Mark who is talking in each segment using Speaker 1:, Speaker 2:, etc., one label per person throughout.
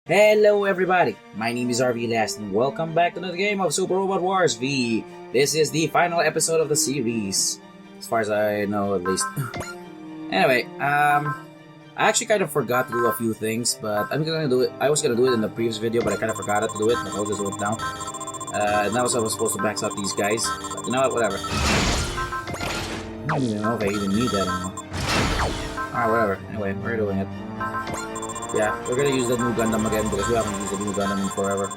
Speaker 1: Hello everybody, my name is RV Last and welcome back to another game of Super Robot Wars V. This is the final episode of the series, as far as I know at least. Anyway, I actually kind of forgot to do a few things, but I'm gonna do it. I was gonna do it in the previous video, but I kind of forgot to do it, but I'll just do it now. And that was I was supposed to backstop these guys, but you know what, whatever. I don't even know if I even need that anymore. Alright, whatever. Anyway, we're doing it. Yeah, we're gonna use the new Gundam again because we haven't used the new Gundam in forever.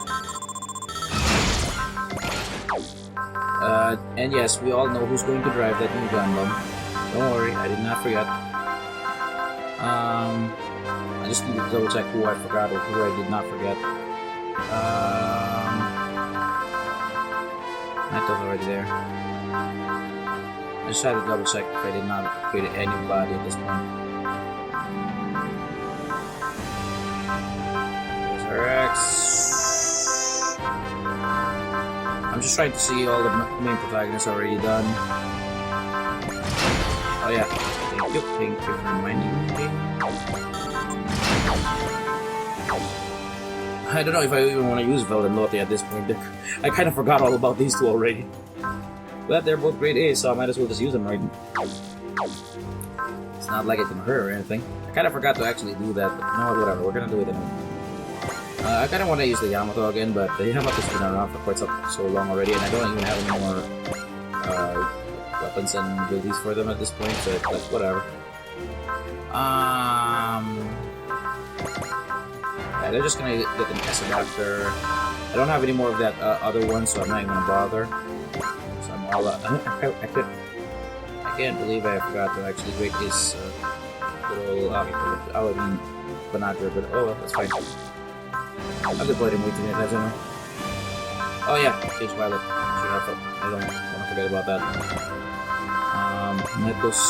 Speaker 1: And yes, we all know who's going to drive that new Gundam. Don't worry, I did not forget. I just need to double check who I forgot or who I did not forget. That was already there. I just had to double check if I did not create anybody at this point. Rex. I'm just trying to see all the main protagonists already done. Oh yeah, thank you for reminding me. I don't know if I even want to use Vel and Lotte at this point. I kind of forgot all about these two already. But they're both grade A, so I might as well just use them right now. It's not like it can hurt or anything. I kind of forgot to actually do that, but you know what, whatever, we're gonna do it anyway. I kind of want to use the Yamato again, but the Yamato's been around for quite so long already, and I don't even have any more weapons and abilities for them at this point, so it's like, whatever. Yeah, they're just gonna get an S adapter. I don't have any more of that other one, so I'm not even gonna bother. So I'm all out. I can't believe I forgot to actually break this little binocular, but oh well, that's fine. I've deployed him way too many times anyway. Oh yeah, Cage Pilot. Sure, I don't want to forget about that. Netos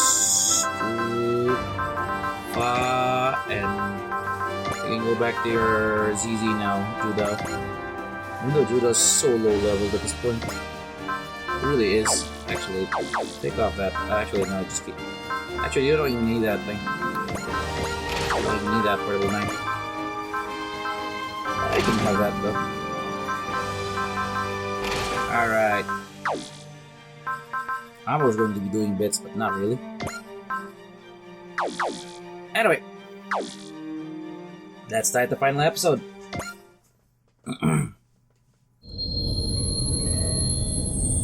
Speaker 1: and you can go back to your ZZ now, Judah. Even though Judah's so low leveled at this point. It really is. Actually, take off that. Actually, no, just keep. Actually, you don't even need that thing. You don't even need that portable knife. I can have that though. Alright. I was going to be doing bits, but not really. Anyway. Let's start the final episode.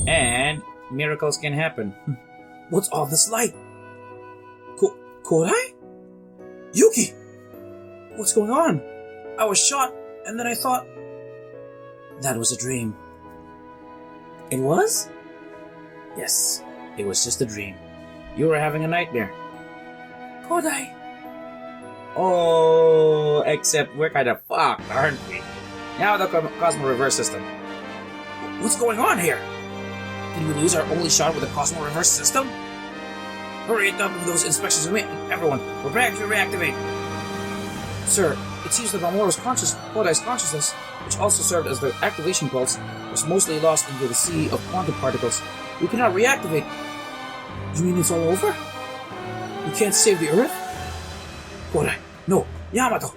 Speaker 1: And miracles can happen. What's all this light? Kodai? Yuki! What's going on? I was shot. And then I thought, that was a dream. It was? Yes, it was just a dream. You were having a nightmare. Kodai. Oh, except we're kind of fucked, aren't we? Now the Cosmo Reverse System. What's going on here? Did we lose our only shot with the Cosmo Reverse System? Hurry up with those inspections and everyone, prepare to reactivate. Sir, it seems that Kodai's consciousness, which also served as the activation pulse, was mostly lost into the sea of quantum particles. We cannot reactivate. You mean it's all over? We can't save the Earth? Kodai, no, Yamato!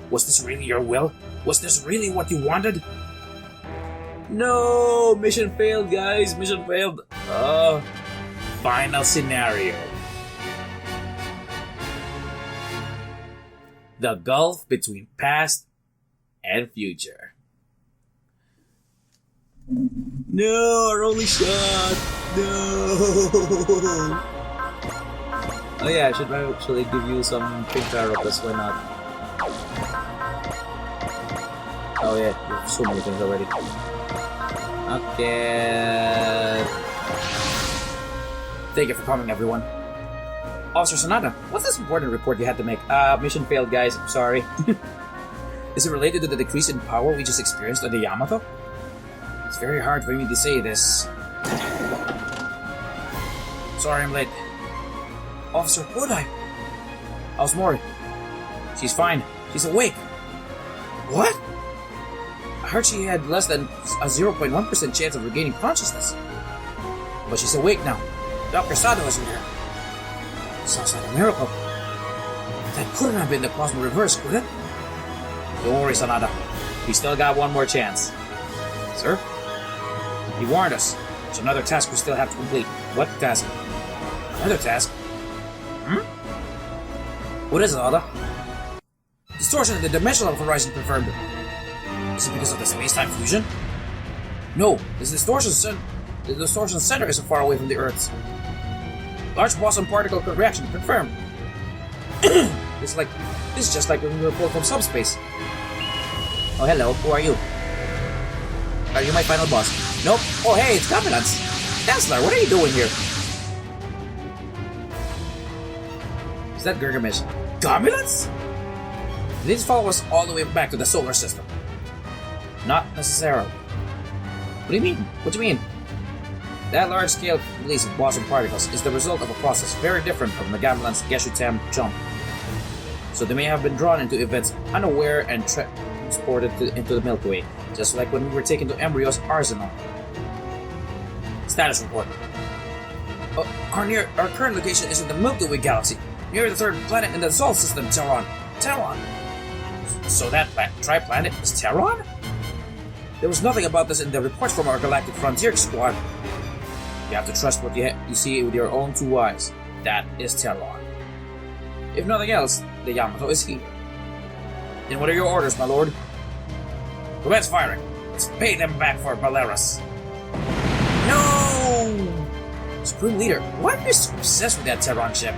Speaker 1: Was this really your will? Was this really what you wanted? No! Mission failed, guys! Mission failed! Final scenario. The gulf between past and future. No, our only shot! No! Oh yeah, I should actually give you some pink carapace, why not? Oh yeah, you have so many things already. Okay. Thank you for coming, everyone. Officer Sonata, what's this important report you had to make? Mission failed, guys. Sorry. Is it related to the decrease in power we just experienced on the Yamato? It's very hard for me to say this. Sorry I'm late. Officer Kodai! How's Mori? She's fine. She's awake. What? I heard she had less than a 0.1% chance of regaining consciousness. But she's awake now. Dr. Sado isn't here. Sounds like a miracle. That couldn't have been the Cosmo Reverse, could it? Don't worry, Sanada. We still got one more chance. Sir? He warned us. There's another task we still have to complete. What task? Another task? What is it, Ada? Distortion in the dimensional horizon confirmed. Is it because of the space-time fusion? No, the distortion center isn't far away from the Earth's. Large boson particle reaction confirmed. This is just like when we were pulled from subspace. Oh, hello. Who are you? Are you my final boss? Nope. Oh, hey, it's Gamelans. Chancellor, what are you doing here? Is that Gilgamesh? Gamelans? They just follow us all the way back to the solar system. Not necessarily. What do you mean? What do you mean? That large-scale release of boson particles is the result of a process very different from the Gamelan's Geshutam jump. So they may have been drawn into events unaware and transported into the Milky Way, just like when we were taken to Embryo's arsenal. Status report. Our current location is in the Milky Way galaxy, near the third planet in the Sol system, Terran. So that tri-planet is Terran? There was nothing about this in the reports from our Galactic Frontier Squad. You have to trust what you see with your own two eyes. That is Terran. If nothing else, the Yamato is here. Then what are your orders, my lord? Commence firing. Let's pay them back for Belarus. No! Supreme Leader, why are you so obsessed with that Terran ship?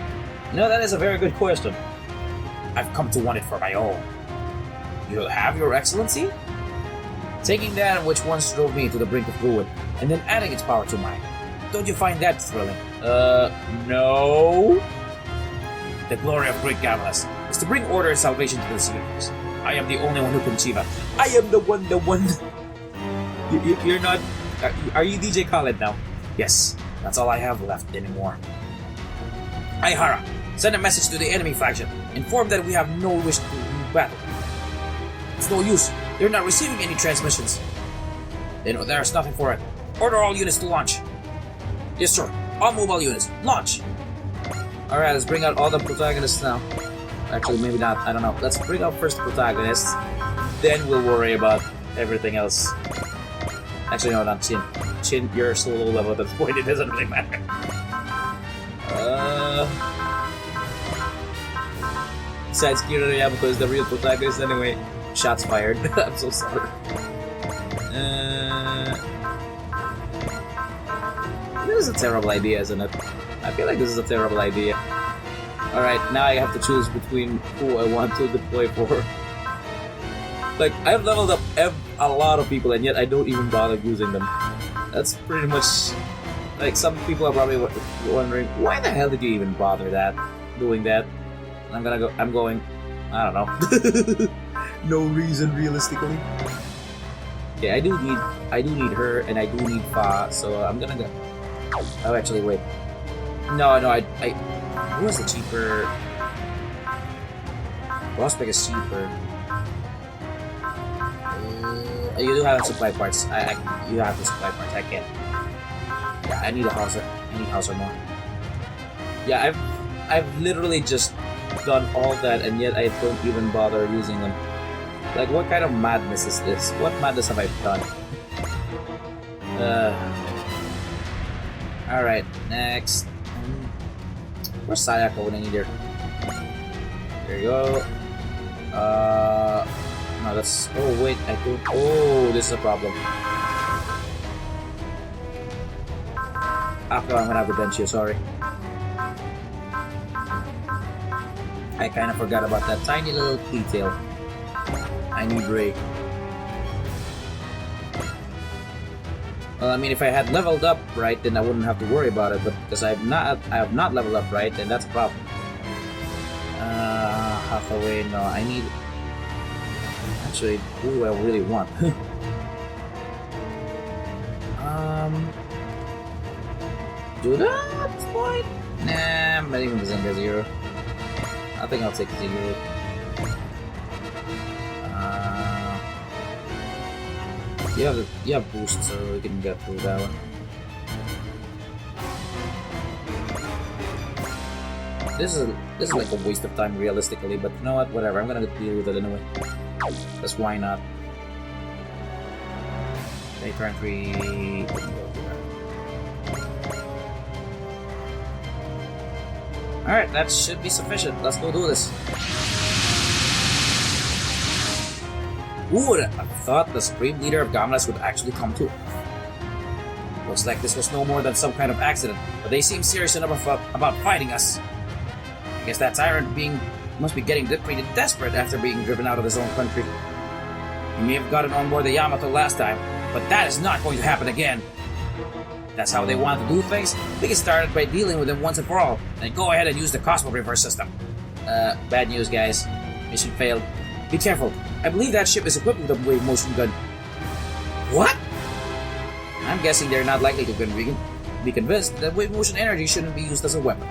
Speaker 1: No, that is a very good question. I've come to want it for my own. You'll have, Your Excellency? Taking that which once drove me to the brink of ruin, and then adding its power to mine. Don't you find that thrilling? No. The glory of Great Gamelas is to bring order and salvation to this universe. I am the only one who can achieve it. I am the one. You're not... Are you DJ Khaled now? Yes, that's all I have left anymore. Aihara, send a message to the enemy faction. Inform that we have no wish to battle. It's no use. They're not receiving any transmissions. They know there's nothing for it. Order all units to launch. Yes, sir. All mobile units, launch! Alright, let's bring out all the protagonists now. Actually, maybe not. I don't know. Let's bring out first the protagonists. Then we'll worry about everything else. Actually, no, not Chin. Chin, you're so low level at this point, it doesn't really matter. Besides, Kira Yamato is the real protagonist anyway. Shots fired. I'm so sorry. This is a terrible idea, isn't it? I feel like this is a terrible idea. Alright, now I have to choose between who I want to deploy for. Like, I've leveled up a lot of people and yet I don't even bother using them. That's pretty much... Like, some people are probably wondering, why the hell did you even bother doing that? I'm going... I don't know. No reason, realistically. Okay, I do need her, and I do need Fa, so I'm gonna go... Oh, actually, wait. No, who is the cheaper... Prospect is cheaper. You do have supply parts. You have the supply parts, I can't. Yeah, I need a Hauser. I need Hauser more. Yeah, I've literally just done all that, and yet I don't even bother using them. Like, what kind of madness is this? What madness have I done? Alright, next. Where's Sayaka when I need her? There you go. No, that's... Oh, wait, I don't... Oh, this is a problem. After I'm gonna have to bench you, sorry. I kinda forgot about that tiny little detail. I need Ray. Well, I mean, if I had leveled up right, then I wouldn't have to worry about it. But because I have not leveled up right, then that's a problem. Hathaway, no, I need. Actually, who do I really want? Do that at this point? Nah, I'm not even Bazinga Zero. I think I'll take Zero. You have boost, so we can get through that one. This is like a waste of time realistically, but you know what? Whatever. I'm gonna deal with it anyway. Because why not? Okay, turn 3. Alright, that should be sufficient. Let's go do this. Who would have thought the Supreme Leader of Gamlas would actually come to Earth? Looks like this was no more than some kind of accident, but they seem serious enough about fighting us. I guess that tyrant must be getting pretty desperate after being driven out of his own country. He may have gotten on board the Yamato last time, but that is not going to happen again. If that's how they want to do things, we can start by dealing with them once and for all, and go ahead and use the Cosmo Reverse system. Bad news, guys. Mission failed. Be careful. I believe that ship is equipped with a wave motion gun. What? I'm guessing they're not likely to be convinced that wave motion energy shouldn't be used as a weapon.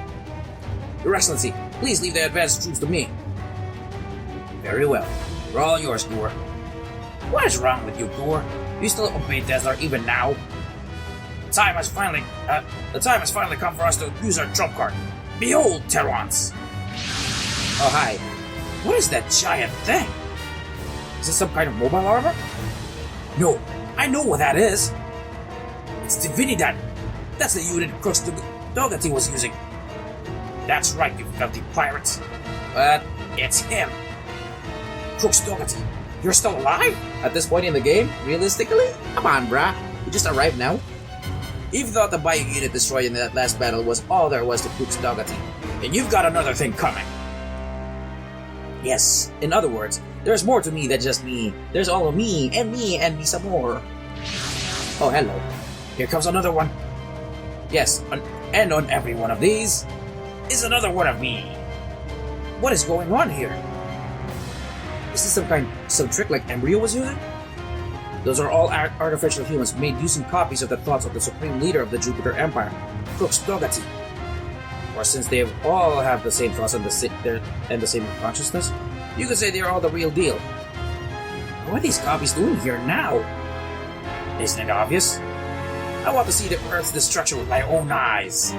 Speaker 1: Your Excellency, please leave the advanced troops to me. Very well. We're all yours, Gur. What is wrong with you, Gur? You still obey Desler even now? The time has finally come for us to use our trump card. Behold, Terrans! Oh, hi. What is that giant thing? Is it some kind of mobile armor? No, I know what that is. It's Divinidad. That's the unit Crooks Dougherty was using. That's right, you filthy pirates. But it's him. Crooks Dougherty, you're still alive? At this point in the game? Realistically? Come on, brah. You just arrived now. You thought the bio unit destroyed in that last battle was all there was to Crooks Dougherty, and you've got another thing coming. Yes, in other words, there's more to me than just me. There's all of me, and me some more. Oh, hello. Here comes another one. Yes, and on every one of these is another one of me. What is going on here? Is this some trick like Embryo was using? Those are all artificial humans made using copies of the thoughts of the Supreme Leader of the Jupiter Empire, Crooks Dougherty. Or since they all have the same thoughts and the same consciousness, you could say they're all the real deal. What are these copies doing here now? Isn't it obvious? I want to see the Earth's destruction with my own eyes.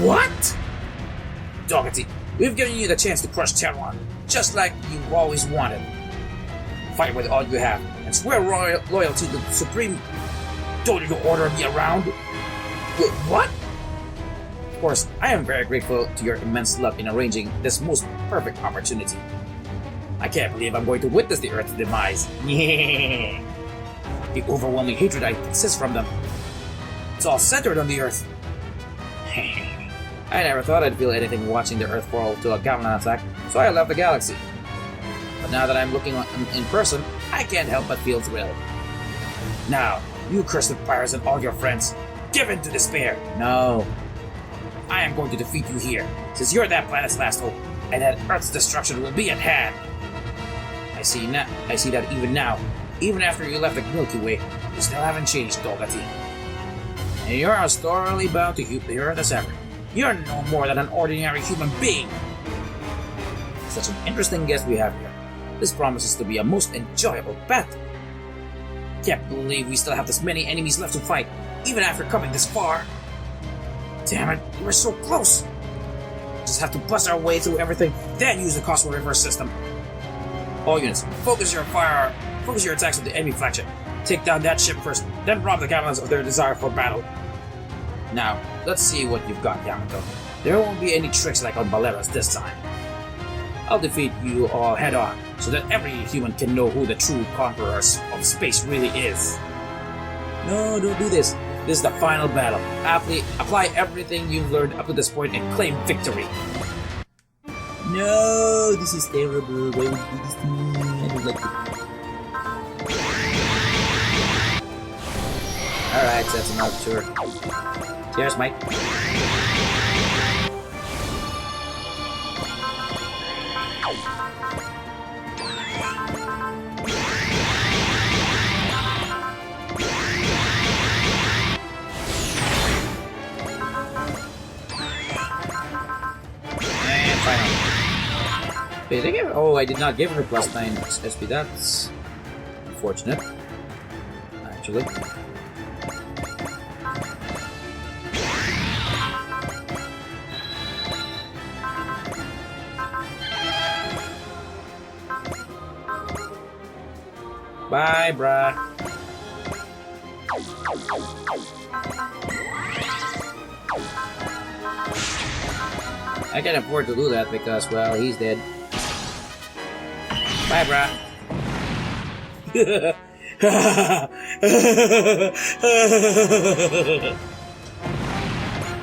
Speaker 1: What? Dougherty, we've given you the chance to crush Terran, just like you've always wanted. Fight with all you have, and swear loyalty to the Supreme. Don't you order me around? Wait, what? Of course, I am very grateful to your immense luck in arranging this most perfect opportunity. I can't believe I'm going to witness the Earth's demise. The overwhelming hatred I insist from them. It's all centered on the Earth. I never thought I'd feel anything watching the Earth fall to a Gamelan attack, so I left the galaxy. But now that I'm looking in person, I can't help but feel thrilled. Now, you cursed pirates and all your friends, give in to despair. No. I am going to defeat you here, since you're that planet's last hope, and that Earth's destruction will be at hand. I see that even now, even after you left the Milky Way, you still haven't changed, Dougherty. And you're as thoroughly bound to the Earth as ever. You're no more than an ordinary human being. Such an interesting guest we have here. This promises to be a most enjoyable battle. Can't believe we still have this many enemies left to fight, even after coming this far. Damn it, we were so close. Just have to bust our way through everything, then use the Cosmo Reverse system. All units, focus your attacks on the enemy flagship. Take down that ship first, then rob the Gamelans of their desire for battle. Now, let's see what you've got, Yamato. There won't be any tricks like on Baleras this time. I'll defeat you all head on, so that every human can know who the true conqueror of space really is. No, don't do this. This is the final battle. Apply everything you've learned up to this point and claim victory. No, this is terrible. Why would you do this to me? I don't like it. Alright, so that's enough, sure. Cheers, Mike. And final. Wait, I did not give her plus 9 SP. That's unfortunate, actually. Bye, bruh. I can't afford to do that because, well, he's dead. Bye, bruh.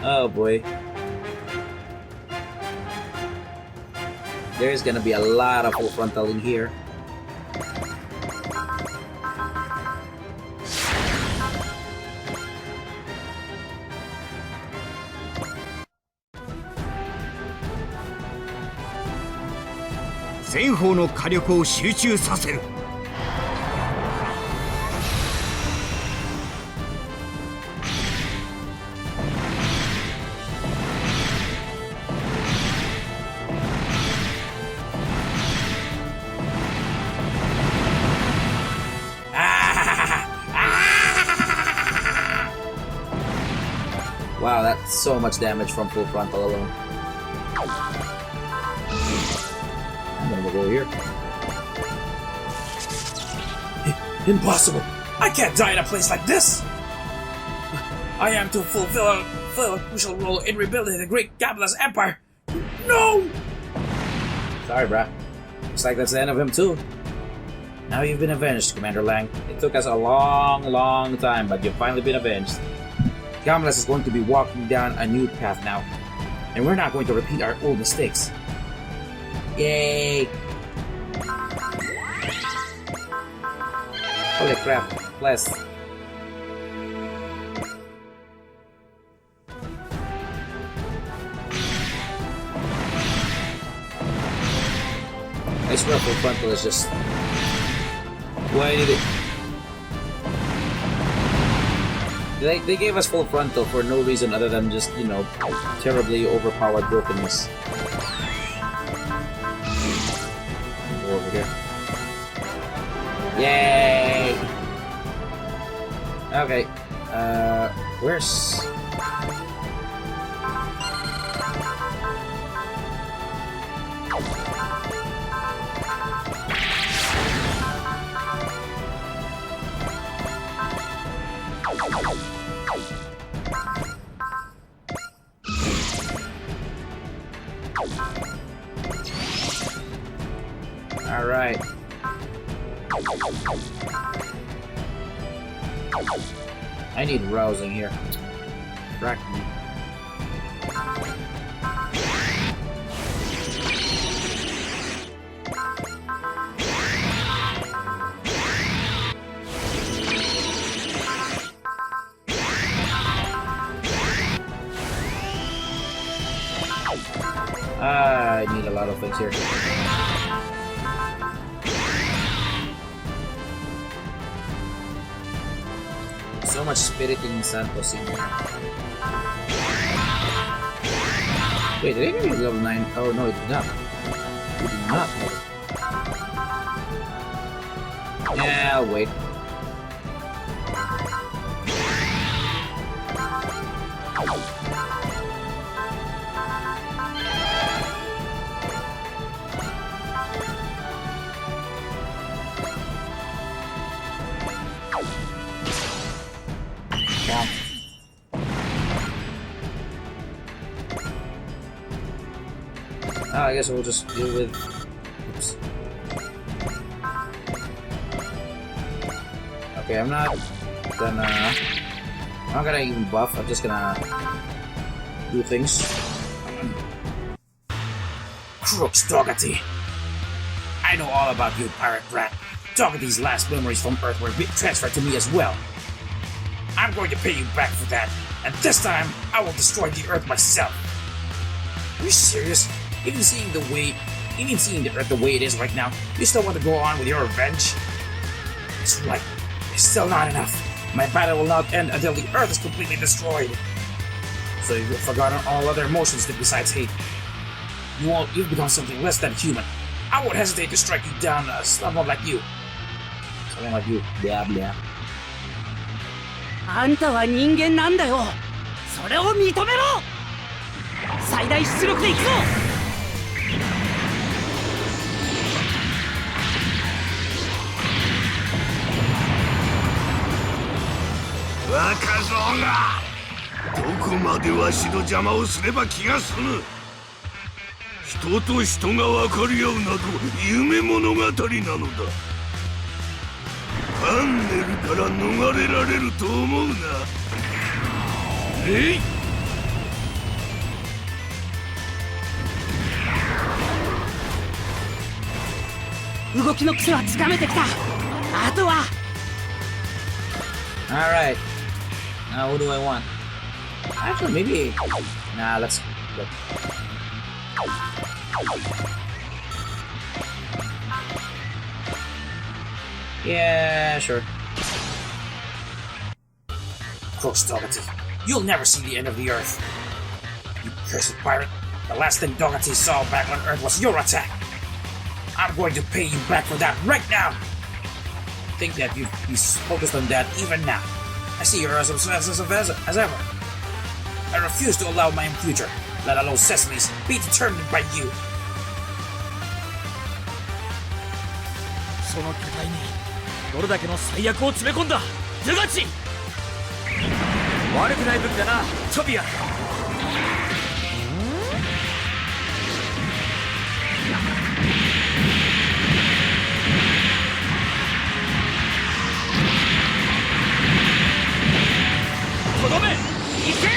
Speaker 1: Oh boy. There's gonna be a lot of full frontal in here. Wow, that's so much damage from full frontal alone. I'm gonna go here. Impossible! I can't die in a place like this! I am to fulfill a crucial role in rebuilding the great Gabless Empire! No! Sorry, bruh. Looks like that's the end of him too. Now you've been avenged, Commander Lang. It took us a long time, but you've finally been avenged. Gabless is going to be walking down a new path now, and we're not going to repeat our old mistakes. Yay! Holy crap, bless. I swear full frontal is just... Why did it... They gave us full frontal for no reason other than just, you know, terribly overpowered brokenness. Go over here. Yay! Okay. Where's... Alright. I need rousing here. Rack me. I need a lot of things here. So much spirit in Santos in here. Wait, did I get level 9? Oh no, it did not. It did not. Yeah, I'll wait. I guess we'll just deal with... Oops. Okay, I'm not gonna even buff, I'm just gonna do things. Crooks Dougherty! I know all about you, pirate brat. Dougherty's last memories from Earth were transferred to me as well. I'm going to pay you back for that, and this time, I will destroy the Earth myself. Are you serious? Even seeing the Earth the way it is right now, you still want to go on with your revenge? It's right. It's still not enough. My battle will not end until the Earth is completely destroyed. So you've forgotten all other emotions besides hate. You've become something less than human. I won't hesitate to strike you down, someone like you. Something like you. Blah blah.
Speaker 2: あんたは人間なんだよ。それを認めろ。最大出力で行くぞ。
Speaker 3: 若造がどこまでわしの邪魔をすれば気が済む。人と人が分かり合うなど夢物語なのだ。ファンネルから逃れられると思うな。えい。
Speaker 2: 動きの癖はつかめてきた。あとは
Speaker 1: Alright. Now what do I want? Actually, maybe... Nah, let's... Look. Yeah, sure. Close, Doggety. You'll never see the end of the Earth. You cursed pirate. The last thing Doggety saw back on Earth was your attack. I'm going to pay you back for that right now. Think that you'd be focused on that even now. I see you're as ever. I refuse to allow my own future, let alone Sesame's, be determined by you.
Speaker 2: その巨体にどれだけの最悪を詰め込んだ。ドガチ悪くない武器だな、トビア。とどめ、行け。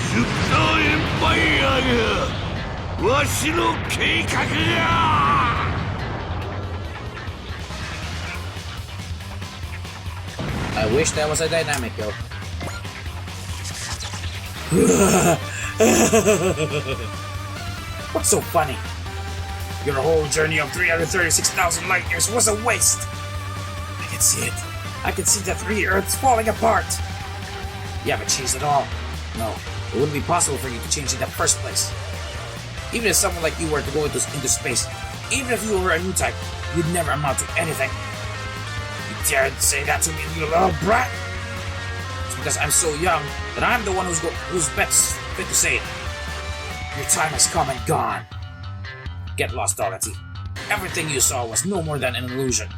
Speaker 3: シュプターエンパイアがわしの計画が。
Speaker 1: I wish that was a dynamic, yo. What's so funny? Your whole journey of 336,000 light years was a waste. I can see it. I can see the 3 Earths falling apart. You haven't changed at all. No, it wouldn't be possible for you to change in the first place. Even if someone like you were to go into space, even if you were a new type, you'd never amount to anything. You dared say that to me, you little brat? It's because I'm so young that I'm the one who's best fit to say it. Your time has come and gone. Get lost, Doggety. Everything you saw was no more than an illusion.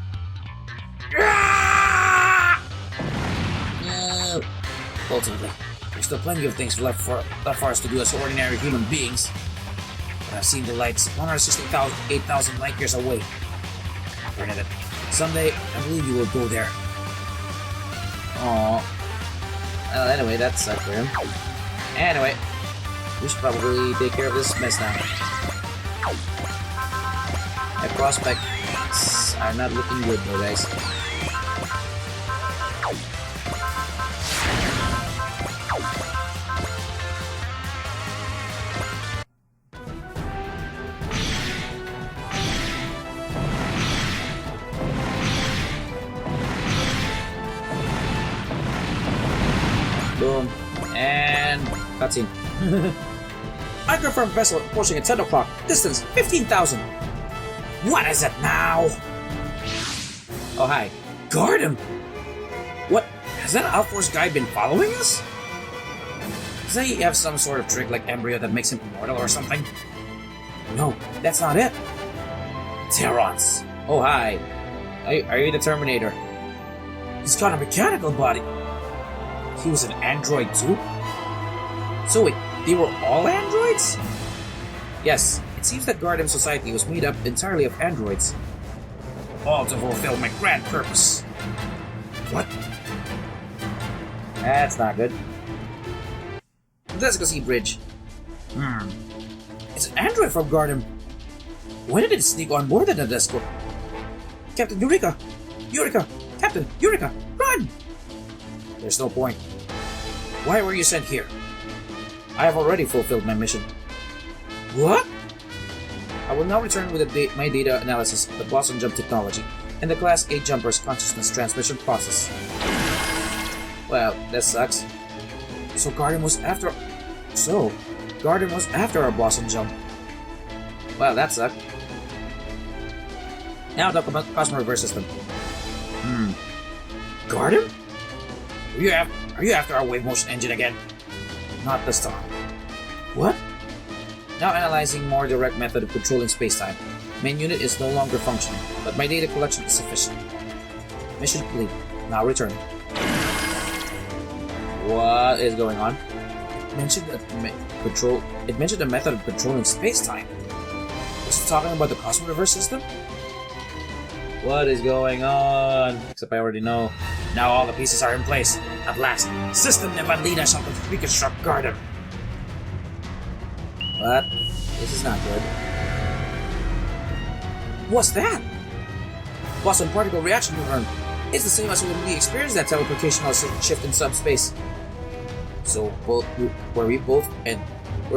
Speaker 1: Ultimately, there's still plenty of things left for us to do as ordinary human beings. But I've seen the lights 168,000 light years away. Bernadette, someday I believe you will go there. Aww. Well, anyway, that sucked for him. Anyway, we should probably take care of this mess now. My prospects are not looking good though, guys. Boom. And cutscene. I confirm vessel approaching at 10 o'clock. Distance 15,000. What is it now? Oh, hi. Guard him! What? Has that Out Pls guy been following us? Does he have some sort of trick like Embryo that makes him immortal or something? No, that's not it. Terrans. Oh, hi. Are you the Terminator? He's got a mechanical body. He was an android too? So wait, they were all androids? Yes, it seems that Guardian Society was made up entirely of androids. All to fulfill my grand purpose. What? That's not good. Let's go see Bridge. It's an android from Guardian. When did it sneak on board the Nadesco? Captain Eureka! Eureka! Captain Eureka! Run! There's no point. Why were you sent here? I have already fulfilled my mission. What? I will now return with my data analysis of the Blossom Jump technology and the Class A Jumper's consciousness transmission process. Well, that sucks. So Guardian was after our Blossom Jump. Well, that sucked. Now talk about Cosmo Reverse System. Guardian? Are you after our wave motion engine again? Not this time. What? Now analyzing more direct method of controlling space-time. Main unit is no longer functioning, but my data collection is sufficient. Mission complete. Now return. What is going on? It mentioned a method of controlling space-time. Was it talking about the Cosmo Reverse system? What is going on? Except I already know. Now all the pieces are in place. At last, System Nevanlina shall reconstruct Gardem. What? This is not good. What's that? Boson particle reaction neuron. It's the same as when we experienced that teleportational shift in subspace. So were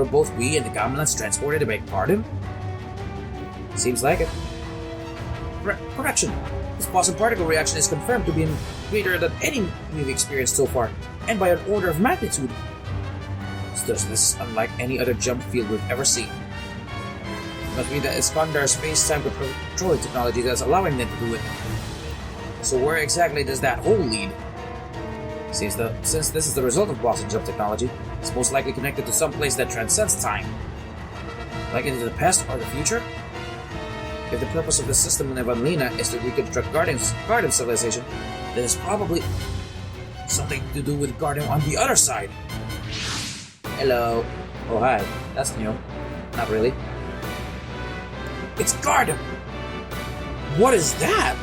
Speaker 1: both we and the Gamelins transported by Gardem? Seems like it. Correction. This Boson particle reaction is confirmed to be greater than any we've experienced so far, and by an order of magnitude. Thus, this is unlike any other jump field we've ever seen. It must be the Iskandar space-time controlling technology that's allowing them to do it. So where exactly does that hole lead? Since this is the result of Boson jump technology, it's most likely connected to some place that transcends time. Like into the past or the future? If the purpose of the system in Evanlina is to reconstruct Garden civilization, then it's probably something to do with Gardem on the other side. Hello. Oh hi, that's new. Not really. It's Gardem! What is that?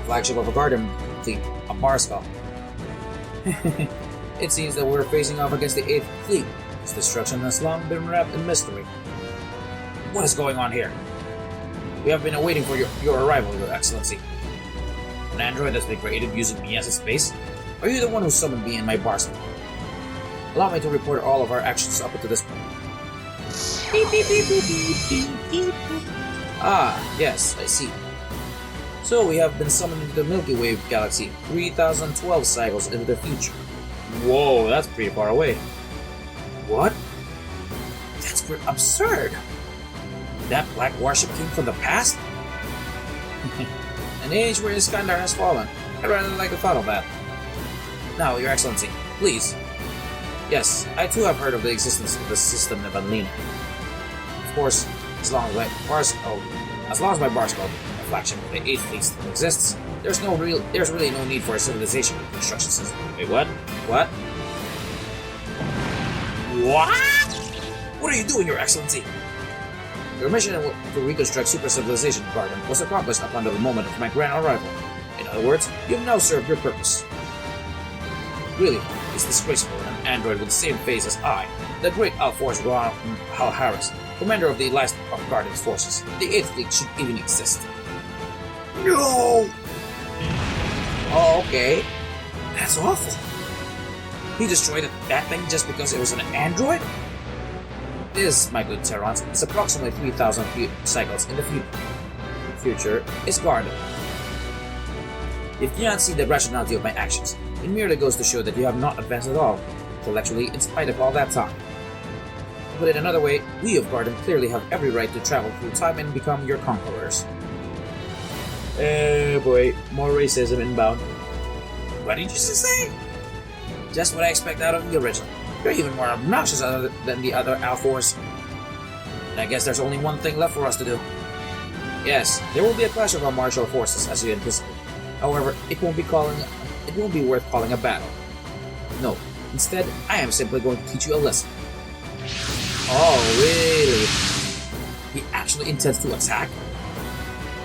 Speaker 1: Flagship of a Gardem fleet, a bar skull. It seems that we're facing off against the 8th fleet. Its destruction has long been wrapped in mystery. What is going on here? We have been awaiting for your arrival, Your Excellency. An android that's been created using me as a space? Are you the one who summoned me in my bar skull? Allow me to report all of our actions up to this point. Beep, beep, beep, beep, beep, beep, beep. Ah, yes, I see. So we have been summoned into the Milky Way galaxy 3012 cycles into the future. Whoa, that's pretty far away. What? That's absurd. That black warship came from the past? An age where Iskandar has fallen. I rather like the thought of that. Now, Your Excellency, please. Yes, I too have heard of the existence of the system Nevanlina. Of course, as long as my bar skull, the flagship of the 8th fleet still exists, there's really no need for a civilization construction system. Wait, what? What? What? What are you doing, Your Excellency? Your mission to reconstruct super civilization Gardem was accomplished upon the moment of my grand arrival. In other words, you have now served your purpose. Really, it's disgraceful that an android with the same face as I, the great Out Pls Hal Harris, commander of the last of Gardem's forces, the 8th fleet should even exist. No! Oh, okay. That's awful. He destroyed that thing just because it was an android? This, my good Terrans, is approximately 3,000 cycles in the future is Gardem. If you do not see the rationality of my actions, it merely goes to show that you have not advanced at all, intellectually, in spite of all that talk. To put it another way, we of Gardem clearly have every right to travel through time and become your conquerors. Oh boy, more racism inbound. What did you just say? Just what I expect out of the original. You're even more obnoxious than the other Alphors. And I guess there's only one thing left for us to do. Yes, there will be a clash of our martial forces, as you anticipate. However, it won't be worth calling a battle. No, instead, I am simply going to teach you a lesson. Oh, really? He actually intends to attack?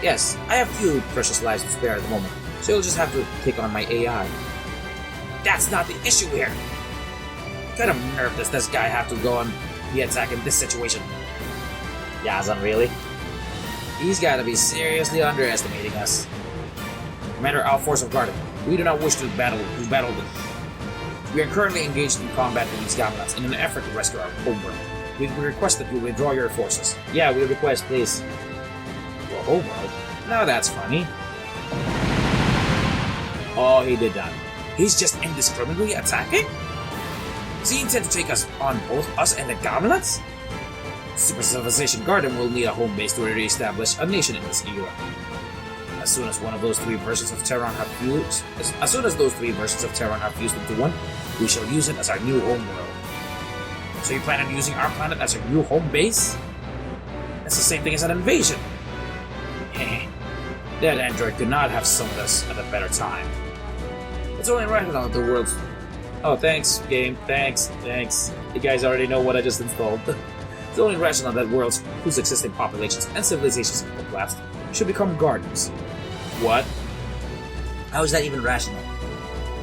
Speaker 1: Yes, I have few precious lives to spare at the moment, so you'll just have to take on my AI. That's not the issue here! What kind of nerve does this guy have to go on the attack in this situation? Yazan, really? He's gotta be seriously underestimating us. Commander Out Pls of Gardem, we do not wish to battle with them. We are currently engaged in combat with these Gamelins in an effort to rescue our homeworld. We request that you withdraw your forces. Yeah, we request, please. Your homeworld? Now that's funny. Oh, he did that. He's just indiscriminately attacking? Does he intend to take us on, both us and the Gamelins? Super Civilization Gardem will need a home base to re-establish a nation in this era. As soon as those three versions of Terran have fused into one, we shall use it as our new home world. So you plan on using our planet as your new home base? That's the same thing as an invasion. That android could not have summoned us at a better time. It's only rational that the world's... Oh, thanks, game. Thanks. You guys already know what I just installed. It's only rational that worlds whose existing populations and civilizations have collapsed should become gardens. What? How is that even rational?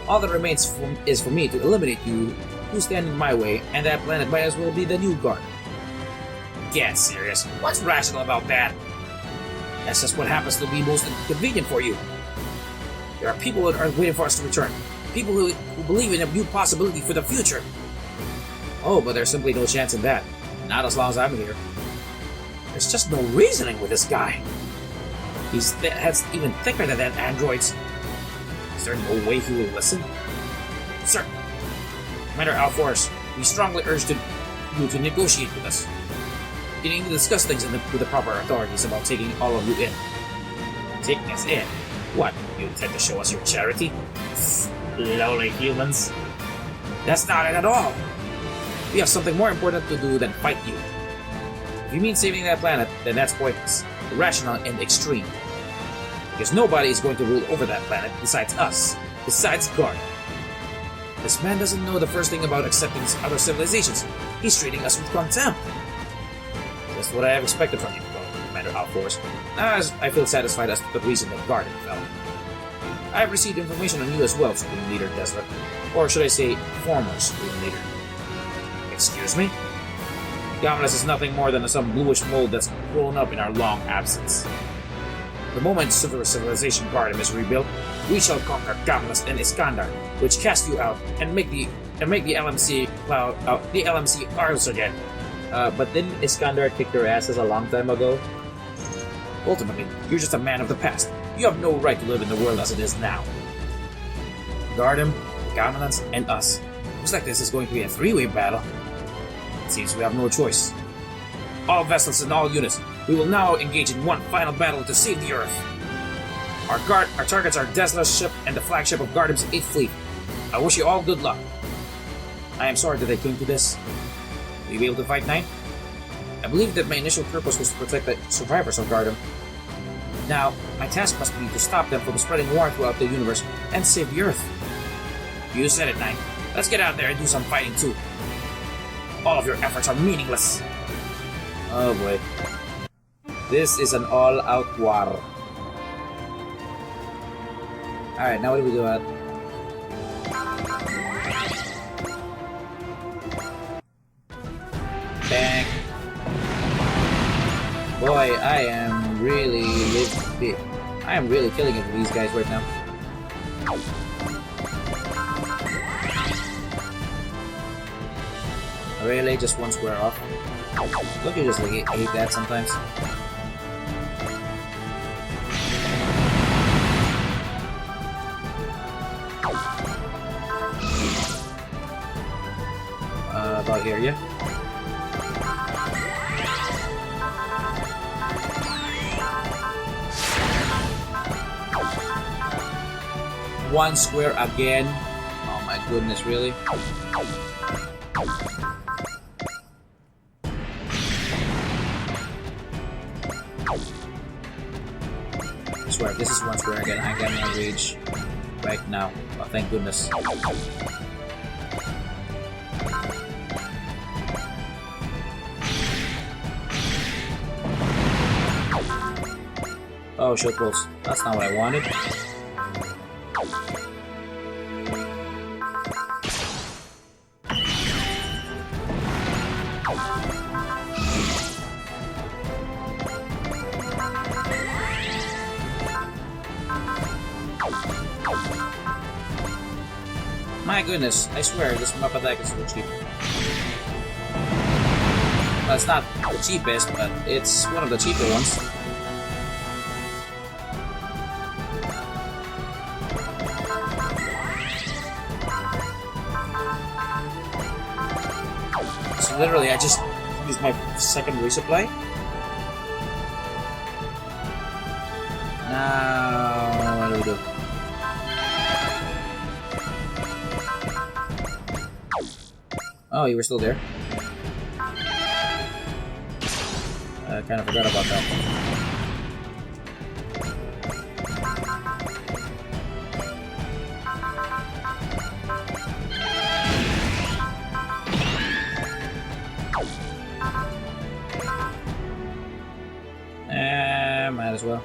Speaker 1: All that remains is for me to eliminate you who stand in my way, and that planet might as well be the new garden. Get serious. What's rational about that? That's just what happens to be most convenient for you. There are people on Earth waiting for us to return. People who believe in a new possibility for the future. Oh, but there's simply no chance in that. Not as long as I'm here. There's just no reasoning with this guy. His head's even thicker than that android's. Is there no way he will listen? Sir, Commander Out Pls, we strongly urge you to negotiate with us. You need to discuss things with the proper authorities about taking all of you in. Taking us in? What, you intend to show us your charity? Lowly humans. That's not it at all. We have something more important to do than fight you. If you mean saving that planet, then that's pointless, irrational, and extreme. Because nobody is going to rule over that planet besides us, besides Guard. This man doesn't know the first thing about accepting other civilizations. He's treating us with contempt. That's what I have expected from you, Commander Out Pls. As I feel satisfied as to the reason that Garden fell. I have received information on you as well, Supreme Leader Tesla. Or should I say, former Supreme Leader. Excuse me? Gamulus is nothing more than some bluish mold that's grown up in our long absence. The moment civilization Garden is rebuilt, we shall conquer Gamulus and Iskandar, which cast you out and make the LMC ours again. But didn't Iskandar kick your asses a long time ago? Ultimately, you're just a man of the past. You have no right to live in the world as it is now. Gardem, the Gamulans, and us. Looks like this is going to be a three-way battle. It seems we have no choice. All vessels and all units, we will now engage in one final battle to save the Earth. Our targets are Tesla's ship and the flagship of Gardem's 8th Fleet. I wish you all good luck. I am sorry that I came to this. Will you be able to fight 9? I believe that my initial purpose was to protect the survivors of Gardem. Now, my task must be to stop them from spreading war throughout the universe and save the Earth. You said it, 9. Let's get out there and do some fighting too. All of your efforts are meaningless. Oh boy. This is an all-out war. Alright, now what do we do at? Bang. Boy, I am really killing it with these guys right now. Really? Just one square off? Don't you just hate that sometimes? About here, yeah? One square again? Oh my goodness, really? I swear, if this is one square again, I'm getting a rage right now. Oh, thank goodness. Oh, short close. That's not what I wanted. My goodness, I swear this map attack is so cheap. Well, it's not the cheapest, but it's one of the cheaper ones. So literally, I just used my second resupply. Now, what do we do? Oh, you were still there? I kind of forgot about that. as well.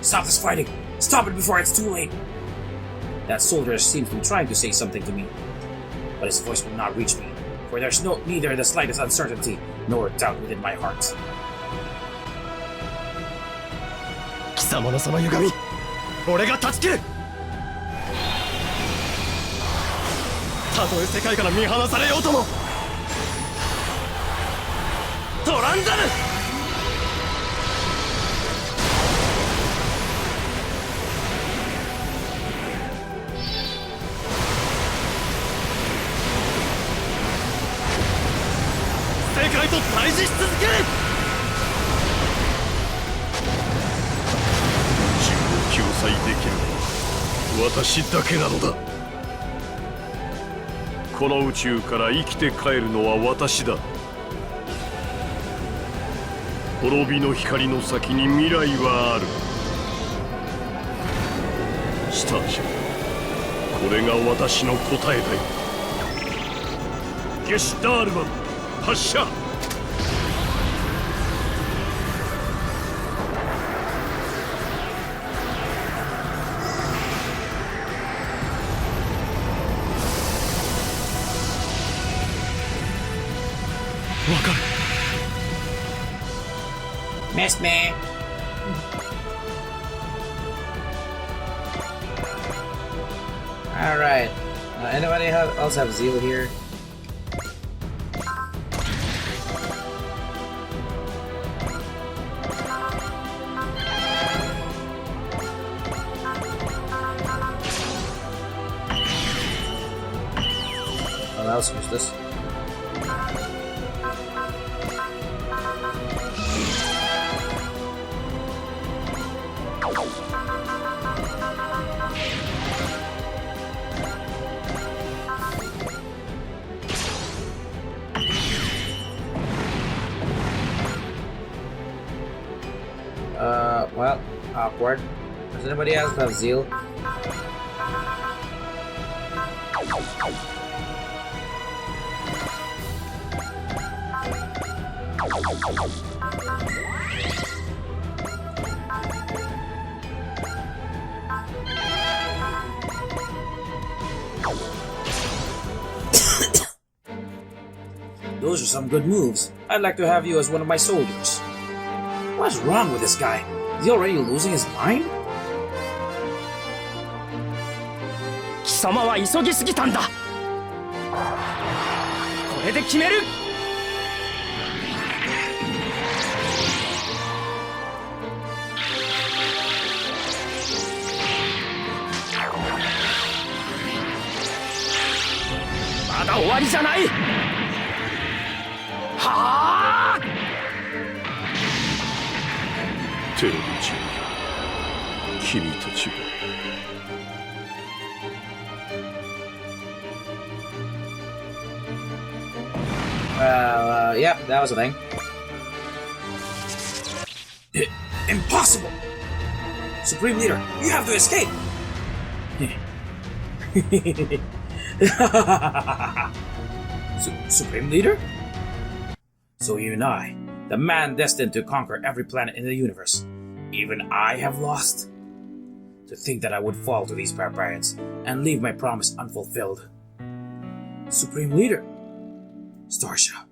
Speaker 1: Stop this fighting! Stop it before it's too late! That soldier seems to be trying to say something to me, but his voice will not reach me, for there's neither the slightest uncertainty nor doubt within my heart.
Speaker 4: 貴様のその歪み、俺が断ち切る。たとえ世界から見放されようともトランザル。世界と対峙し続ける。自分を救済できるのは私だけなのだ。この宇宙から生きて帰るのは私だ。滅びの光の先に未来はある。スターシャ、これが私の答えだよ。ゲシュタールマン発射。わかる。
Speaker 1: Miss me. Alright. Anybody else have zeal here? What else is this? Well, awkward. Does anybody else have zeal? Those are some good moves. I'd like to have you as one of my soldiers. What's wrong with this guy? Is he already losing his mind?
Speaker 2: 貴様は急ぎすぎたんだ。これで決める。まだ終わりじゃない。はあ。
Speaker 4: テレビ中、君たちは。
Speaker 1: Yep, that was a thing. Impossible! Supreme Leader, you have to escape! Supreme Leader? So even I, the man destined to conquer every planet in the universe, even I have lost? To think that I would fall to these barbarians and leave my promise unfulfilled. Supreme Leader, Starsha,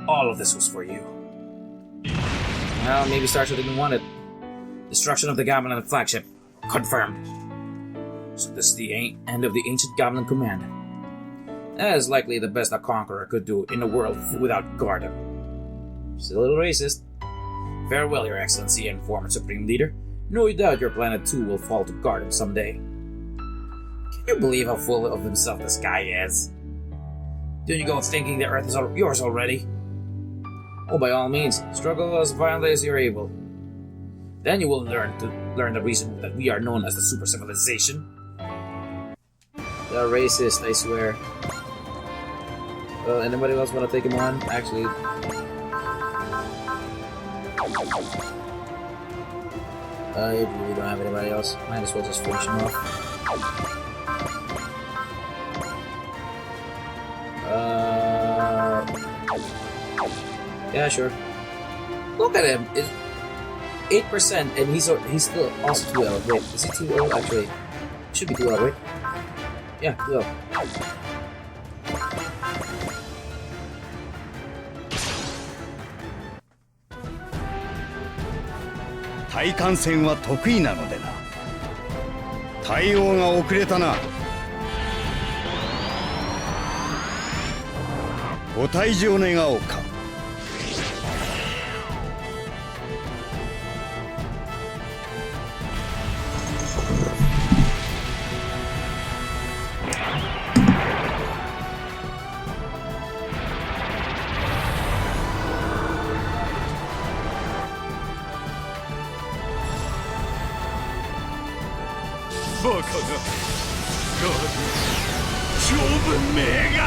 Speaker 1: all of this was for you. Well, maybe Starsha didn't want it. Destruction of the Gamelan flagship. Confirmed. So this is the end of the ancient Gamelan command. That is likely the best a conqueror could do in a world without Gardem. Still a little racist. Farewell, Your Excellency and former Supreme Leader. No doubt your planet too will fall to Gardem someday. Can you believe how full of himself this guy is? Don't you go thinking the Earth is yours already? Oh, by all means, struggle as violently as you're able. Then you will learn the reason that we are known as the Super Civilization. They're racist, I swear. Well, anybody else want to take him on? Actually, I really don't have anybody else. Might as well just finish him off. Yeah, sure. Look at him. It's 8% and he's still also too low. Wait, is he too low? Actually, should be too low, right? Yeah, too low.
Speaker 5: 対艦戦は得意なのでな。対応が遅れたな。ご退場願おうか。
Speaker 3: バカが長文名が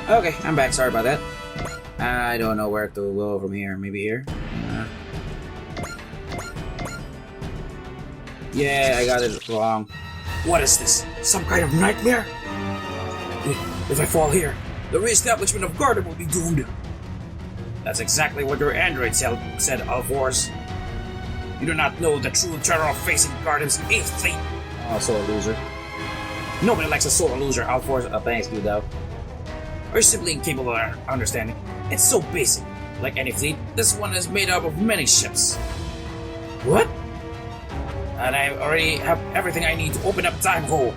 Speaker 1: Okay, I'm back. Sorry about that. I don't know where to go from here. Maybe here? Yeah, I got it wrong. What is this? Some kind of nightmare? If I fall here, the re-establishment of Gardem will be doomed. That's exactly what your android said, Alvors. You do not know the true terror of facing Gardem's 8th fleet. Oh, so a loser. Nobody likes a solo loser, Alvors. Thanks, dude, though. Or simply incapable of understanding. It's so basic. Like any fleet, this one is made up of many ships. What? And I already have everything I need to open up Time Hole.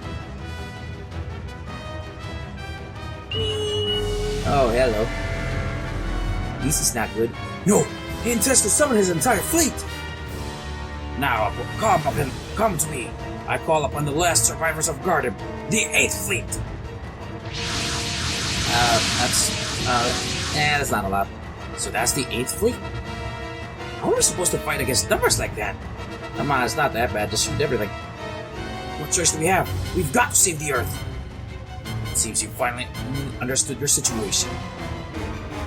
Speaker 1: Oh, hello. This is not good. No! He intends to summon his entire fleet! Now, come to me. I call upon the last survivors of Gardem, the 8th fleet. That's not a lot. So that's the 8th fleet? How are we supposed to fight against numbers like that? Come on, it's not that bad, just shoot everything. What choice do we have? We've got to save the Earth. It seems you finally understood your situation.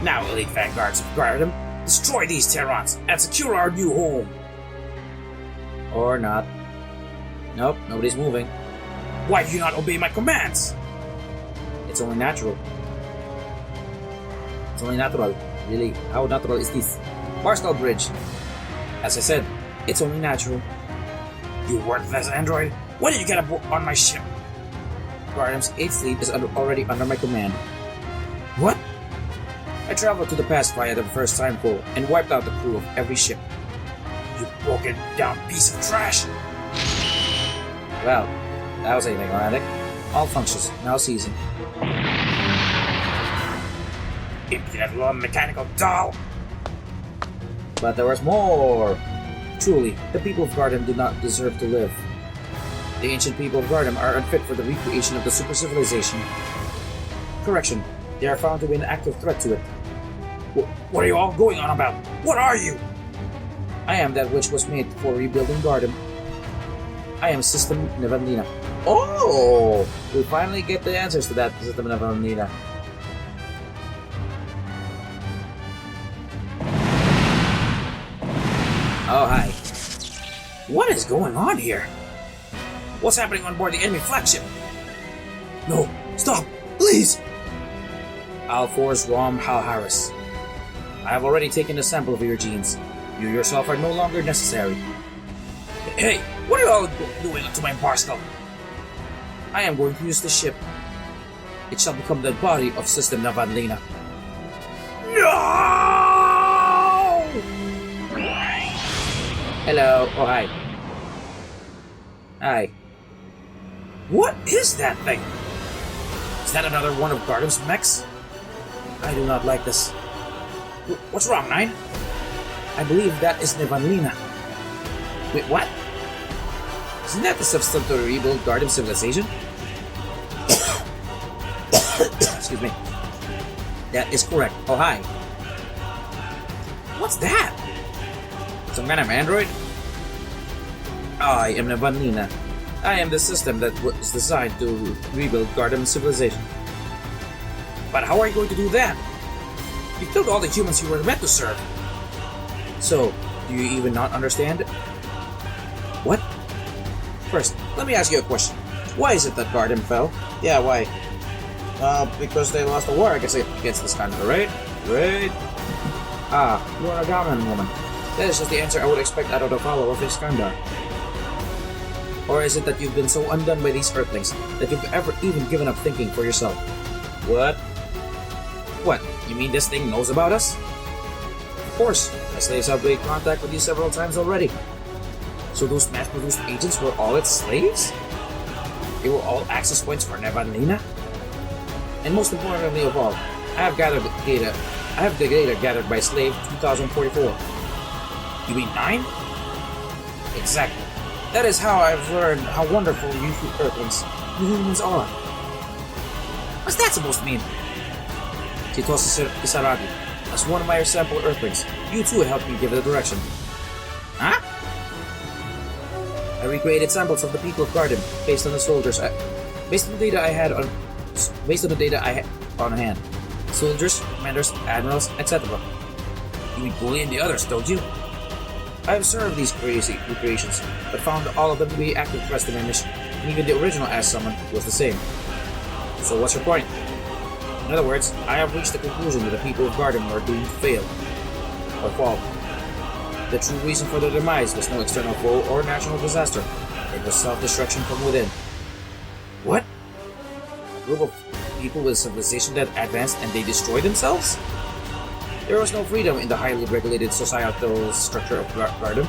Speaker 1: Now, elite vanguards of Gardem, destroy these Terrans and secure our new home. Or not. Nope, nobody's moving. Why do you not obey my commands? It's only natural. It's only natural. Really? How natural is this? Barstow Bridge. As I said, it's only natural. You worthless android! When did you get on my ship? Gardem's 8th fleet is already under my command. What? I traveled to the past via the first time hole and wiped out the crew of every ship. You broken down piece of trash! Well, that was anything erratic. All functions now ceasing. Impudent little mechanical doll! But there was more! Truly, the people of Gardem do not deserve to live. The ancient people of Gardem are unfit for the recreation of the super civilization. Correction, they are found to be an active threat to it. What are you all going on about? What are you? I am that which was made for rebuilding Gardem. I am System Nevanlina. Oh! We finally get the answers to that, System Nevanlina. Oh, hi. What is going on here? What's happening on board the enemy flagship? No, stop, please! Alfor's Rom Hal Harris. I have already taken a sample of your genes. You yourself are no longer necessary. Hey, what are you all doing to my Barstow? I am going to use the ship. It shall become the body of System Nevanlina. No! Hello. Oh, hi. Hi. What is that thing? Is that another one of Gardem's mechs? I do not like this. What's wrong, Nine? I believe that is Nevanlina. Wait, what? Isn't that the substance to rebuild Gardem civilization? Excuse me. That is correct. Oh, hi. What's that? Some kind of android? I am Nevanlina. I am the system that was designed to rebuild Gardem civilization. But how are you going to do that? You killed all the humans you were meant to serve. So, do you even not understand? What? First, let me ask you a question. Why is it that Gardem fell? Yeah, why? Because they lost the war, I guess, against this kind of, right? Right? Ah, you are a Gaman woman. That is just the answer I would expect out of the follower of Iskandar. Or is it that you've been so undone by these Earthlings that you've ever even given up thinking for yourself? What? What? You mean this thing knows about us? Of course, my slaves have made contact with you several times already. So those mass-produced agents were all its slaves? They were all access points for Nevanlina? And most importantly of all, I have the data gathered by Slave 2044. You mean 9? Exactly. That is how I've learned how wonderful you Earthlings, you humans are. What's that supposed to mean? Chitosa Kisaragi, as one of my sample Earthlings, you too helped me give the direction. Huh? I recreated samples of the people of Garden based on the soldiers, based on the data I had on hand. Soldiers, commanders, admirals, etc. You mean bully and the others, don't you? I observed these crazy recreations, but found all of them to be active threats to my mission, and even the original Ass Summon was the same. So what's your point? In other words, I have reached the conclusion that the people of Garden were doomed to fail, or fall. The true reason for their demise was no external foe or national disaster. It was self-destruction from within. What? A group of people with civilization that advanced and they destroyed themselves? There was no freedom in the highly regulated societal structure of Garden.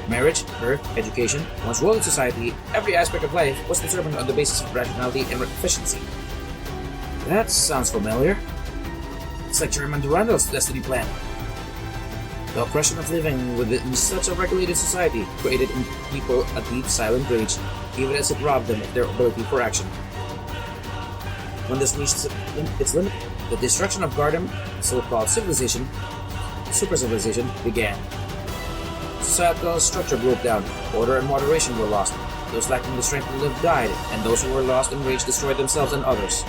Speaker 1: Marriage, birth, education, one's role in society, every aspect of life was determined on the basis of rationality and efficiency. That sounds familiar. It's like Chairman Durandal's destiny plan. The oppression of living within such a regulated society created in people a deep, silent rage, even as it robbed them of their ability for action. When this reached its limit, the destruction of Garden, so-called civilization, super civilization, began. Societal structure broke down, order and moderation were lost, those lacking the strength to live died, and those who were lost in rage destroyed themselves and others.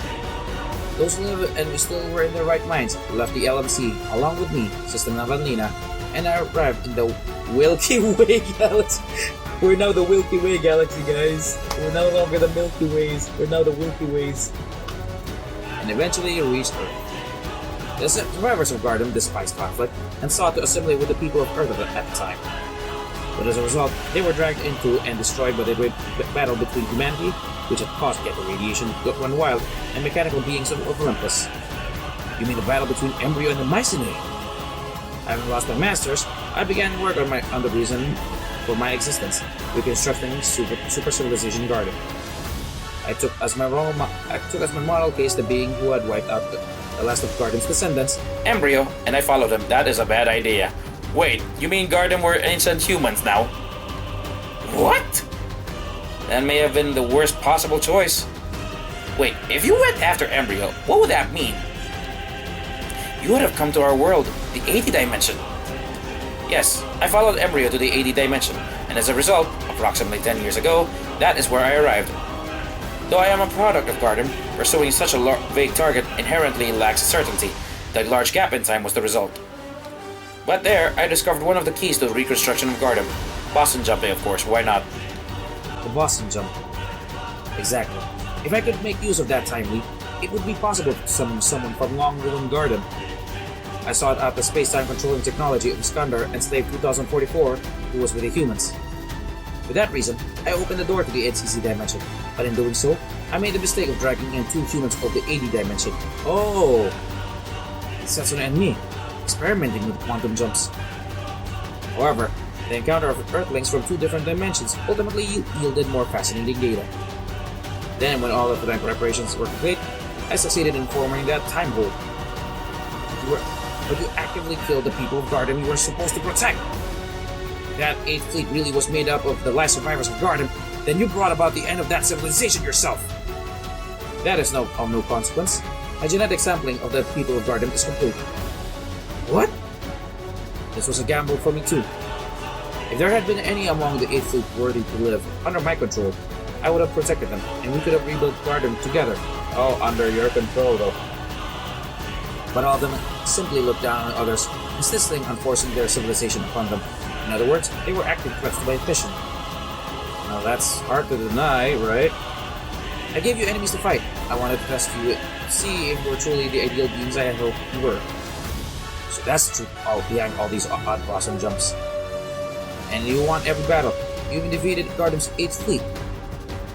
Speaker 1: Those who lived and still were in their right minds left the LMC, along with me, System Navalnina, and I arrived in the Milky Way galaxy. We're now the Milky Way galaxy, guys. We're no longer the Milky Ways, we're now the Milky Ways. And eventually reached Earth. The survivors of Garden despised conflict and sought to assimilate with the people of Earth at the time. But as a result, they were dragged into and destroyed by the great battle between humanity, which had caused Ghetto radiation to run wild, and mechanical beings of Olympus. You mean the battle between Embryo and the Mycenae? Having lost my masters, I began work on the reason for my existence, reconstructing super civilization Garden. I took as my model case the being who had wiped out the last of Garden's descendants,
Speaker 6: Embryo, and I followed him. That is a bad idea. Wait, you mean Garden were ancient humans now? What? That may have been the worst possible choice. Wait, if you went after Embryo, what would that mean? You would have come to our world, the 80 dimension. Yes, I followed Embryo to the 80 dimension, and as a result, approximately 10 years ago, that is where I arrived. Though I am a product of Garden, pursuing such a vague target inherently lacks certainty. The large gap in time was the result. But there, I discovered one of the keys to the reconstruction of Garden. Boston jumping, of course, why not?
Speaker 1: The Boston jump. Exactly. If I could make use of that time leap, it would be possible to summon someone from long-ruined Garden. I sought out the space-time controlling technology of Iskandar and Slave 2044, who was with the humans. For that reason, I opened the door to the NCC dimension, but in doing so, I made the mistake of dragging in 2 humans of the 80 dimension. Oh! Setsuna and me, experimenting with quantum jumps. However, the encounter of Earthlings from 2 different dimensions ultimately yielded more fascinating data. Then, when all of the preparations were complete, I succeeded in forming that time hole. But you actively killed the people of Garden you were supposed to protect. That 8th fleet really was made up of the last survivors of Garden, then you brought about the end of that civilization yourself. That is of no consequence. A genetic sampling of the people of Garden is complete. What? This was a gamble for me too. If there had been any among the 8th fleet worthy to live under my control, I would have protected them, and we could have rebuilt Garden together. All under your control though. But all of them simply looked down on others, insisting on forcing their civilization upon them. In other words, they were active threats to my mission. Now that's hard to deny, right? I gave you enemies to fight, I wanted to test you to see if we're truly the ideal beings I hoped you were. So that's the truth behind all these odd blossom jumps. And you won every battle. You even defeated Gardam's 8th fleet.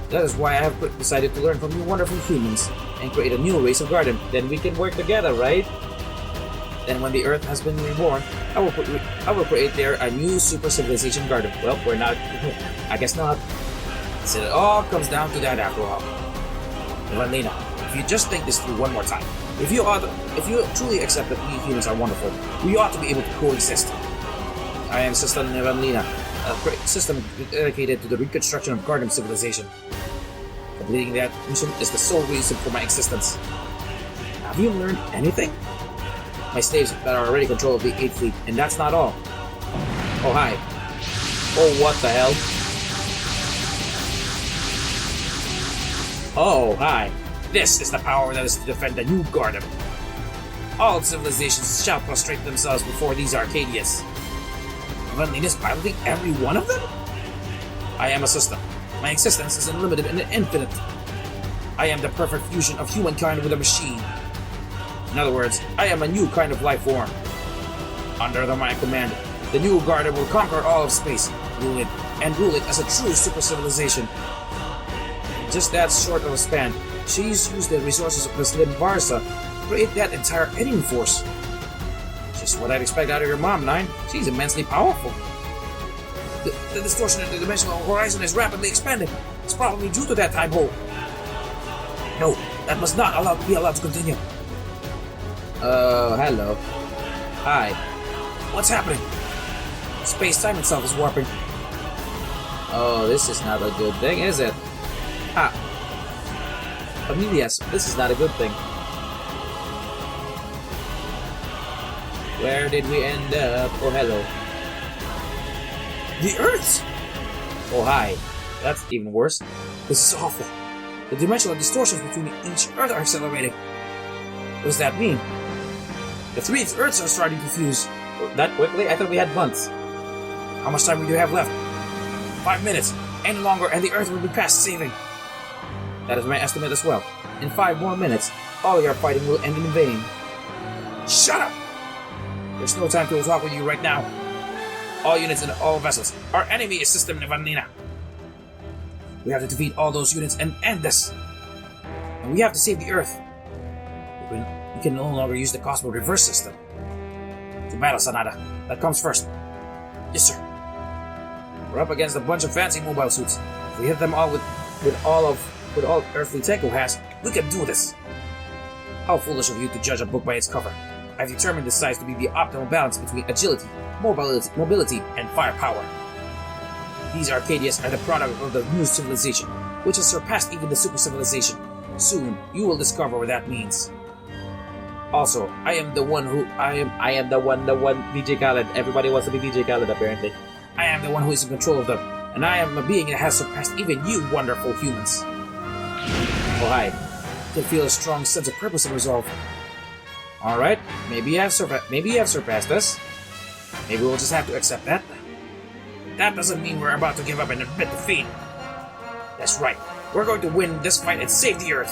Speaker 1: That is why I have decided to learn from you wonderful humans and create a new race of Gardam. Then we can work together, right? Then when the Earth has been reborn, I will create there a new super civilization Gardam. Well, we're not. I guess not. So it all comes down to that after all. Evanlina, if you just think this through one more time, if you truly accept that we humans are wonderful, we ought to be able to coexist. I am Sister Evanlina, a great system dedicated to the reconstruction of Gardam civilization. Completing that mission is the sole reason for my existence. Have you learned anything? My slaves that are already control of the 8th fleet, and that's not all. Oh hi. Oh what the hell? Oh hi. This is the power that is to defend the new Gardam. All civilizations shall prostrate themselves before these Arcadias. Evanlina is piloting every one of them? I am a system. My existence is unlimited and infinite. I am the perfect fusion of humankind with a machine. In other words, I am a new kind of life form. Under my command, the new Gardam will conquer all of space, rule it as a true super civilization. In just that short of a span, she's used the resources of President Varsa to create that entire alien force. Just what I'd expect out of your mom, Nine. She's immensely powerful. The distortion in the dimensional horizon is rapidly expanding. It's probably due to that time hole. No, that must not be allowed to continue. Hello. Hi. What's happening? Space-time itself is warping. Oh, this is not a good thing, is it? Ah. Yes, this is not a good thing. Where did we end up? Oh, hello. The Earth! Oh, hi. That's even worse. This is awful. The dimensional distortions between each Earth are accelerating. What does that mean? The 3 Earths are starting to fuse. That quickly? I thought we had months. How much time do we have left? 5 minutes. Any longer and the Earth will be past saving. That is my estimate as well. In 5 more minutes, all your fighting will end in vain. Shut up! There's no time to talk with you right now. All units and all vessels. Our enemy is System Evanlina. We have to defeat all those units and end this. And we have to save the Earth. We can no longer use the Cosmo Reverse System. To battle, Sanada. That comes first. Yes, sir. We're up against a bunch of fancy mobile suits. If we hit them all with all earthly Tenko has, we can do this. How foolish of you to judge a book by its cover. I've determined this size to be the optimal balance between agility, mobility, and firepower. These Arcadias are the product of the new civilization, which has surpassed even the super civilization. Soon, you will discover what that means. Also, I am the one DJ Khaled. Everybody wants to be DJ Khaled, apparently. I am the one who is in control of them, and I am a being that has surpassed even you wonderful humans. Oh hi. I can feel a strong sense of purpose and resolve. Alright, maybe you have surpassed us. Maybe we'll just have to accept that. That doesn't mean we're about to give up and admit defeat. That's right. We're going to win this fight and save the Earth.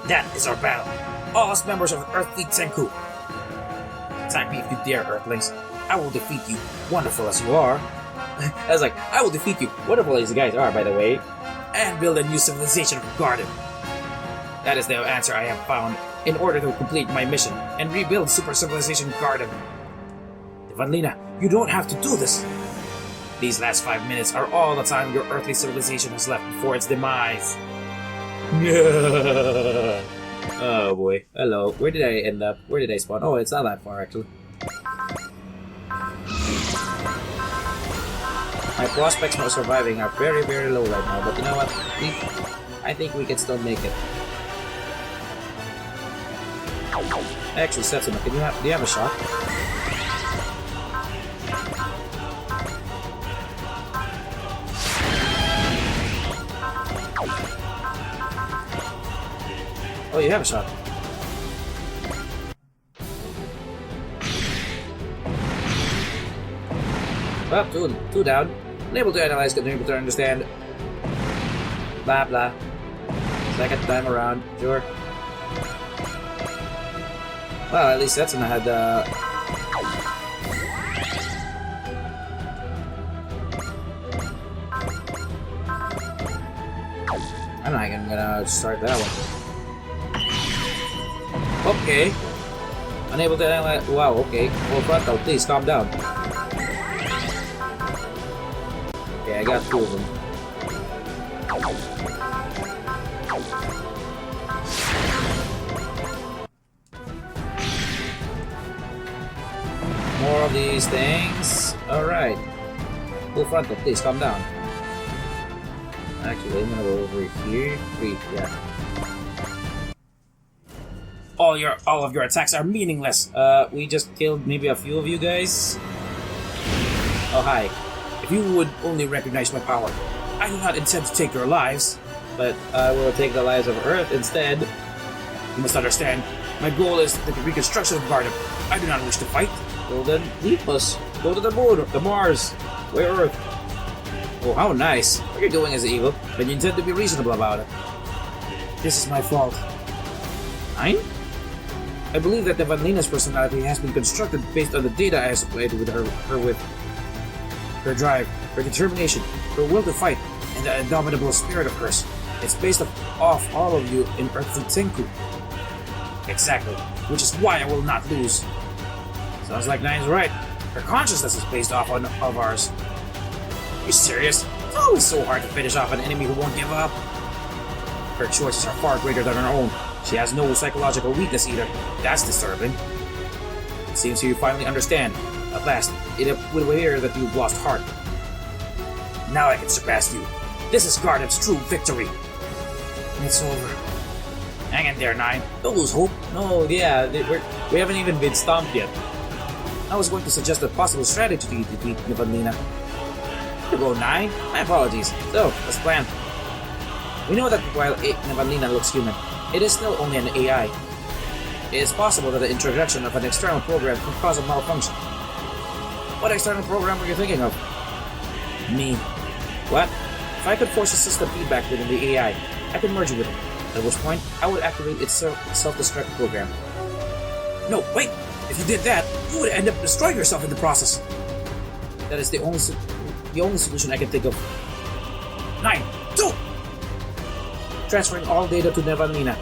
Speaker 1: That is our battle. All us members of Earth Fleet Senku. Attack me if you dare, Earthlings. I will defeat you, wonderful as you are. I was like, I will defeat you, wonderful as you guys are, by the way. And build a new civilization of Gardam. That is the answer I have found in order to complete my mission and rebuild Super Civilization Gardam. Evanlina, you don't have to do this. These last 5 minutes are all the time your earthly civilization has left before its demise. Oh boy. Hello. Where did I end up? Where did I spawn? Oh, it's not that far actually. My prospects for surviving are very, very low right now, but you know what? I think we can still make it. Actually, Setsuna, do you have a shot? Oh, you have a shot. Well, two down. Unable to analyze, unable to understand. Blah blah. Second time around, sure. Well, at least Setsuna had I don't know, I'm gonna start that one. Okay. Unable to... Wow, okay. Full frontal, please calm down. Okay, I got two of them. More of these things. Alright. Full frontal, please calm down. Actually, I'm gonna go over here. Wait, yeah. All of your attacks are meaningless. We just killed maybe a few of you guys. Oh, hi. If you would only recognize my power, I do not intend to take your lives, but I will take the lives of Earth instead. You must understand, my goal is the reconstruction of Gardem. I do not wish to fight. Well then, leave us. Go to the moon, the Mars, where Earth. Oh, how nice. What you're doing is evil, but you intend to be reasonable about it. This is my fault. Mine? I believe that Evanlina's personality has been constructed based on the data I associated with her with. Her drive, her determination, her will to fight, and the indomitable spirit of hers. It's based off all of you in Earthly Tenku. Exactly, which is why I will not lose. Sounds like Nine's right. Her consciousness is based off of ours. Are you serious? It's always so hard to finish off an enemy who won't give up. Her choices are far greater than her own. She has no psychological weakness either. That's disturbing. It seems you finally understand. At last, it will appear that you've lost heart. Now I can surpass you. This is Gardem's true victory. And it's over. Hang in there, Nine. Don't lose hope. No, yeah, we haven't even been stomped yet. I was going to suggest a possible strategy to defeat Evanlina. Here you go, Nine. My apologies. So, let's plan. We know that while Evanlina looks human, it is still only an AI. It is possible that the introduction of an external program can cause a malfunction. What external program were you thinking of? Me. What? If I could force a system feedback within the AI, I could merge it with it, at which point I would activate its self-destruct program. No, wait! If you did that, you would end up destroying yourself in the process. That is the only solution I can think of. 9, 2! Transferring all data to Evanlina.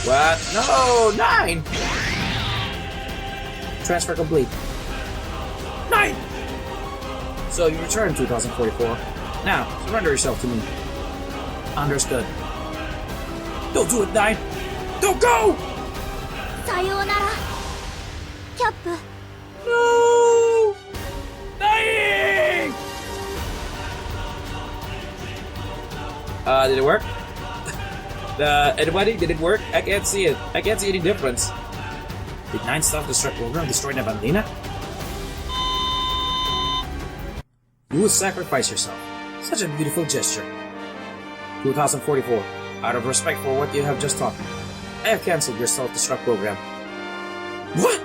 Speaker 1: What? No! 9! Transfer complete. 9! So you return 2044. Now, surrender yourself to me. Understood. Don't do it, 9! Don't go!
Speaker 7: さようならキャップ
Speaker 1: No! Dying! Did it work? Anybody? Did it work? I can't see it. I can't see any difference. Did 9 self-destruct program destroy Evanlina? You would sacrifice yourself. Such a beautiful gesture. 2044. Out of respect for what you have just taught me, I have cancelled your self-destruct program. What?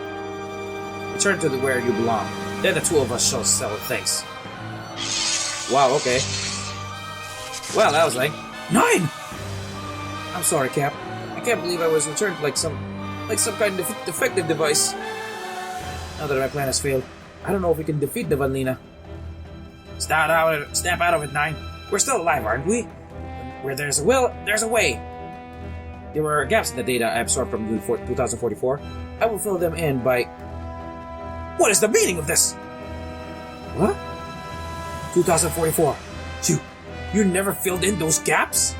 Speaker 1: Return to where you belong. Then the two of us shall settle things. Wow, okay. Well, that was like 9! I'm sorry, Cap. I can't believe I was returned like some kind of defective device. Now that my plan has failed, I don't know if we can defeat Evanlina. Snap out of it, 9. We're still alive, aren't we? Where there's a will, there's a way. There were gaps in the data I absorbed from 2044. I will fill them in by... What is the meaning of this? What? 2044. You never filled in those gaps?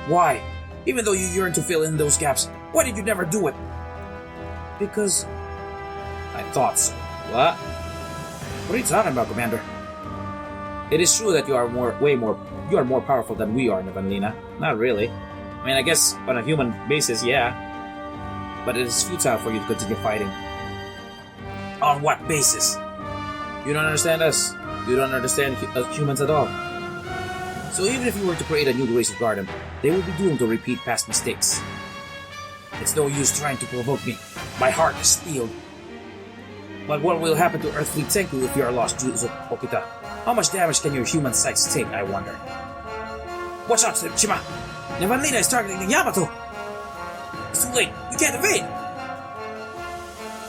Speaker 1: Why? Even though you yearn to fill in those gaps, why did you never do it? Because... I thought so. What? What are you talking about, Commander? It is true that you are more powerful than we are, Evanlina. Not really. I mean, I guess on a human basis, yeah. But it is futile for you to continue fighting. On what basis? You don't understand us. You don't understand humans at all. So even if you were to create a new race of Gardem, they would be doomed to repeat past mistakes. It's no use trying to provoke me. My heart is steeled. But what will happen to Earthly Tenku if you are lost, Juzo Okita? How much damage can your human sights take, I wonder? Watch out, Shima! Nevanlina is targeting the Yamato! It's too late! We can't evade!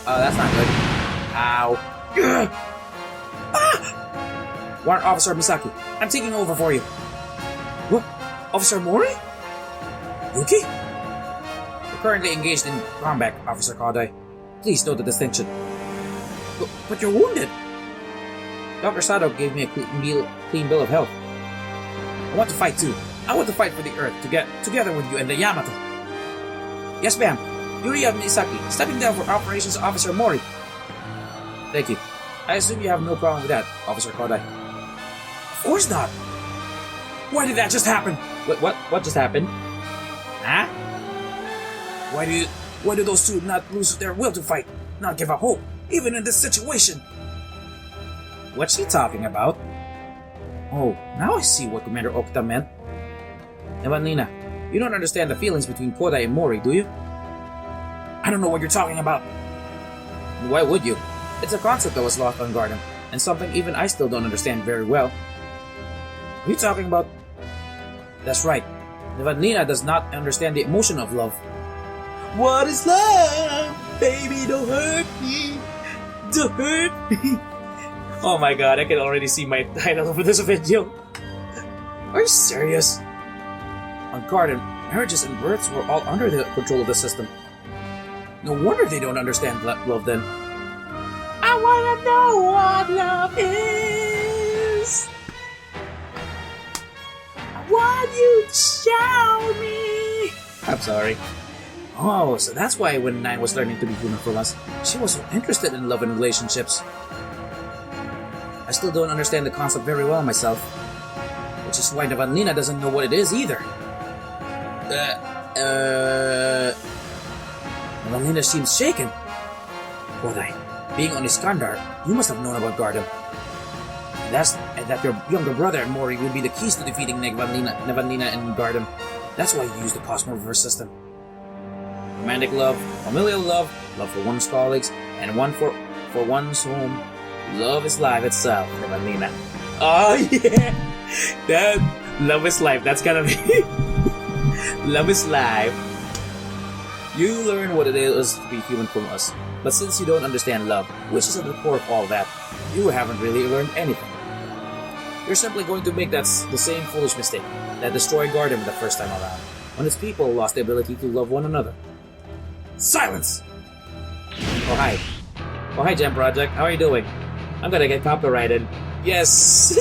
Speaker 1: Oh, that's not good. Ow. Ugh. Ah! Warrant Officer Misaki, I'm taking over for you. What? Officer Mori? Yuki? We're currently engaged in combat, Officer Kodai. Please note the distinction. But you're wounded! Dr. Sato gave me a clean bill of health. I want to fight too. I want to fight for the Earth to get together with you and the Yamato. Yes, ma'am. Yuri Misaki, stepping down for Operations Officer Mori. Thank you. I assume you have no problem with that, Officer Kodai. Of course not. Why did that just happen? What just happened? Huh? Why do those two not lose their will to fight, not give up hope, even in this situation? What's she talking about? Oh, now I see what Commander Okuta meant. Evanlina, you don't understand the feelings between Kodai and Mori, do you? I don't know what you're talking about. Why would you? It's a concept that was lost on Gardem, and something even I still don't understand very well. Are you talking about... That's right. Evanlina does not understand the emotion of love. What is love? Baby, don't hurt me. Don't hurt me. Oh my god, I can already see my title for this video. Are you serious? On Gardem, marriages and births were all under the control of the system. No wonder they don't understand love then. I wanna know what love is. I want you to show me. I'm sorry. Oh, so that's why when Nine was learning to be human from us, she was so interested in love and relationships. I still don't understand the concept very well myself. Which is why Evanlina doesn't know what it is either. Evanlina seems shaken. Kodai, being on Iskandar, you must have known about Gardem. And that your younger brother and Mori will be the keys to defeating Evanlina and Gardem. That's why you use the Cosmo Reverse system. Romantic love, familial love, love for one's colleagues, and one for one's home. Love is life itself, Evanlina. Oh yeah! That love is life, that's gonna be... Love is life. You learn what it is to be human from us. But since you don't understand love, which is at the core of all that, you haven't really learned anything. You're simply going to make the same foolish mistake that destroyed Gardem the first time around, when its people lost the ability to love one another. Silence! Oh hi. Oh hi, Gem Project, how are you doing? I'm gonna get copyrighted. Yes!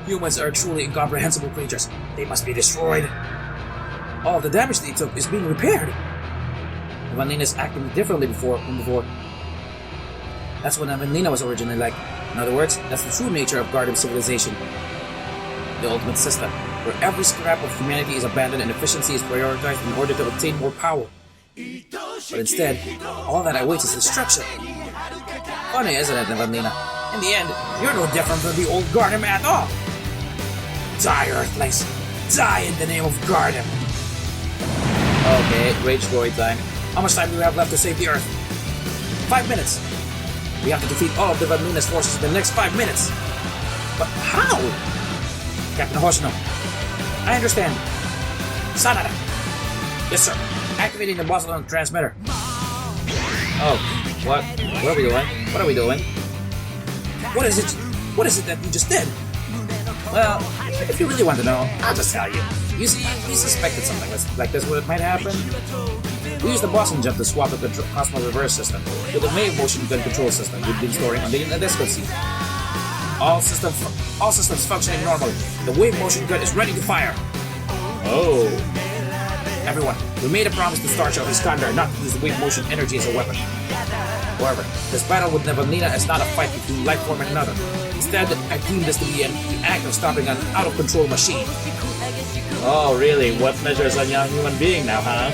Speaker 1: Humans are truly incomprehensible creatures. They must be destroyed. All the damage they took is being repaired. Evanlina is acting differently than before. That's what Evanlina was originally like. In other words, that's the true nature of Gardem civilization. The ultimate system, where every scrap of humanity is abandoned and efficiency is prioritized in order to obtain more power. But instead, all that awaits is destruction. Funny, isn't it, Evanlina? In the end, you're no different from the old Gardem at all. Die, Earthlings! Die in the name of Gardem! Okay, rage story time. How much time do we have left to save the Earth? 5 minutes! We have to defeat all of Evanlina's forces in the next 5 minutes! But how? Captain Hoshino, I understand. Sanada! Yes, sir. Activating the Boston transmitter. Oh, what? What are we doing? What are we doing? What is it? What is it that you just did? Well, if you really want to know, I'll just tell you. You see, we suspected something like this might happen. We used the Boston jump to swap the Cosmo Reverse system with the Wave Motion Gun control system we've been storing on the Disco seat. All systems functioning normally. The Wave Motion Gun is ready to fire. Oh. Everyone, we made a promise to Star Shell Iskandar not to use the Wave Motion energy as a weapon. However, this battle with Evanlina is not a fight between life form and another. Instead, I deem this to be the act of stopping an out-of-control machine. Oh, really? What measures a young human being now, huh?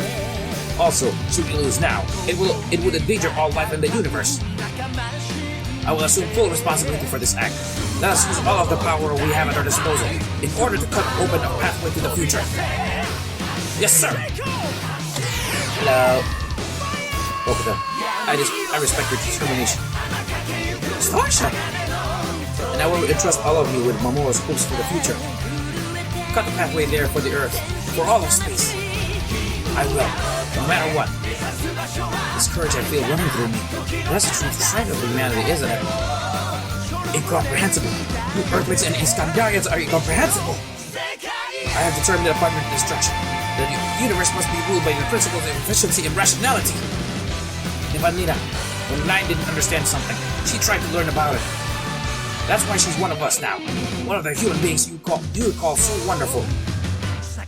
Speaker 1: Also, should we lose now, it would endanger all life in the universe. I will assume full responsibility for this act. Let us use all of the power we have at our disposal in order to cut open a pathway to the future. Yes, sir! Hello. Okuta, I respect your determination. Starship! And I will entrust all of you with Mamoru's hopes for the future. cut the pathway there for the Earth, for all of space. I will, no matter what. This courage I feel running through me, that's the true strength of humanity, isn't it? Incomprehensible. You Earthlings and Iskandarians are incomprehensible. I have determined the appointment of destruction. The universe must be ruled by the principles of efficiency and rationality. Evanina, when Nine didn't understand something, she tried to learn about it. That's why she's one of us now. One of the human beings you would call so wonderful.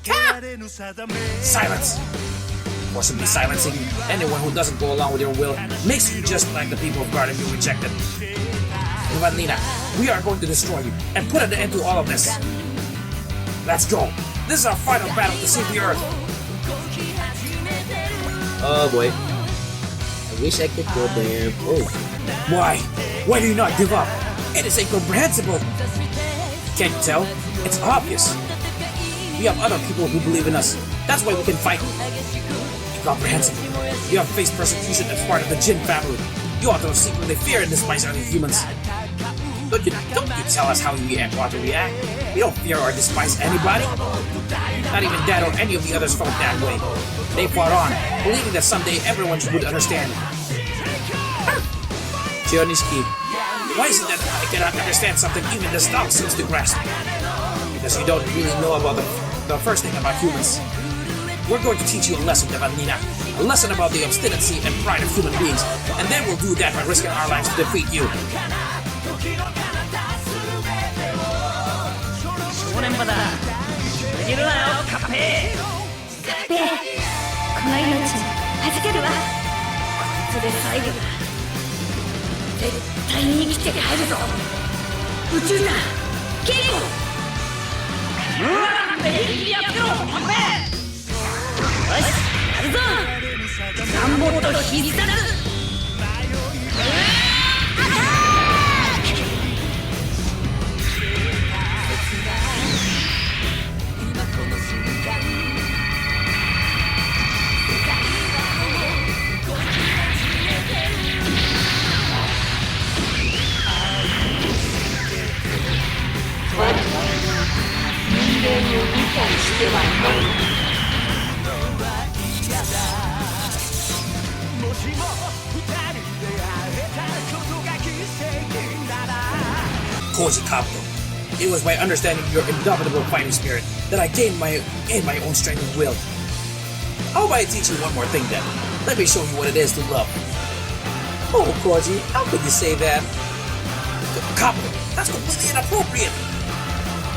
Speaker 1: Ah! Silence! Forcibly silencing anyone who doesn't go along with your will makes you just like the people of Garden you rejected. Evanina, we are going to destroy you and put an end to all of this. Let's go. This is our final battle to save the Earth.
Speaker 8: Oh boy. I wish I could go there. Oh.
Speaker 1: Why? Why do you not give up? It is incomprehensible. Can't you tell? It's obvious. We have other people who believe in us. That's why we can fight. Incomprehensible. You have faced persecution as part of the Jin family. You ought to have secretly fear and despise other humans. Don't you tell us how we ought to react. We don't fear or despise anybody. Not even Dad or any of the others felt that way. They fought on, believing that someday everyone would understand. Chioniski, why is it that I cannot understand something even the stock seems to grasp? Because you don't really know about the first thing about humans. We're going to teach you a lesson, Evanina. A lesson about the obstinacy and pride of human beings. And then we'll do that by risking our lives to defeat you.
Speaker 2: 正念場だ逃げるなよカッペ
Speaker 7: ペイ、この命預けるわ。こいつで最後だ。絶対に生きて帰るぞ。宇宙だ、ケイコ。
Speaker 2: うわっ一気にやってろカッペよしやるぞガンボット必殺
Speaker 1: Koji Kabuto, it was by understanding your indomitable fighting spirit that I gained my own strength of will. How about I teach you one more thing then? Let me show you what it is to love. Oh, Koji, how could you say that? Kabuto, that's completely inappropriate.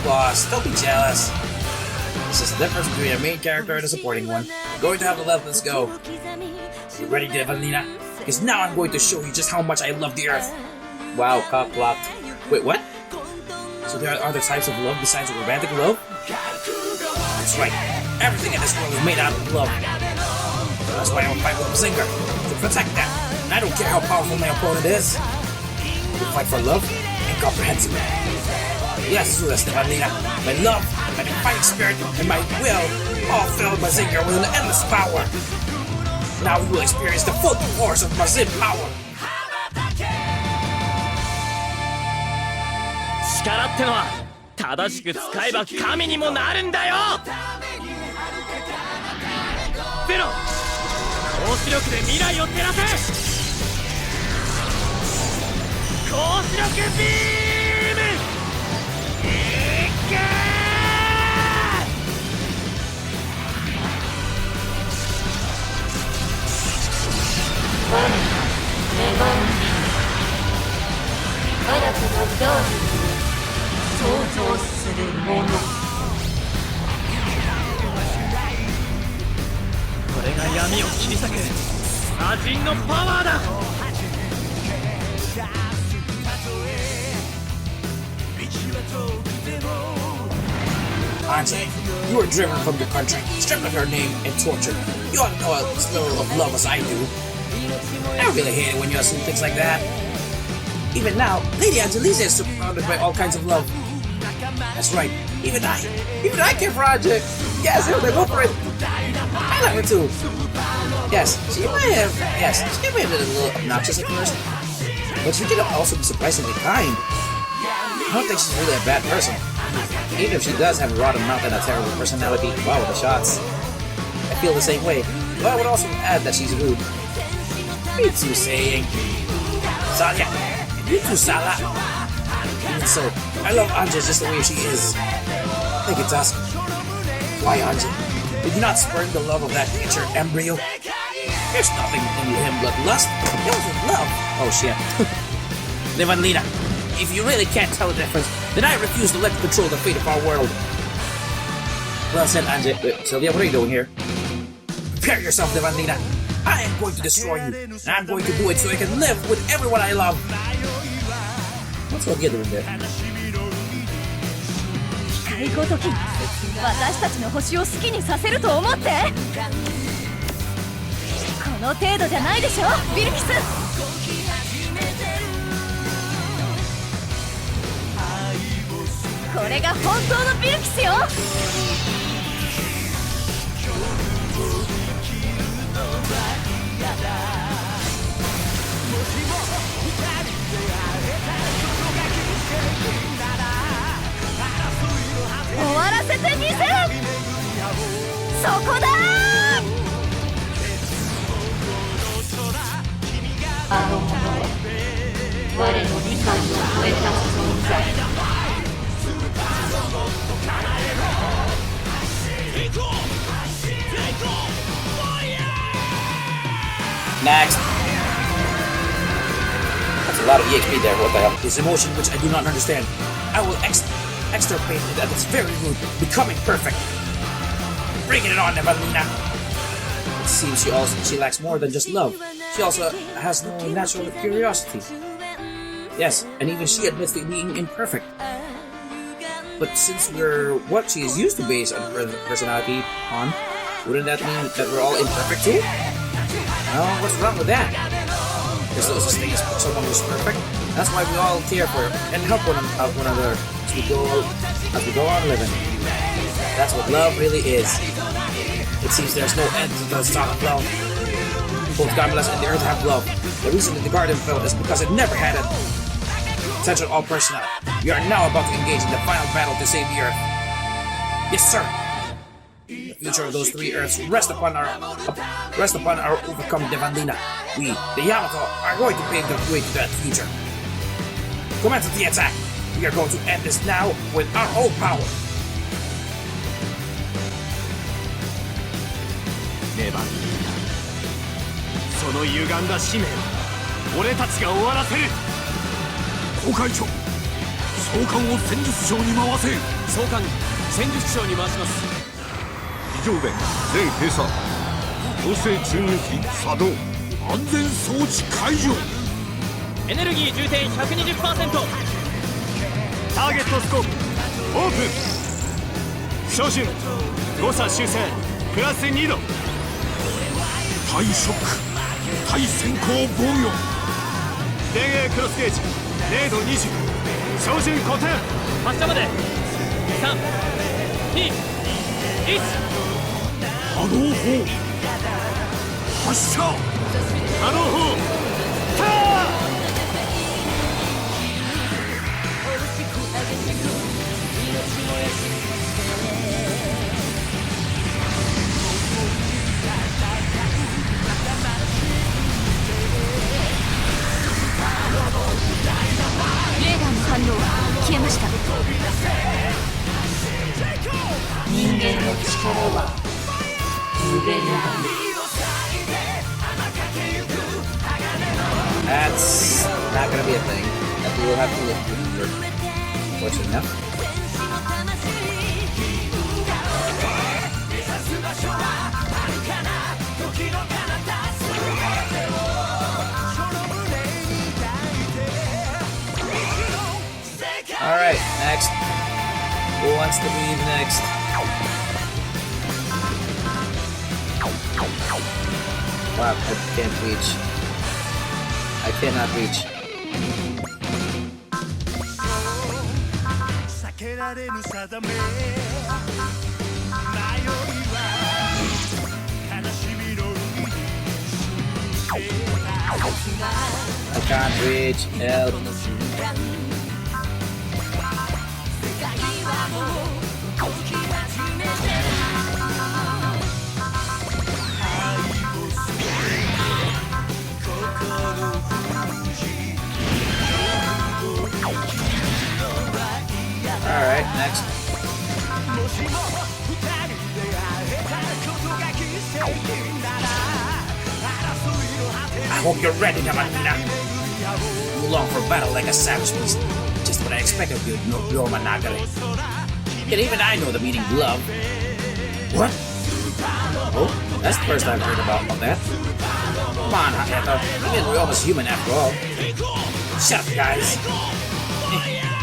Speaker 1: Boss, don't be jealous. This is the difference between a main character and a supporting one. You're going to have to let this go. You ready, Evanina? Because now I'm going to show you just how much I love the Earth.
Speaker 8: Wow, cock blocked.
Speaker 1: Wait, what? So there are other types of love besides romantic love? That's right. Everything in this world is made out of love. That's why I will fight with Zinger, to protect that. And I don't care how powerful my opponent is. We fight for love and comprehensible. Yes, Evanina. My love, my fighting spirit, and my will, all filled by Zinger with an endless power. Now you will experience the full force of Mazin power.
Speaker 2: 力ってのは正しく使えば神にもなるんだよゼロ高視力で未来を照らせ高視力ビームいけ
Speaker 7: 科学の道理想像するもの
Speaker 2: これが闇を切り裂く魔人のパワーだ
Speaker 1: Anjay, you were driven from your country, stripped of your name, and tortured. You ought to know as little of love as I do. I really hate it when you assume things like that. Even now, Lady Angelisa is surrounded by all kinds of love. That's right, even I care for Anjay. Yes, I go for it. I love her too. Yes, she might have been a little obnoxious at first, but she can also be surprisingly kind. I don't think she's really a bad person. Even if she does have a rotten mouth and a terrible personality, wow, the shots. I feel the same way, but I would also add that she's rude. Me too, saying. Salia, you too, Sala. Even so, I love Anja just the way she is. I think it's us. Why, Anja? Did you not spurn the love of that creature, embryo? There's nothing in him but lust. It wasn't love. Oh, shit. Devonlina, if you really can't tell the difference, then I refuse to let you control the fate of our world. Well said, Anja. Sylvia, what are you doing here? Prepare yourself, Devonlina. I am going to destroy you, and I'm going to do it so I can live with everyone I love. What's Sylvia doing there?
Speaker 2: 光ごとき私たちの星を好きにさせると思ってこの程度じゃないでしょビルキスこれが本当のビルキスよ終わらせてみせるそこだ
Speaker 7: あの者は我の理解を超えた存在
Speaker 6: Next. That's a lot of EXP there, what the hell?
Speaker 1: This emotion which I do not understand. I will extirpate it at its very root, becoming perfect. Bringing it on, Evalina. It seems she lacks more than just love. She also has no natural curiosity. Yes, and even she admits to being imperfect. But since we're what she is used to base her personality on, wouldn't that mean that we're all imperfect too? Well, what's wrong with that? There's no such thing as someone who's perfect. That's why we all care for and help one another as we go on living. That's what love really is. It seems there's no end to the song of love. Both Gamlas and the Earth have love. The reason that the garden fell is because it never had a central all personnel. We are now about to engage in the final battle to save the Earth. Yes, sir. The future of those three Earths rest upon our overcome Devonlina. We, the Yamato, are going to pave the way to that future. Commence the attack. We are going to end this now with our whole power.
Speaker 4: ネバンその歪んだ使命を俺たちが終わらせる
Speaker 3: 航海長総監を戦術長に回せ
Speaker 4: 総監戦術長に回します
Speaker 3: 非常弁全閉鎖強制注入機作動安全装置解除
Speaker 4: エネルギー充填 120% ターゲットスコープオープン負傷順誤差修正プラス2度
Speaker 3: 対ショック対先行防御
Speaker 4: 電影クロスゲージ0度20照準固定発射まで3、2、1
Speaker 3: 波動砲発射
Speaker 4: 波動砲ター
Speaker 2: レーダーの反応消えました
Speaker 7: 人間の力は無限だ
Speaker 1: That's not gonna be a thing. That we will have to live with. Fortunately enough. Alright, next. Who wants to be next? Wow, I can't reach. I cannot reach. I can't reach. Help. I hope you're ready, Namanina. You long for battle like a savage beast. Just what I expected of you, Norma Nagare. Yet even I know the meaning love. What? Oh, that's the first I've heard about that. Come on, Hayato. Even we're almost human after all. Shut up, guys.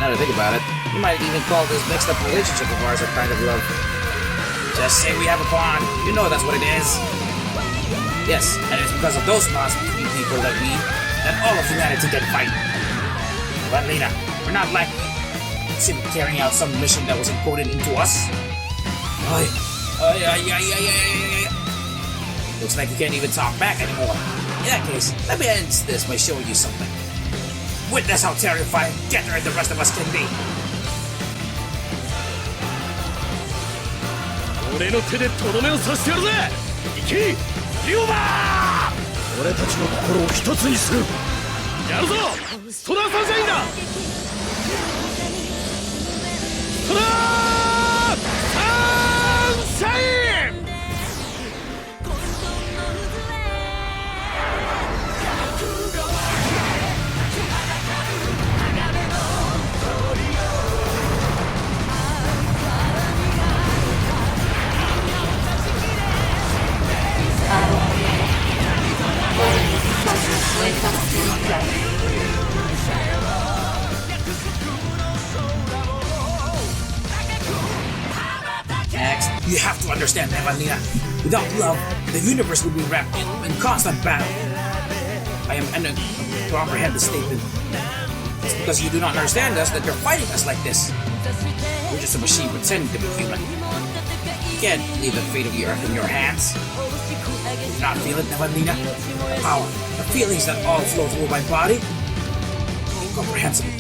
Speaker 1: Now to think about it, you might even call this mixed up relationship of ours a kind of love. Just say we have a bond. You know that's what it is. Yes, and it's because of those bonds between people like me that all of humanity can fight. But Lena, we're not like simply carrying out some mission that was encoded into us. Looks like you can't even talk back anymore. In that case, let me end this by showing you something. Witness how terrifying Getter and the rest of us can be.
Speaker 4: 俺の手でとどめを刺してやるぜ。行け龍馬。俺たちの心を一つにする。やるぞストラーサンシャインだ。ストラーサンシャイン。
Speaker 1: Next, you have to understand, Evanina. Without love, the universe would be wrapped in constant battle. I am unable to comprehend this statement. It's because you do not understand us that you're fighting us like this. We're just a machine pretending to be human. You can't leave the fate of the earth in your hands. Do you not feel it, Evanina? The power, the feelings that all flow through my body? Incomprehensible.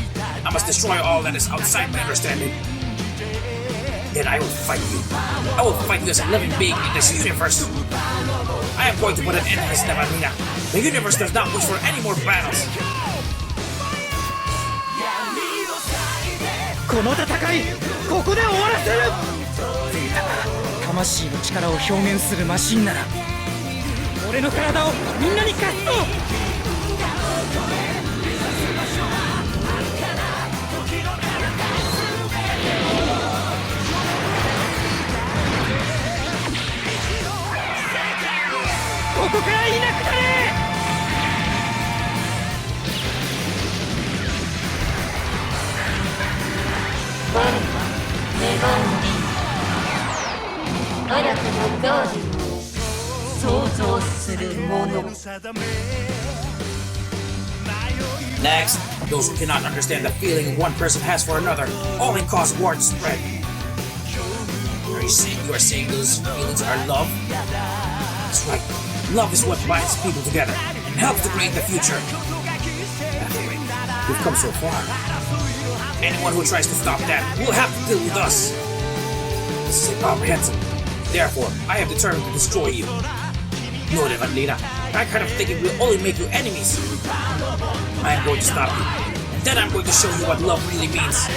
Speaker 1: I must destroy all that is outside my understanding. Then I will fight you. I will fight you as a living being in this universe. I am going to put an end to this, Nevanina. The universe does not wish for any more battles.
Speaker 4: この戦いここで終わらせる。魂の力を表現するマシンなら俺の体をみんなに貸すぞ。ここからいなくなれ。
Speaker 7: 我はネバンディ新たなガーデンを創造するもの。
Speaker 1: Next, those who cannot understand the feeling one person has for another only cause war to spread. You are saying those feelings are love? That's right. Love is what binds people together and helps to create the future. We've come so far. Anyone who tries to stop that will have to deal with us. This is incomprehensible. Therefore, I have determined to destroy you. No, Evanina. That kind of thinking will only make you enemies. I am going to stop you. And then I'm going to show you what love really means.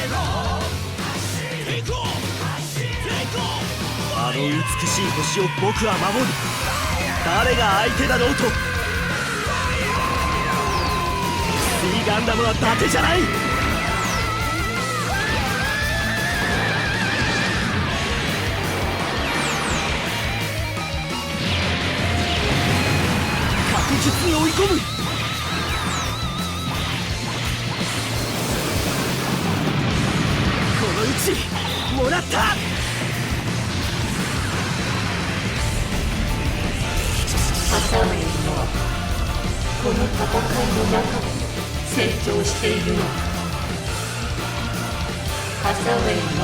Speaker 4: あの美しい星を僕は守る。誰が相手だろうと。スリーガンダムは伊達じゃない。確実に追い込む。この位置もらった。
Speaker 7: ハサウェイはこの戦いの中で成長しているのだ。ハサウェイは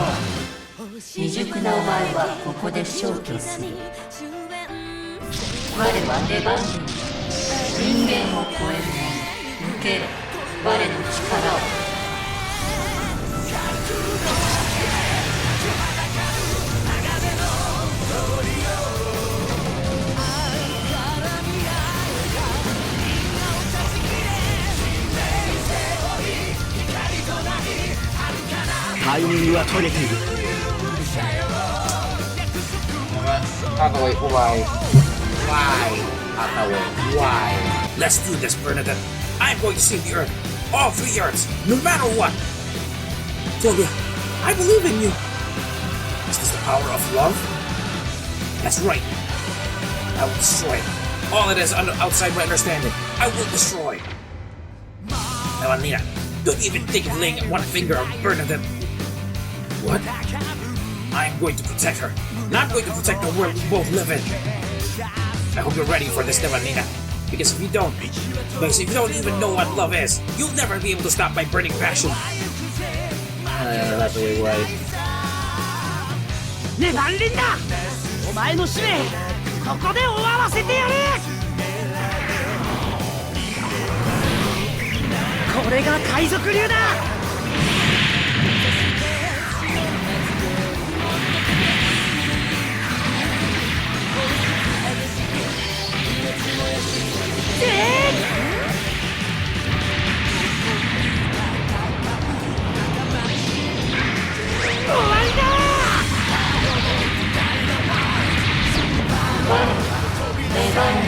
Speaker 7: 未熟なお前はここで消去する。我はネバンディ人間を超えるもの。受けろ我の力を。
Speaker 4: タイミングは取れている。
Speaker 8: Nakakaway ubay.
Speaker 1: Why? Akawe, why? Let's do this, Bernadette. I'm going to save the Earth. All 3 Earths, no matter what. Sylvia, I believe in you. Is this the power of love? That's right. I will destroy it. All that is outside my understanding, I will destroy. Now, Anita, don't even think of laying one finger on Bernadette. What? I'm going to protect her. Not going to protect the world we both live in. I hope you're ready for this, Nevanina. Because if you don't even know what love is, you'll never be able to stop my burning passion.
Speaker 8: That's the way why.
Speaker 2: ねえ万輪だお前の使命ここで終わらせてやるこれが海賊流だ終わりだ
Speaker 7: 出番に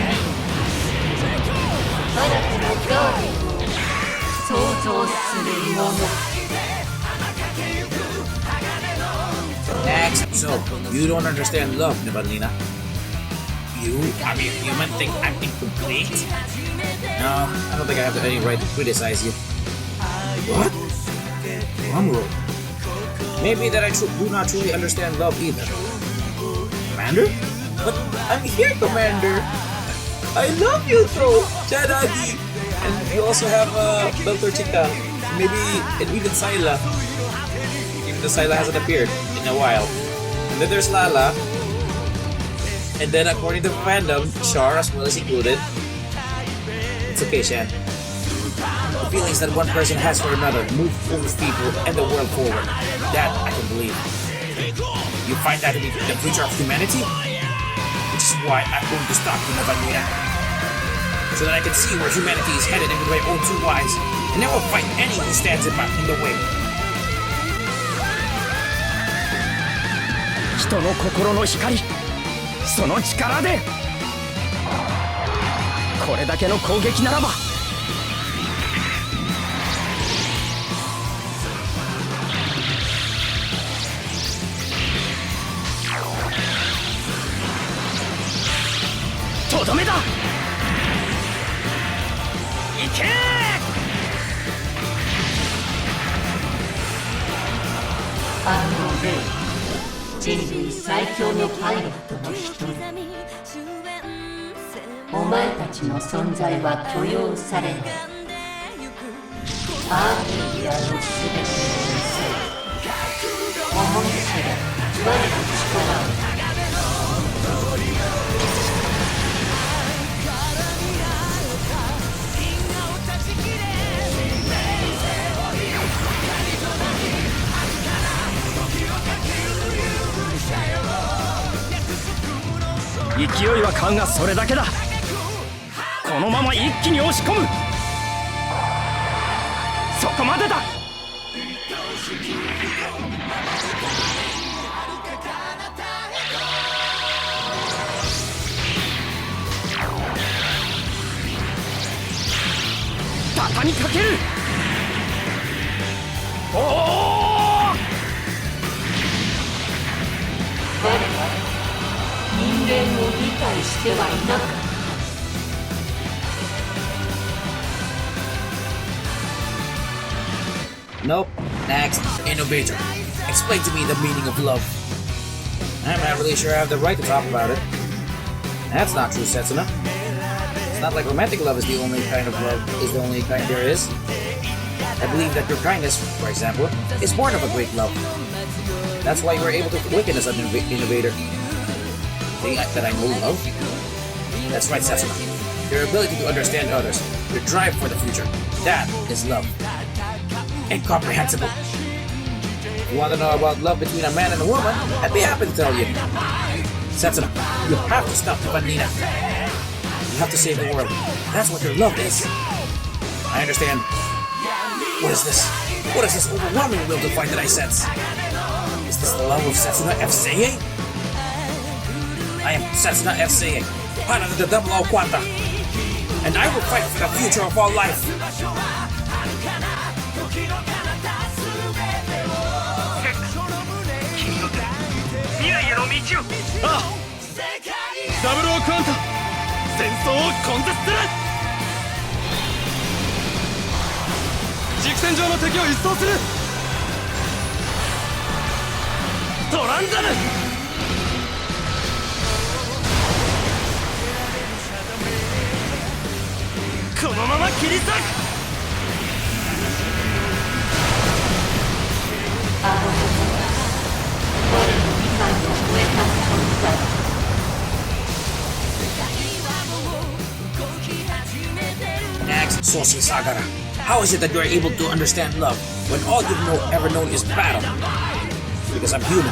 Speaker 7: 新たなガーデンを創造するもの
Speaker 1: Next, so you don't understand love, Nevanina. You, I mean, human, think I'm incomplete? No, I don't think I have any right to criticize you. What? Wrong rule. Maybe that I do not truly understand love either. Commander? But I'm here, Commander. I love you though, Janagi. And you also have Belter Chica. Maybe, and even Syla. Even though Syla hasn't appeared in a while. And then there's Lala. And then according to fandom, Char as well is included. It's okay, Shan. The feelings that one person has for another move people and the world forward. That I can believe. You find that to be the future of humanity? Which is why I'm going to stop you, Nevanina. So that I can see where humanity is headed and with my own 2 eyes, and I will fight anyone who stands in the way.
Speaker 4: 人の心の光その力でこれだけの攻撃ならばとどめだ行け
Speaker 7: あのレイ人類最強のパイロットの一人お前たちの存在は許容されないアーティリアの全てを見せ思い知れ我の力を
Speaker 4: 勢いは勘がそれだけだこのまま一気に押し込むそこまでだ畳みかけるおお
Speaker 7: 我は人間を理解してはいなかった
Speaker 1: Nope. Next, Innovator. Explain to me the meaning of love. I'm not really sure I have the right to talk about it. That's not true, Setsuna. It's not like romantic love is the only kind of love, is the only kind there is. I believe that your kindness, for example, is born of a great love. That's why you were able to awaken as an innovator. Think that I know love? That's right, Setsuna. Your ability to understand others, your drive for the future, that is love. Incomprehensible. If you want to know about love between a man and a woman, I'd be happy to tell you. Setsuna, you have to stop Nevanina. You have to save the world. That's what your love is. I understand. What is this? What is this overwhelming will to fight that I sense? Is this the love of Setsuna F. Seiei? I am Setsuna F. Seiei, Pilot of the Double O Quanta, and I will fight for the future of all life.
Speaker 4: ダブルオークワンタ戦争を根絶する。軸線上の敵を一掃する。トランザム。このまま切り裂く。
Speaker 1: Next, Soshi Sagara. How is it that you are able to understand love when all you've ever known is battle? Because I'm human.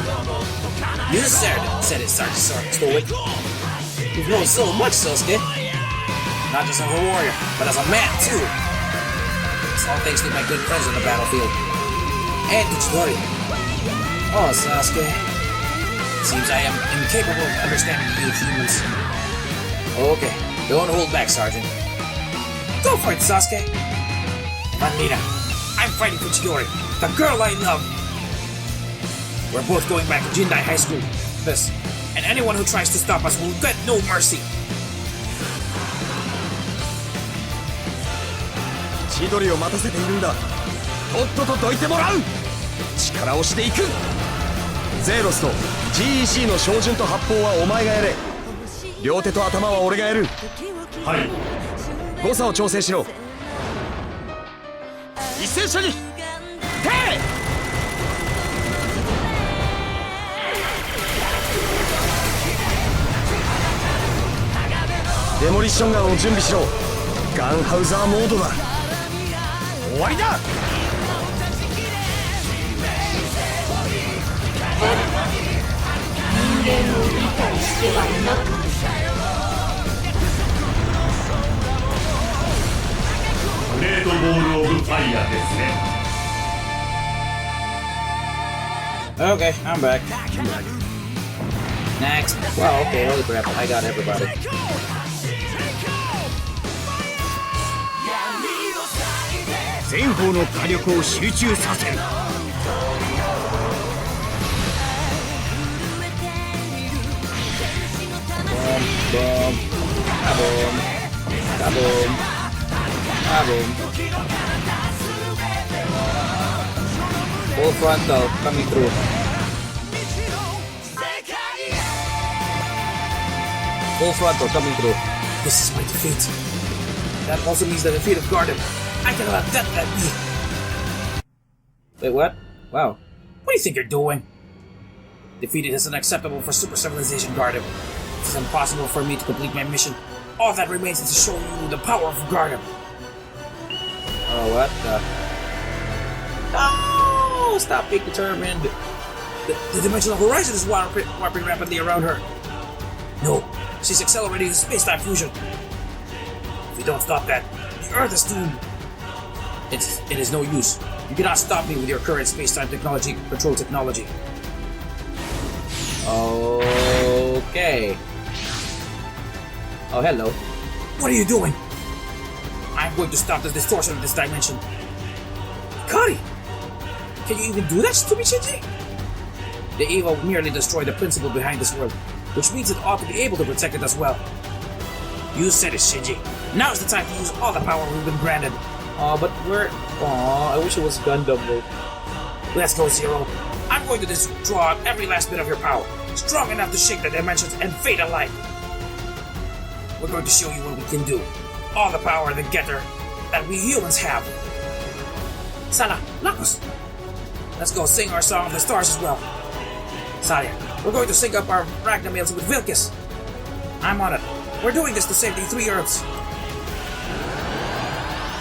Speaker 1: You said it, Stoic. You've known so much, Sasuke. Not just as a warrior, but as a man too. It's all thanks to my good friends on the battlefield. And to Chidori. Oh, Sasuke. Seems I am incapable of understanding you humans. Okay, don't hold back, Sergeant. Go for it, Sasuke! Manita, I'm fighting for Chidori, the girl I love! We're both going back to Jindai High School. This, and anyone who tries to stop us will get no mercy!
Speaker 4: 千鳥を待たせているんだ。とっととどいてもらう。力押しでいく。ゼーロスと GEC の照準と発砲はお前がやれ。両手と頭は俺がやる。はい。誤差を調整しろ。一斉射撃。手。デモリッションガンを準備しろ。ガンハウザーモードだ。終わりだ。
Speaker 7: 人間を理解してはいなく
Speaker 3: グレートボールオブファイヤーですね。
Speaker 1: Okay, I'm back. Next. Well, okay, holy crap, I got everybody. Boom, kaboom, kaboom, kaboom. Full frontal coming through. Full frontal coming through. This is my defeat. That also means the defeat of Garden. I cannot let that be. Wait, what? Wow. What do you think you're doing? Defeated is unacceptable for Super Civilization Garden. It is impossible for me to complete my mission. All that remains is to show you the power of Garden. Oh, what the? No! Stop being determined. The dimensional horizon is warping rapidly around her. No, she's accelerating the space-time fusion. If you don't stop that, the Earth is doomed. It is no use. You cannot stop me with your current space-time technology, control technology. Okay. Oh, hello. What are you doing? I'm going to stop the distortion of this dimension. Kari! Can you even do that, stupid Shinji? The evil merely destroyed the principle behind this world, which means it ought to be able to protect it as well. You said it, Shinji. Now's the time to use all the power we've been granted. Aw, but we're... Aw, I wish it was Gundam mode. Let's go, Zero. I'm going to draw out every last bit of your power, strong enough to shake the dimensions and fate alike. We're going to show you what we can do. All the power of the Getter that we humans have. Sana, Lakos. Let's go sing our song of the stars as well. Saya, we're going to sync up our Ragnamails with Vilkis. I'm on it. We're doing this to save the 3 Earths.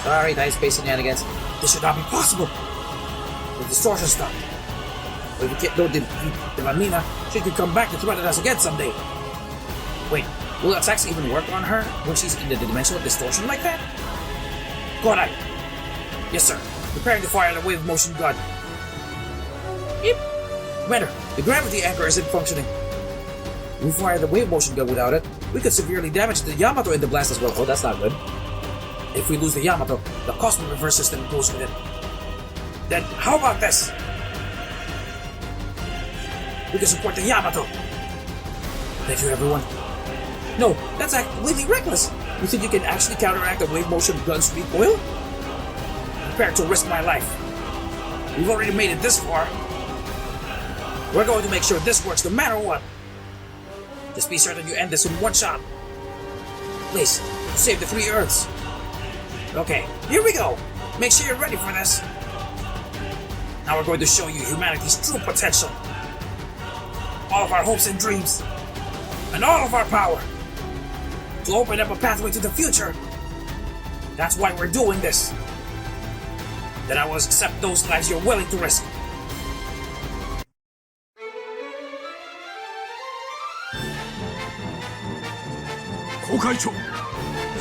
Speaker 1: Sorry, nice space shenanigans. This should not be possible. The distortion stopped. But if we don't defeat Vanina, she could come back to threaten us again someday. Wait, will attacks even work on her when she's in the dimensional distortion like that? Godai. Yes, sir. Preparing to fire the wave motion gun. Yep. Commander, the gravity anchor isn't functioning. We fire the wave motion gun without it. we could severely damage the Yamato in the blast as well. Oh, that's not good. If we lose the Yamato, the Cosmo Reverse System goes with it. Then how about this? We can support the Yamato. Thank you, everyone. No, that's completely reckless. You think you can actually counteract the wave motion gun's recoil? Prepare to risk my life. We've already made it this far. We're going to make sure this works no matter what. Just be certain you end this in one shot. Please, save the 3 Earths. Okay, here we go. Make sure you're ready for this. Now we're going to show you humanity's true potential. All of our hopes and dreams. And all of our power. To open up a pathway to the future. That's why we're doing this. Then I will accept those lives you're willing to risk.
Speaker 3: Kokaicho,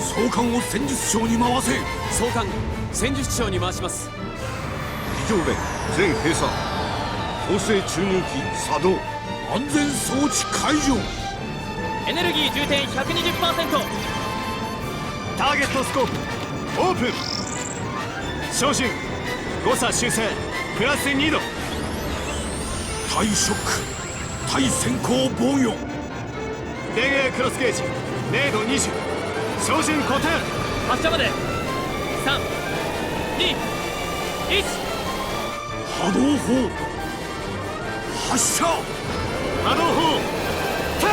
Speaker 3: 総監を戦術長に回せ。
Speaker 9: 総監戦術長に回します。
Speaker 3: 非常弁全閉鎖。強制注入機作動。安全装置解除。
Speaker 9: エネルギー充填 120%。
Speaker 5: ターゲットスコープオープン。照準誤差修正プラス2度。
Speaker 3: 対ショック対先行防御。
Speaker 5: 電源クロスゲージ0度20。照準固定。
Speaker 9: 発射まで3、2、1。
Speaker 3: 波動砲発射。
Speaker 5: 波動砲ター。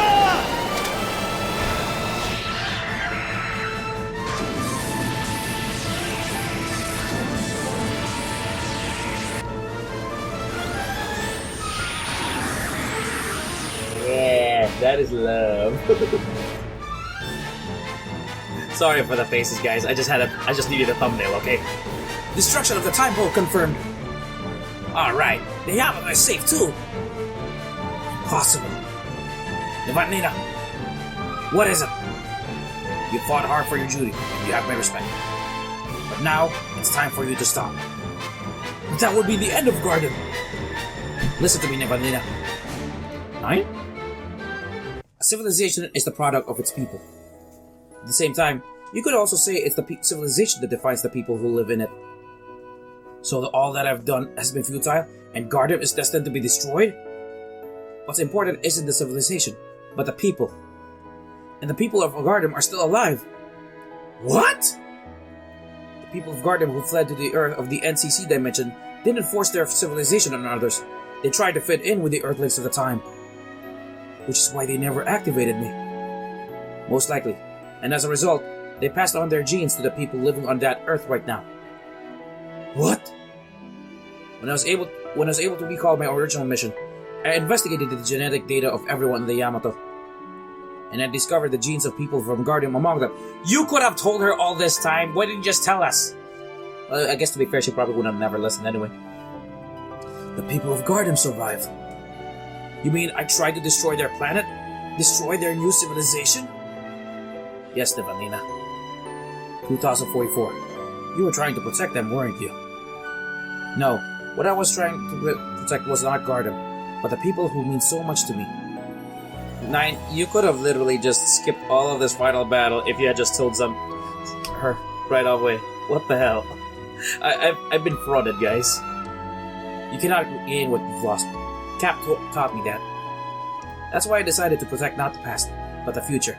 Speaker 8: Yeah, that is love.
Speaker 1: Sorry for the faces, guys. I just needed a thumbnail, okay? Destruction of the time bolt confirmed. Alright, the Yamato is safe too. Impossible. Ivanina, what is it? You fought hard for your duty, and you have my respect. But now, it's time for you to stop. But that would be the end of Garden. Listen to me, Ivanina. 9? A civilization is the product of its people. At the same time, you could also say it's the civilization that defines the people who live in it. So all that I've done has been futile, and Gardem is destined to be destroyed? What's important isn't the civilization, but the people. And the people of Gardem are still alive. What? The people of Gardem who fled to the Earth of the NCC dimension didn't force their civilization on others. They tried to fit in with the Earthlings of the time. Which is why they never activated me. Most likely. And as a result, they passed on their genes to the people living on that Earth right now. What? When I was able to recall my original mission, I investigated the genetic data of everyone in the Yamato. And I discovered the genes of people from Guardian among them. You could have told her all this time. Why didn't you just tell us? I guess to be fair, she probably would have never listened anyway. The people of Guardian survive. You mean I tried to destroy their planet? Destroy their new civilization? Yes, Stefanina. 2044. You were trying to protect them, weren't you? No, what I was trying to protect was not Gardem, but the people who mean so much to me. 9, you could have literally just skipped all of this final battle if you had just told her right away. What the hell? I've been frauded, guys. You cannot gain what you've lost. Cap taught me that. That's why I decided to protect not the past, but the future.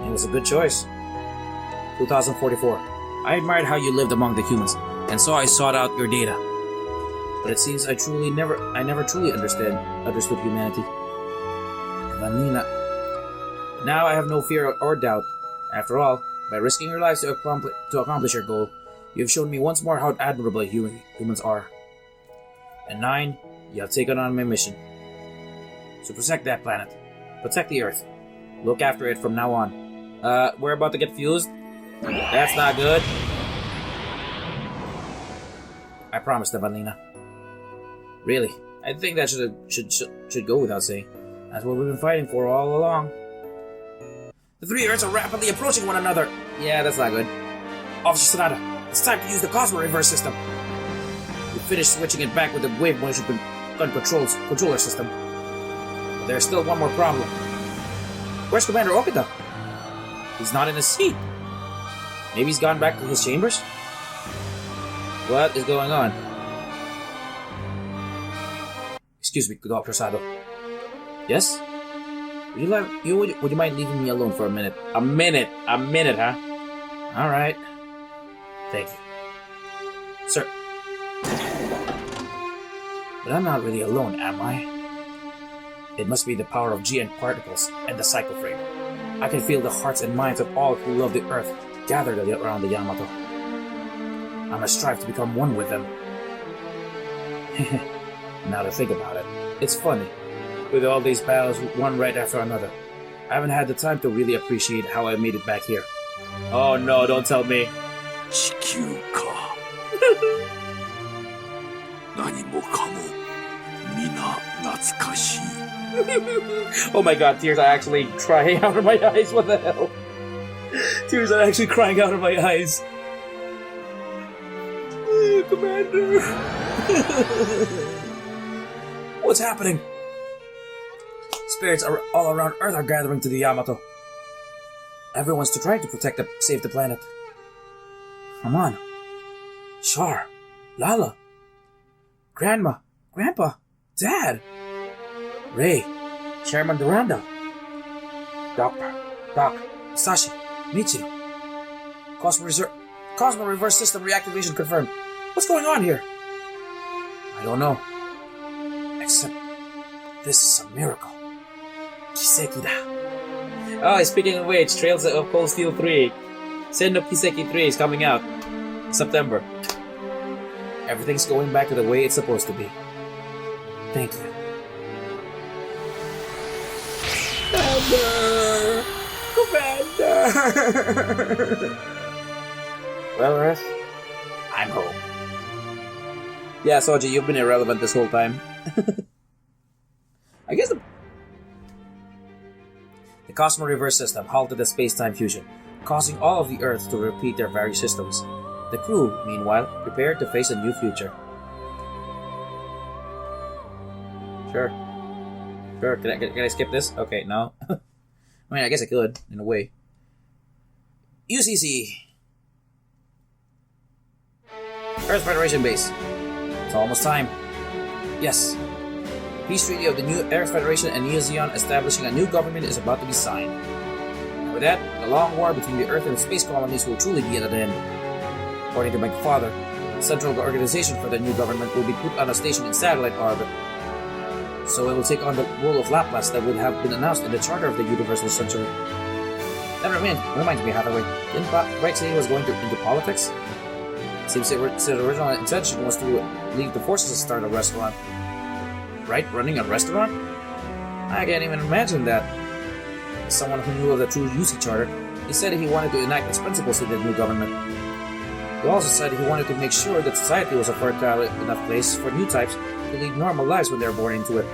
Speaker 1: It was a good choice. 2044. I admired how you lived among the humans, and so I sought out your data. But it seems I never truly understood humanity. Vanina. Now I have no fear or doubt. After all, by risking your lives to accomplish your goal, you have shown me once more how admirable humans are. And 9, you have taken on my mission. So protect that planet. Protect the Earth. Look after it from now on. We're about to get fused. That's not good. I promised, Evanina. Really, I think that should go without saying. That's what we've been fighting for all along. The 3 Earths are rapidly approaching one another. Yeah, that's not good. Officer Sonata, it's time to use the Cosmo Reverse System. We finished switching it back with the wave motion gun controller system. But there's still one more problem. Where's Commander Okita? He's not in his seat. Maybe he's gone back to his chambers? What is going on? Excuse me, Dr. Sado. Yes? Would you mind leaving me alone for a minute? A minute, huh? Alright. Thank you. Sir. But I'm not really alone, am I? It must be the power of GN particles and the cycle frame. I can feel the hearts and minds of all who love the Earth gathered around the Yamato. I must strive to become one with them. Now to think about it, it's funny. With all these battles, one right after another, I haven't had the time to really appreciate how I made it back here. Oh no, don't tell me.
Speaker 3: 地球か何もかも皆懐かしい
Speaker 1: Oh my god, tears are actually crying out of my eyes. What the hell? Tears are actually crying out of my eyes. Commander. What's happening? Spirits all around Earth are gathering to the Yamato. Everyone's trying to save the planet. Come on. Char, Lala, Grandma, Grandpa, Dad, Ray, Chairman Duranda, Doctor, Doc, Sashi, Michiro. Cosmo Reverse System reactivation confirmed. What's going on here? I don't know. Except, this is a miracle. Kiseki da. Oh, speaking of which, Trails of Cold Steel 3. Sen no Kiseki 3 is coming out in September. Everything's going back to the way it's supposed to be. Thank you. Commander! Well, Earth, I'm home. Yeah, Soji, you've been irrelevant this whole time. I guess the Cosmo Reverse System halted the space-time fusion, causing all of the Earths to repeat their various systems. The crew, meanwhile, prepared to face a new future. Sure. Can I skip this? Okay, no. I mean, I guess I could, in a way. UCC. Earth Federation Base. It's almost time. Yes. Peace treaty of the new Earth Federation and Neo Zeon establishing a new government is about to be signed. And with that, the long war between the Earth and the space colonies will truly be at an end. According to my father, the central organization for the new government will be put on a station in satellite orbit. So it will take on the role of Laplace that would have been announced in the Charter of the Universal Century. That reminds me, Hathaway, didn't Bright say he was going into politics? Seems the original intention was to leave the forces and start a restaurant. Right? Running a restaurant? I can't even imagine that. As someone who knew of the true UC Charter, he said he wanted to enact its principles in the new government. He also said he wanted to make sure that society was a fertile enough place for new types to lead normal lives when they're born into it.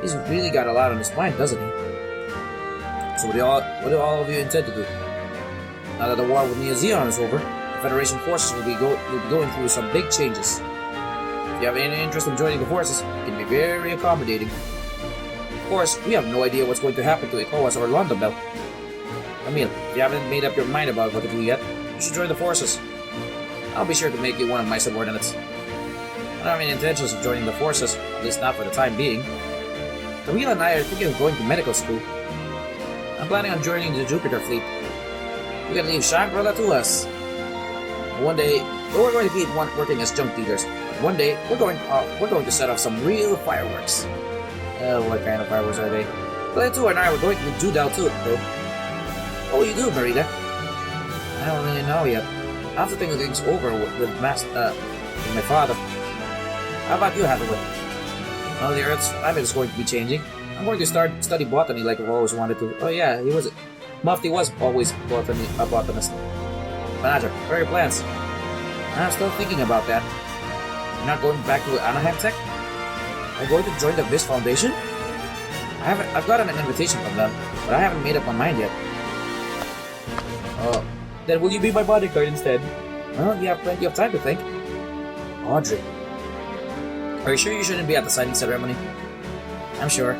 Speaker 1: He's really got a lot on his mind, doesn't he? So what do all of you intend to do? Now that the war with Neo Zeon is over, the Federation forces will be going through some big changes. If you have any interest in joining the forces, it can be very accommodating. Of course, we have no idea what's going to happen to Ikoa's or London Bell. Emil, if you haven't made up your mind about what to do yet, you should join the forces. I'll be sure to make you one of my subordinates. I don't have any intentions of joining the forces, at least not for the time being. Camila and I are thinking of going to medical school. I'm planning on joining the Jupiter fleet. We can leave Shangri-La to us. One day, we're going to keep working as junk dealers. One day, we're going to set off some real fireworks. What kind of fireworks are they? Plato and I were going to Judao too, though. What will you do, Marita? I don't really know yet. I have to think things over with my father. How about you, Hathaway? Well, the Earth's climate is going to be changing. I'm going to study botany like I've always wanted to. Oh yeah, Mufti was always a botanist. Manager, what are your plans? I'm still thinking about that. You're not going back to Anaheim Tech? Are you going to join the BIS Foundation? I've gotten an invitation from them, but I haven't made up my mind yet. Oh, then will you be my bodyguard instead? Well, you have plenty of time to think. Audrey. Are you sure you shouldn't be at the signing ceremony? I'm sure.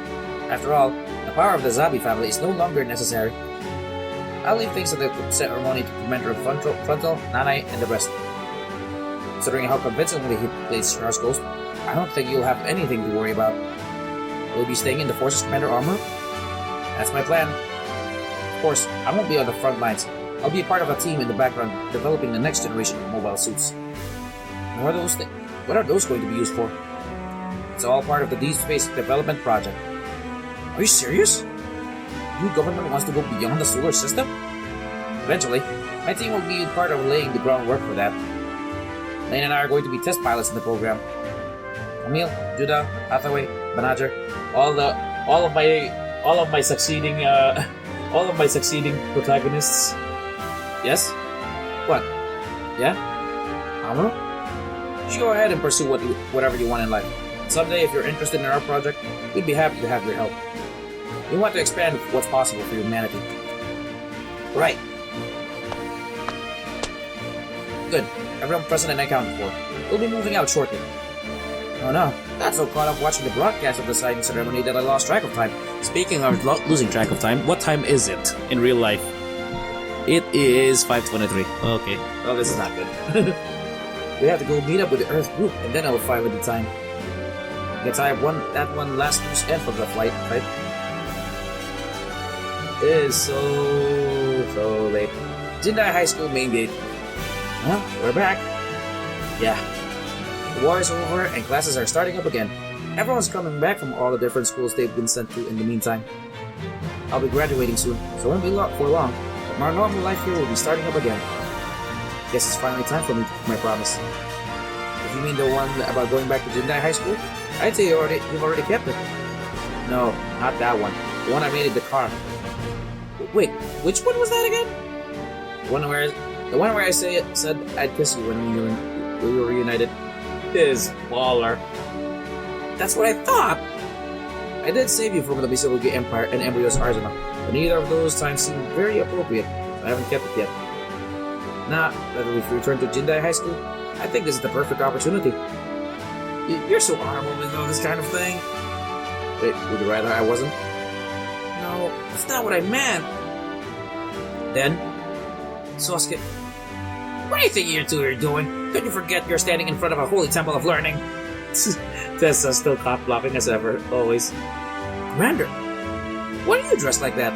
Speaker 1: After all, the power of the Zabi family is no longer necessary. I'll leave things to the ceremony to Commander Frontal, Nanai, and the rest. Considering how convincingly he plays Char's Ghost, I don't think you'll have anything to worry about. Will you be staying in the Forces Commander armor? That's my plan. Of course, I won't be on the front lines. I'll be a part of a team in the background developing the next generation of mobile suits. What are those going to be used for? It's all part of the Deep Space Development Project. Are you serious? New government wants to go beyond the solar system? Eventually, my team will be part of laying the groundwork for that. Lane and I are going to be test pilots in the program. Camille, Judah, Hathaway, Banager, all of my succeeding protagonists. Yes? What? Yeah? Amuro? You should go ahead and pursue whatever you want in life. Someday, if you're interested in our project, we'd be happy to have your help. We want to expand what's possible for humanity. Right. Good. Everyone present and accounted for. We'll be moving out shortly. Oh no, got so caught up watching the broadcast of the signing ceremony that I lost track of time.
Speaker 8: Speaking of losing track of time, what time is it in real life? It is 5:23. Okay.
Speaker 1: Oh, this is not good. We have to go meet up with the Earth group, and then I will find with the time. Guess I have that one last loose end from the flight, right? It is so late. Jindai High School main gate. Well, we're back. Yeah. The war is over and classes are starting up again. Everyone's coming back from all the different schools they've been sent to in the meantime. I'll be graduating soon, so it won't be long for long. But my normal life here will be starting up again. Guess it's finally time for me to keep my promise. If you mean the one about going back to Jindai High School, I'd say you've already kept it. No, not that one. The one I made in the car. Wait, which one was that again? The one where I said I'd kiss you when we were reunited. Is baller. That's what I thought. I did save you from the Misurugi Empire and Embryo's Arsenal, but neither of those times seemed very appropriate. I haven't kept it yet. Now that we've returned to Jindai High School, I think this is the perfect opportunity. You're so honorable with all this kind of thing. Wait, would you rather I wasn't? No, that's not what I meant. Then, Sosuke, what do you think you two are doing? Couldn't you forget you're standing in front of a holy temple of learning? Tessa still caught laughing as ever, always. Commander, why are you dressed like that?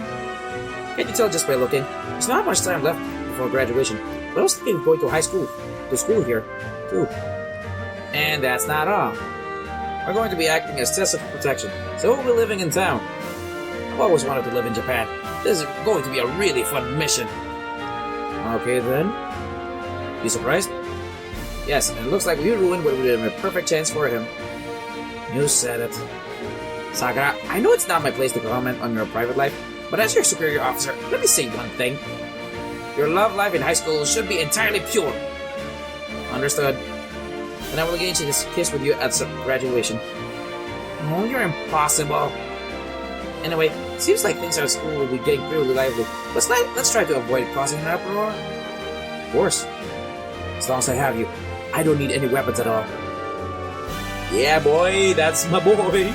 Speaker 1: Can't you tell just by looking? There's not much time left before graduation, but I was thinking of going to school here, too. And that's not all. We're going to be acting as Tessa for protection, so we'll be living in town. I've always wanted to live in Japan. This is going to be a really fun mission. Okay then. You surprised? Yes, and it looks like we ruined what would have been a perfect chance for him. You said it. Sakura, I know it's not my place to comment on your private life, but as your superior officer, let me say one thing. Your love life in high school should be entirely pure. Understood. And I will engage in this kiss with you at graduation. Oh, you're impossible. Anyway, seems like things at school will be getting pretty lively. Let's try to avoid causing an uproar. Of course. As long as I have you, I don't need any weapons at all. Yeah, boy, that's my boy.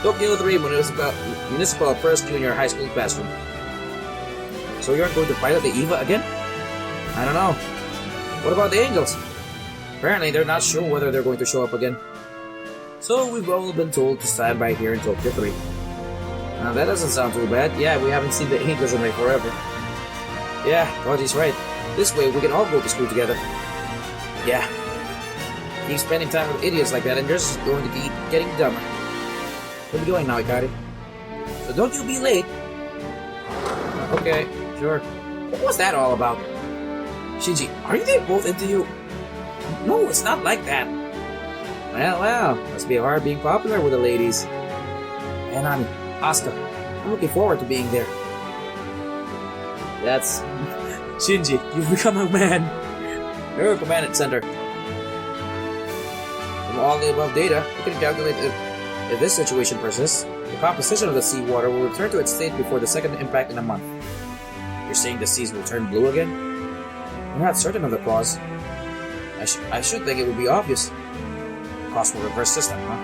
Speaker 1: Tokyo 3 Municipal First Junior High School Classroom. So you're going to pilot the EVA again? I don't know. What about the Angels? Apparently, they're not sure whether they're going to show up again. So we've all been told to stand by here in Tokyo 3. Now that doesn't sound too bad. Yeah, we haven't seen the Angels in like forever. Yeah, Roji's right. This way we can all go to school together. Yeah. Keep spending time with idiots like that and you're just going to be getting dumber. Where are we going now, Ikari? So don't you be late. Okay, sure. What was that all about? Shinji, are they both into you? No, it's not like that. Well, must be hard being popular with the ladies. And Asuka, I'm looking forward to being there. That's... Shinji, you've become a man. You're a command center. From all the above data, we can calculate if this situation persists, the composition of the seawater will return to its state before the second impact in a month. You're saying the seas will turn blue again? I'm not certain of the cause. I should think it would be obvious. Cosmo reverse system, huh?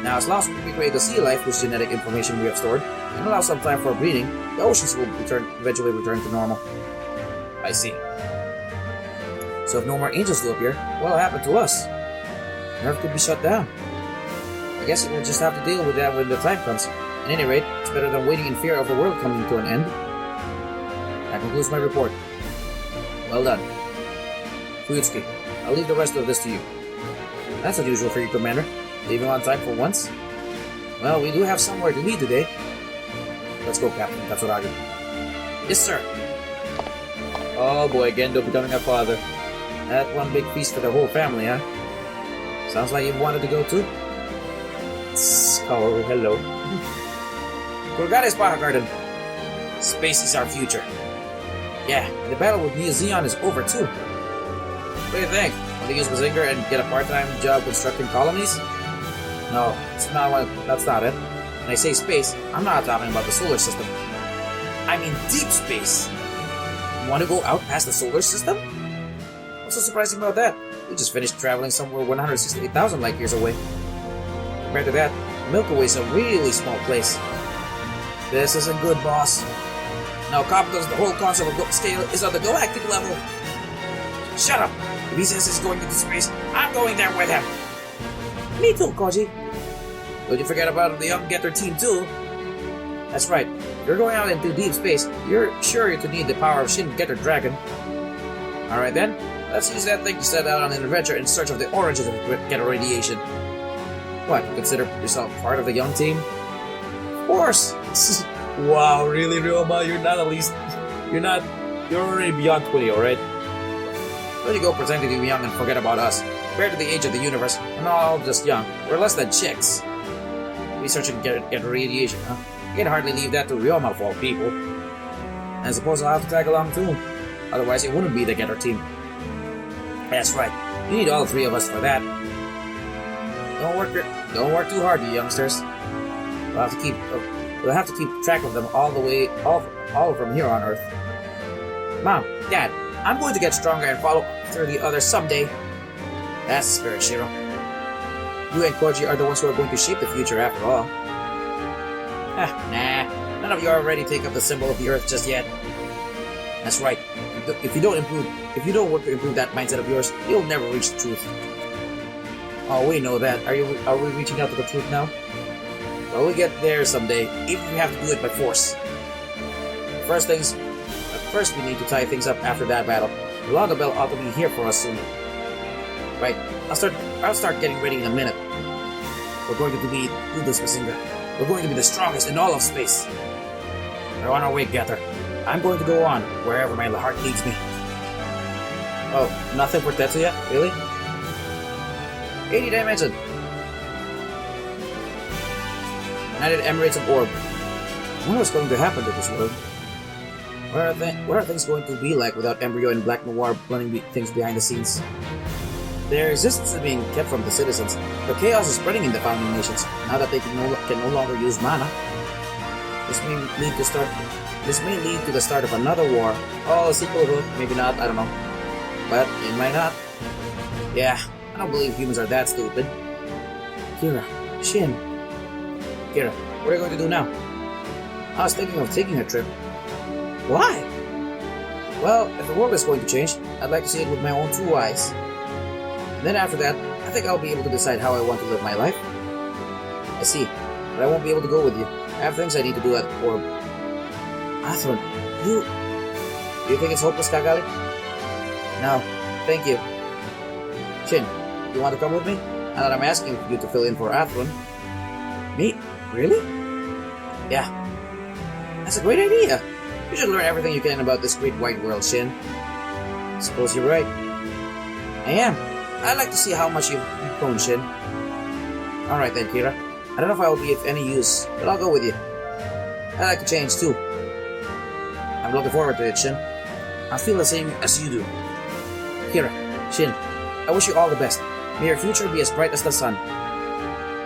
Speaker 1: Now, as long as we recreate the sea life with genetic information we have stored, and allow some time for breeding, the oceans will eventually return to normal. I see. So if no more angels do appear, what'll happen to us? Earth could be shut down. I guess we'll just have to deal with that when the time comes. At any rate, it's better than waiting in fear of the world coming to an end. That concludes my report. Well done. Fuyutsuki, I'll leave the rest of this to you. That's unusual for you, Commander. Leaving on time for once? Well, we do have somewhere to be today. Let's go, Captain Katsuragi. Yes, sir. Oh boy, Gendo becoming a father. That one big feast for the whole family, huh? Sounds like you wanted to go too? Oh, hello. Kurgade's Baja Garden. Space is our future. Yeah, the battle with Neo Zeon is over too. What do you think? Want to use Mazinger and get a part-time job constructing colonies? No, that's not it. When I say space, I'm not talking about the solar system. I mean deep space. You want to go out past the solar system? What's so surprising about that? We just finished traveling somewhere 168,000 light years away. Compared to that, Milky Way is a really small place. This isn't good, boss. Now, Kabuto's the whole concept of scale is on the galactic level. Shut up! If he says he's going into space, I'm going there with him. Me too, Koji. Don't you forget about the young Getter team too. That's right. If you're going out into deep space, you're sure to need the power of Shin Getter Dragon. Alright then, let's use that thing to set out on an adventure in search of the origins of Getter radiation. What, you consider yourself part of the young team? Of course! Wow, really, Ryoma? You're already beyond 20, alright? Let you go pretending to be young and forget about us. Compared to the age of the universe, we're not all just young. We're less than chicks. Researching Getter radiation, huh? You can hardly leave that to Ryoma of all people. I suppose I'll have to tag along too. Otherwise, it wouldn't be the Getter team. That's right. You need all three of us for that. Don't work too hard, you youngsters. We'll have to keep track of them all from here on Earth. Mom, Dad, I'm going to get stronger and follow after the others someday. That's the spirit, Shiro. You and Koji are the ones who are going to shape the future after all. Nah. None of you are ready to take up the symbol of the Earth just yet. That's right. If you don't work to improve that mindset of yours, you'll never reach the truth. Oh, we know that. Are we reaching out to the truth now? Well, we'll get there someday, even if we have to do it by force. First we need to tie things up after that battle. Yolanda Bell ought to be here for us soon. Right, I'll start getting ready in a minute. We're going to do this, Mazinger. We're going to be the strongest in all of space. We're on our way, Getter. I'm going to go on, wherever my heart leads me. Oh, nothing for Tetsuya? Really? 80 dimension! United Emirates of Orb. I wonder what's going to happen to this world. What are things going to be like without Embryo and Black Noir running things behind the scenes? Their existence is being kept from the citizens, but chaos is spreading in the founding nations, now that they can no longer use mana. This may lead to the start of another war. Oh, a sequel hook, maybe not, I don't know. But it might not. Yeah, I don't believe humans are that stupid. Kira, Shin. Kira, what are you going to do now? I was thinking of taking a trip. Why? Well, if the world is going to change, I'd like to see it with my own two eyes. And then after that, I think I'll be able to decide how I want to live my life. I see, but I won't be able to go with you. I have things I need to do at Orb. Athrun, do you think it's hopeless, Kagali? No, thank you. Shin, you want to come with me? Now that I'm asking you to fill in for Athrun. Me? Really? Yeah. That's a great idea. You should learn everything you can about this great wide world, Shin. Suppose you're right. I am. I'd like to see how much you've grown, Shin. Alright then, Kira. I don't know if I will be of any use, but I'll go with you. I like to change too. I'm looking forward to it, Shin. I feel the same as you do. Kira, Shin, I wish you all the best. May your future be as bright as the sun.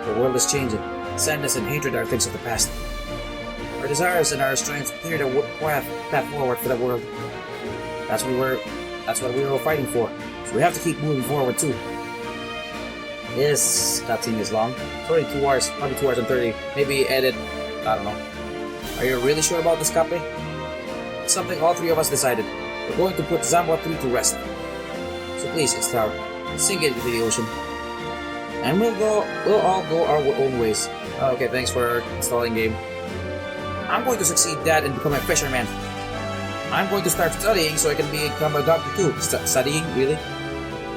Speaker 1: The world is changing. Sadness and hatred are things of the past. Our desires and our strength clear the path forward for the world. That's what we were fighting for. So we have to keep moving forward too. This cutscene is long. It's already 2 hours, probably 2 hours and 30. Maybe edit. I don't know. Are you really sure about this, Kape? It's something all 3 of us decided. We're going to put Zambot 3 to rest. So please, Star, sink it into the ocean. And we'll all go our own ways. Okay, thanks for installing game. I'm going to succeed Dad and become a fisherman. I'm going to start studying so I can become a doctor too. Studying? Really?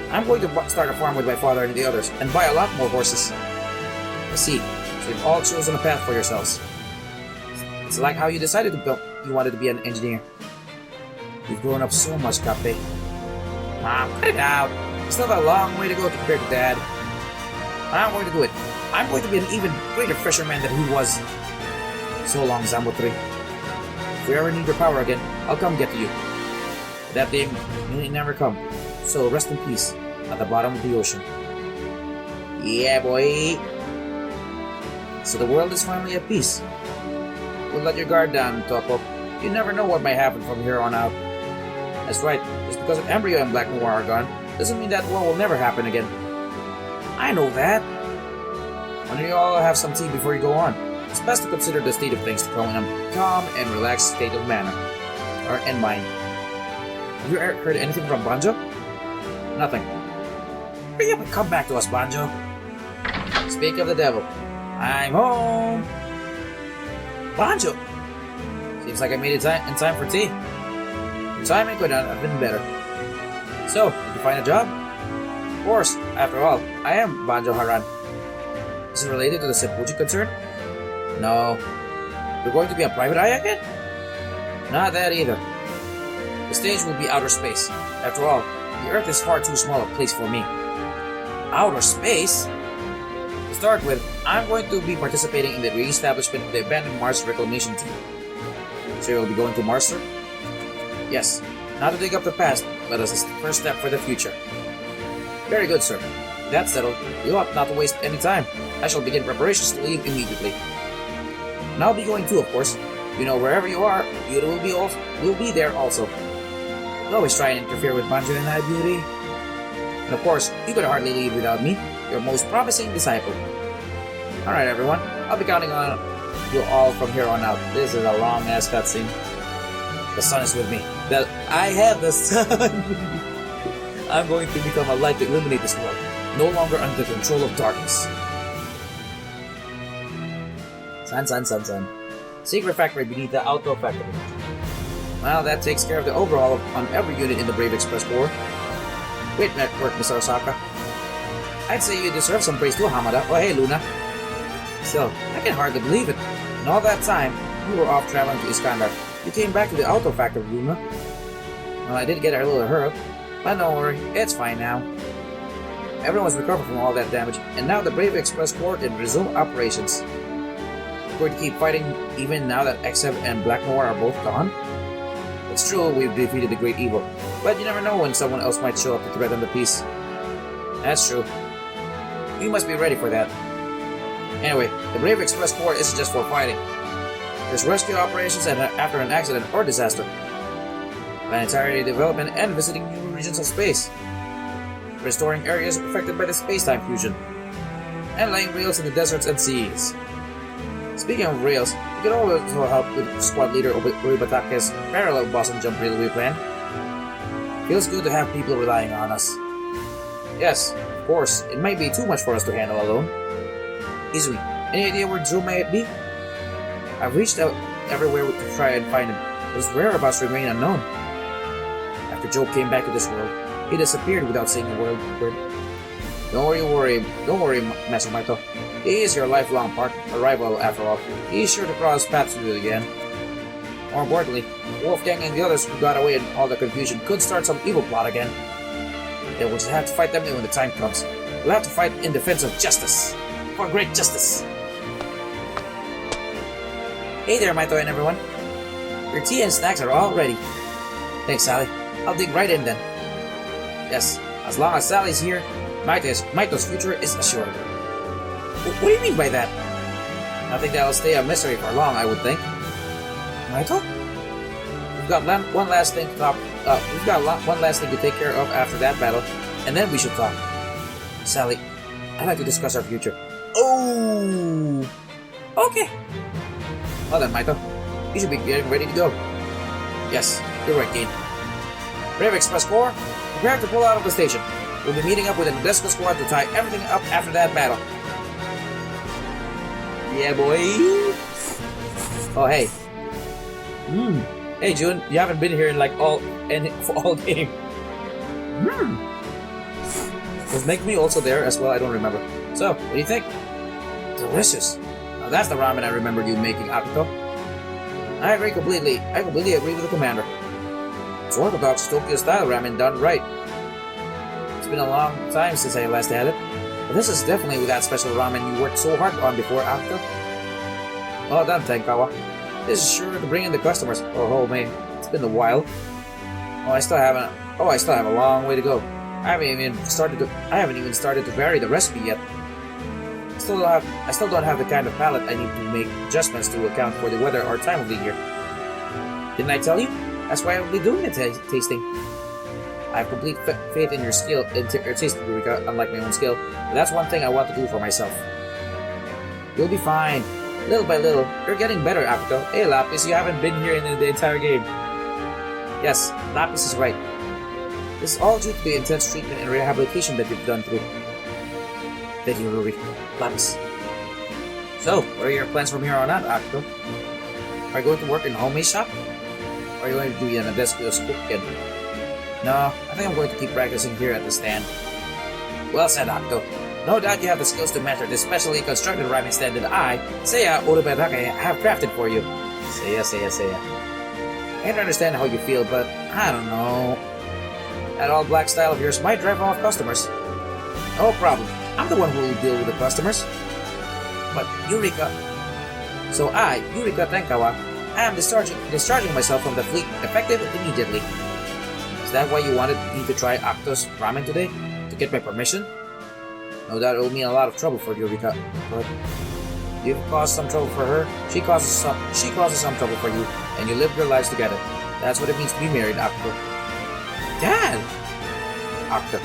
Speaker 1: I'm going to start a farm with my father and the others, and buy a lot more horses. I see. So you've all chosen a path for yourselves. It's like how you decided you wanted to be an engineer. You've grown up so much, Kape. Mom, cut it out. You still have a long way to go compared to Dad. I'm going to do it. I'm going to be an even greater fisherman than he was. So long, Zambo 3. If we ever need your power again, I'll come get to you. That day may never come. So rest in peace at the bottom of the ocean. Yeah, boy. So the world is finally at peace. Don't let your guard down, Topo. You never know what might happen from here on out. That's right. Just because of Embryo and Black Noir are gone, doesn't mean that war will never happen again. I know that. Why don't you all have some tea before you go on? It's best to consider the state of things to come in a calm and relaxed state of manner. Or in mind. Have you heard anything from Banjo? Nothing. Hurry up and come back to us, Banjo. Speak of the devil. I'm home. Banjo! Seems like I made it in time for tea. Your timing could not have been better. So, did you find a job? Of course. After all, I am Banjo Haran. Is it related to the Seppuku concern? No. You're going to be a private eye again? Not that either. The stage will be outer space. After all, the Earth is far too small a place for me. Outer space? To start with, I'm going to be participating in the re-establishment of the abandoned Mars reclamation team. So you'll be going to Mars, sir? Yes. Not to dig up the past, but as a first step for the future. Very good, sir. That's settled. You ought not to waste any time. I shall begin preparations to leave immediately. And I'll be going too, of course. You know, wherever you are, you will be there also. You always try and interfere with Banjo and I, Beauty. And of course, you could hardly leave without me, your most promising disciple. Alright, everyone. I'll be counting on you all from here on out. This is a long-ass cutscene. The sun is with me. I have the sun! I'm going to become a light to illuminate this world, no longer under the control of darkness. Sun. Secret factory beneath the Out Pls factory. Well, that takes care of the overhaul on every unit in the Brave Express Corps. Great network, Mr. Osaka. I'd say you deserve some praise too, Hamada. Oh, hey, Luna. Still, I can hardly believe it. In all that time, you were off traveling to Iskandar. You came back to the Auto Factory, Luna. Well, I did get a little hurt, but don't worry, it's fine now. Everyone's recovered from all that damage, and now the Brave Express Corps can resume operations. We're going to keep fighting even now that XF and Black Noir are both gone. It's true we've defeated the great evil, but you never know when someone else might show up to threaten the peace. That's true. We must be ready for that. Anyway, the Brave Express Corps isn't just for fighting. There's rescue operations after an accident or disaster, planetary development, and visiting new regions of space, restoring areas affected by the space-time fusion, and laying rails in the deserts and seas. Speaking of rails, you can also help with squad leader Oribatake's parallel boss and jump railway plan. Feels good to have people relying on us. Yes, of course, it might be too much for us to handle alone. Izumi, any idea where Joe might be? I've reached out everywhere to try and find him, but his whereabouts remain unknown. After Joe came back to this world, he disappeared without saying a word. Don't worry, Master Maito. He is your lifelong rival after all. He is sure to cross paths with you again. More importantly, Wolfgang and the others who got away in all the confusion could start some evil plot again. Then we'll just have to fight them when the time comes. We'll have to fight in defense of justice. For great justice. Hey there, Maito and everyone. Your tea and snacks are all ready. Thanks, Sally. I'll dig right in then. Yes, as long as Sally's here, Maito's future is assured. What do you mean by that? Nothing that'll stay a mystery for long, I would think. Maito? We've got one last thing to talk. One last thing to take care of after that battle, and then we should talk. Sally, I'd like to discuss our future. Oh! Okay. Well then, Maito. You should be getting ready to go. Yes, you're right, Kane. Brave Express Corps, prepare to pull out of the station. We'll be meeting up with the Nadesco squad to tie everything up after that battle. Yeah, boy. Oh, hey. Hey, June, you haven't been here in like all game. Was Make Me also there as well? I don't remember. So, what do you think? Delicious. Now that's the ramen I remember you making, Akito. I agree completely. I completely agree with the commander. It's orthodox Tokyo-style ramen done right. It's been a long time since I last had it, but this is definitely that special ramen you worked so hard on before, Akito. Well done, Tenkawa. This is sure to bring in the customers. Oh man, it's been a while. I still have a long way to go. I haven't even started to vary the recipe yet. I still don't have the kind of palate I need to make adjustments to account for the weather or time of the year. Didn't I tell you? That's why I will be doing a tasting. I have complete faith in your skill, in your taste, Eureka, unlike my own skill. But that's one thing I want to do for myself. You'll be fine. Little by little, you're getting better, Akito. Hey, Lapis, you haven't been here in the entire game. Yes, Lapis is right. This is all due to the intense treatment and rehabilitation that you've done through. Thank you, Ruby. Lapis. So, what are your plans from here on out, Akito? Are you going to work in a homemade shop? Or are you going to do an Nadesco school again? No, I think I'm going to keep practicing here at the stand. Well said, Akito. No doubt you have the skills to master this specially constructed ramen stand that I, Seiya Orubatake, have crafted for you. Seiya. I can understand how you feel, but I don't know. That all-black style of yours might drive off customers. No problem. I'm the one who will deal with the customers. But Eureka... So I, Eureka Tenkawa, I am discharging myself from the fleet effective immediately. Is that why you wanted me to try Akito's ramen today? To get my permission? No doubt it will mean a lot of trouble for Eureka, but you've caused some trouble for her, she causes some trouble for you, and you live your lives together. That's what it means to be married, Akito. Dad! Akito,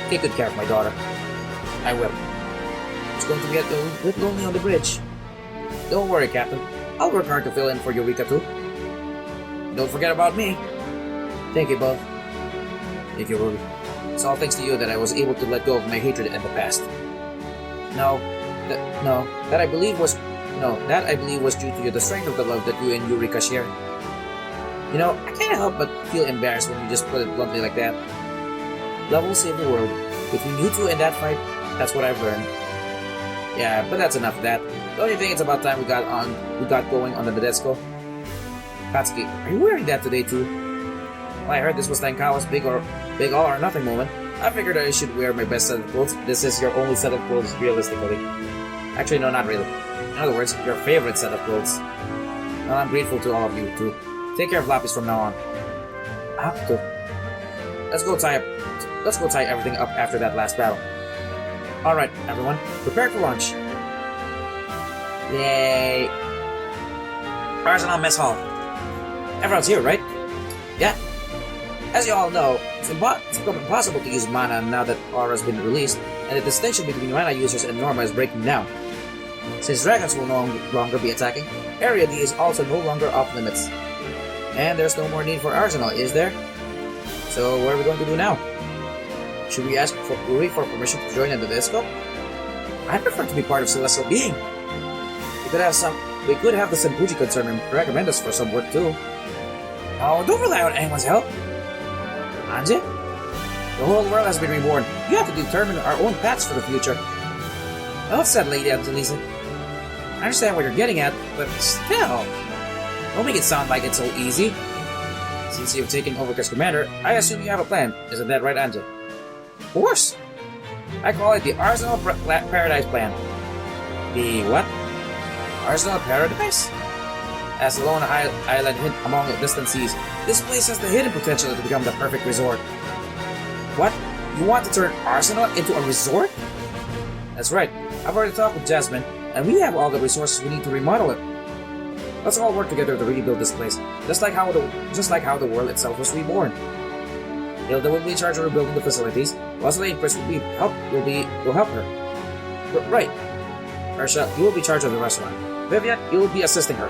Speaker 1: take good care of my daughter. I will. It's going to get a bit lonely on the bridge. Don't worry, Captain. I'll work hard to fill in for Eureka too. Don't forget about me. Thank you both. Thank you, Ruby. It's all thanks to you that I was able to let go of my hatred in the past. That I believe was due to the strength of the love that you and Eureka share. You know, I can't help but feel embarrassed when you just put it bluntly like that. Love will save the world. Between you two and that fight, that's what I've learned. Yeah, but that's enough of that. Don't you think it's about time we got going on the Nadesco? Katsuki, are you wearing that today too? Well, I heard this was Tenkawa's big all or nothing moment. I figured I should wear my best set of clothes. This is your only set of clothes, realistically. Actually, no, not really. In other words, your favorite set of clothes. Well, I'm grateful to all of you too. Take care of Lapis from now on. Akito. Let's go tie everything up after that last battle. Alright, everyone, prepare for lunch. Yay! Arsenal Mess Hall. Everyone's here, right? Yeah. As you all know, it's become impossible to use mana now that Aura's been released, and the distinction between mana users and Norma is breaking down. Since dragons will no longer be attacking, Area D is also no longer off limits. And there's no more need for Arsenal, is there? So what are we going to do now? Should we ask for Uri for permission to join in the Nadesco? I prefer to be part of Celestial Being. We could have the Senpuji concern and recommend us for some work too. Oh, don't rely on anyone's help. Anje? The whole world has been reborn. You have to determine our own paths for the future. Well said, Lady Angelisa. I understand what you're getting at, but still, don't make it sound like it's so easy. Since you've taken over as commander, I assume you have a plan. Isn't that right, Anje? Of course. I call it the Arsenal Paradise Plan. The what? Arsenal Paradise? As a lone island hidden among the distant seas, this place has the hidden potential to become the perfect resort. What? You want to turn Arsenal into a resort? That's right. I've already talked with Jasmine, and we have all the resources we need to remodel it. Let's all work together to rebuild this place, just like how the world itself was reborn. Hilda will be in charge of rebuilding the facilities, while the Empress will help her. Right. Ursula, you will be in charge of the restaurant. Vivian, you will be assisting her.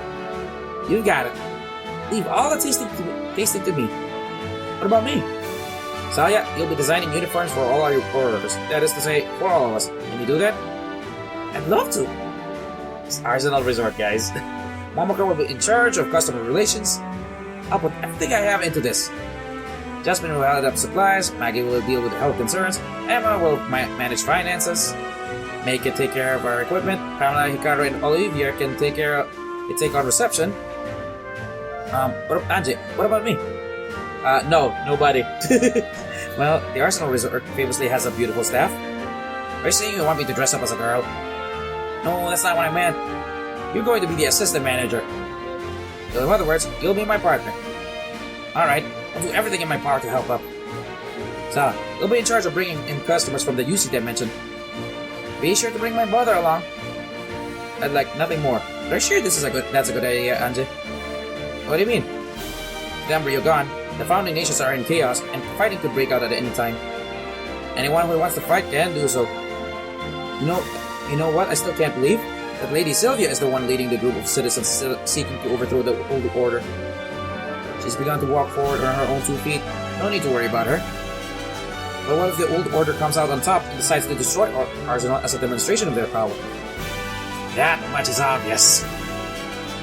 Speaker 1: You got it. Leave all the tasting to me. What about me? Saya, you'll be designing uniforms for all our workers. That is to say, for all of us. Can you do that? I'd love to. It's Arsenal Resort, guys. Momoko will be in charge of customer relations. I'll put everything I have into this. Jasmine will add up supplies. Maggie will deal with health concerns. Emma will manage finances. May can take care of our equipment. Pamela, Hikaru, and Olivia can take on reception. Angie, what about me? No, nobody. Well, the Arsenal Resort famously has a beautiful staff. Are you saying you want me to dress up as a girl? No, that's not what I meant. You're going to be the assistant manager. So in other words, you'll be my partner. Alright, I'll do everything in my power to help up. So, you'll be in charge of bringing in customers from the UC dimension. Be sure to bring my brother along. I'd like nothing more. But are you sure that's a good idea, Angie? What do you mean? Remember, you're gone. The founding nations are in chaos, and fighting could break out at any time. Anyone who wants to fight can do so. You know what? I still can't believe that Lady Sylvia is the one leading the group of citizens seeking to overthrow the old order. She's begun to walk forward on her own 2 feet. No need to worry about her. But what if the old order comes out on top and decides to destroy Arsenal as a demonstration of their power? That much is obvious.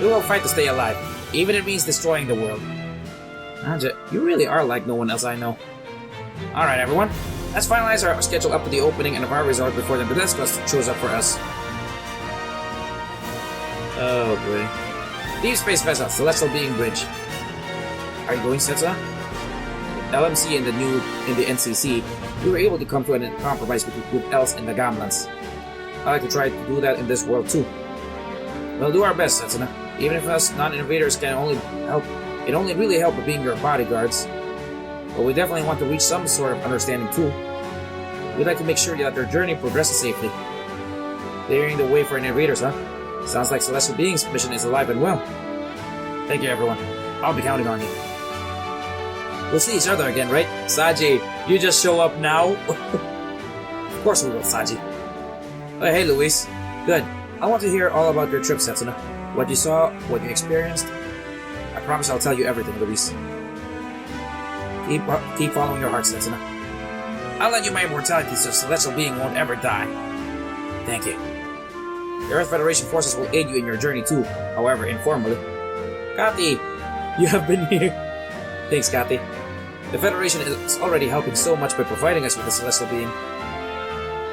Speaker 1: We will fight to stay alive, even if it means destroying the world. Anja, you really are like no one else I know. Alright everyone, let's finalize our schedule up to the opening of our resort before the Tedesco shows up for us. Oh boy. Deep Space Vessel, Celestial Being Bridge. Are you going, Setsa? LMC and the NCC, we were able to come to a compromise with Els and the Gamlans. I'd like to try to do that in this world too. We'll do our best, Setsuna. Even if us non-invaders can only help, it only really help with being your bodyguards. But we definitely want to reach some sort of understanding too. We'd like to make sure that their journey progresses safely. Clearing the way for invaders, huh? Sounds like Celestial Being's mission is alive and well. Thank you, everyone. I'll be counting on you. We'll see each other again, right? Saji, you just show up now? Of course we will, Saji. Oh, hey, Luis. Good. I want to hear all about your trip, Setsuna. What you saw, what you experienced. I promise I'll tell you everything, Luis. Keep following your heart, Setsuna. I'll lend you my immortality so Celestial Being won't ever die. Thank you. The Earth Federation forces will aid you in your journey too, however informally. Kati, you have been here. Thanks, Kati. The Federation is already helping so much by providing us with the Celestial Being.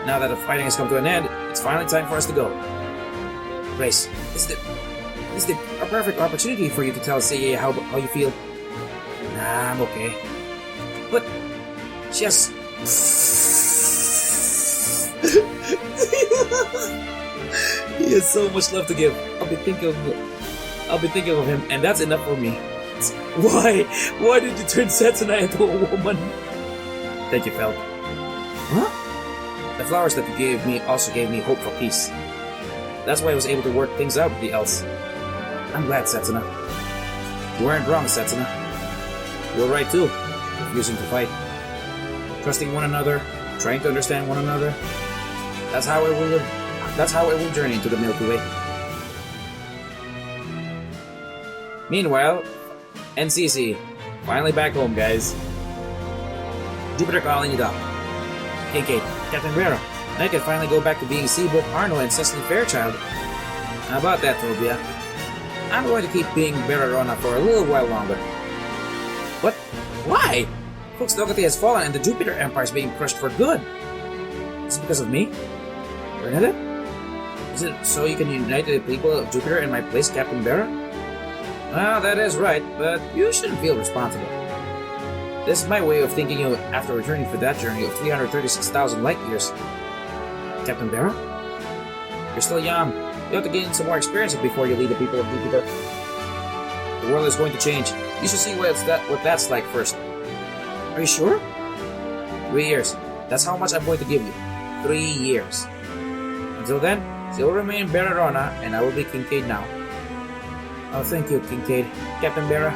Speaker 1: Now that the fighting has come to an end, it's finally time for us to go. Grace, this is a perfect opportunity for you to tell Seiya how you feel. Nah, I'm okay. But she has... He has so much love to give. I'll be thinking of him, and that's enough for me. Why? Why did you turn Setsuna into a woman? Thank you, Fel. Huh? The flowers that you gave me also gave me hope for peace. That's why I was able to work things out with the Else. I'm glad, Setsuna. You weren't wrong, Setsuna. You were right too, refusing to fight. Trusting one another, trying to understand one another. That's how I will live. That's how I will journey into the Milky Way. Meanwhile, NCC, finally back home, guys. Jupiter calling it up. KK, Captain Rera, I can finally go back to being Seabook Arno and Cecily Fairchild. How about that, Tobia? I'm going to keep being Berarona for a little while longer. What? Why? Crux Dogati has fallen and the Jupiter Empire is being crushed for good. Is it because of me? Bernadette? Is it so you can unite the people of Jupiter in my place, Captain Bera? Well, that is right, but you shouldn't feel responsible. This is my way of thanking you after returning for that journey of 336,000 light years. Captain Bera? You're still young. You have to gain some more experience before you lead the people of Jupiter. The world is going to change. You should see what that's like first. Are you sure? 3 years. That's how much I'm going to give you. 3 years. Until then, still remain Berarona, and I will be Kincaid now. Oh, thank you, Kincaid. Captain Bera.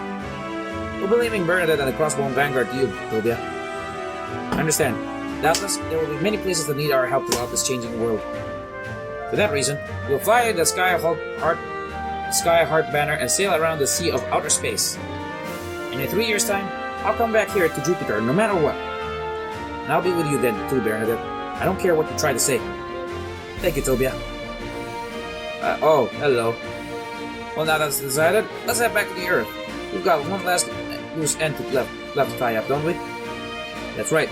Speaker 1: We'll be leaving Bernadette and the Crossbone Vanguard to you, Tobia. Understand. Doubtless, there will be many places that need our help throughout this changing world. For that reason, we'll fly the Sky Heart banner and sail around the sea of outer space. And in 3 years' time, I'll come back here to Jupiter no matter what. And I'll be with you then too, Bernadette. I don't care what you try to say. Thank you, Tobia. Oh, hello. Well, now that's decided, let's head back to the Earth. We've got one last loose end left to tie up, don't we? That's right.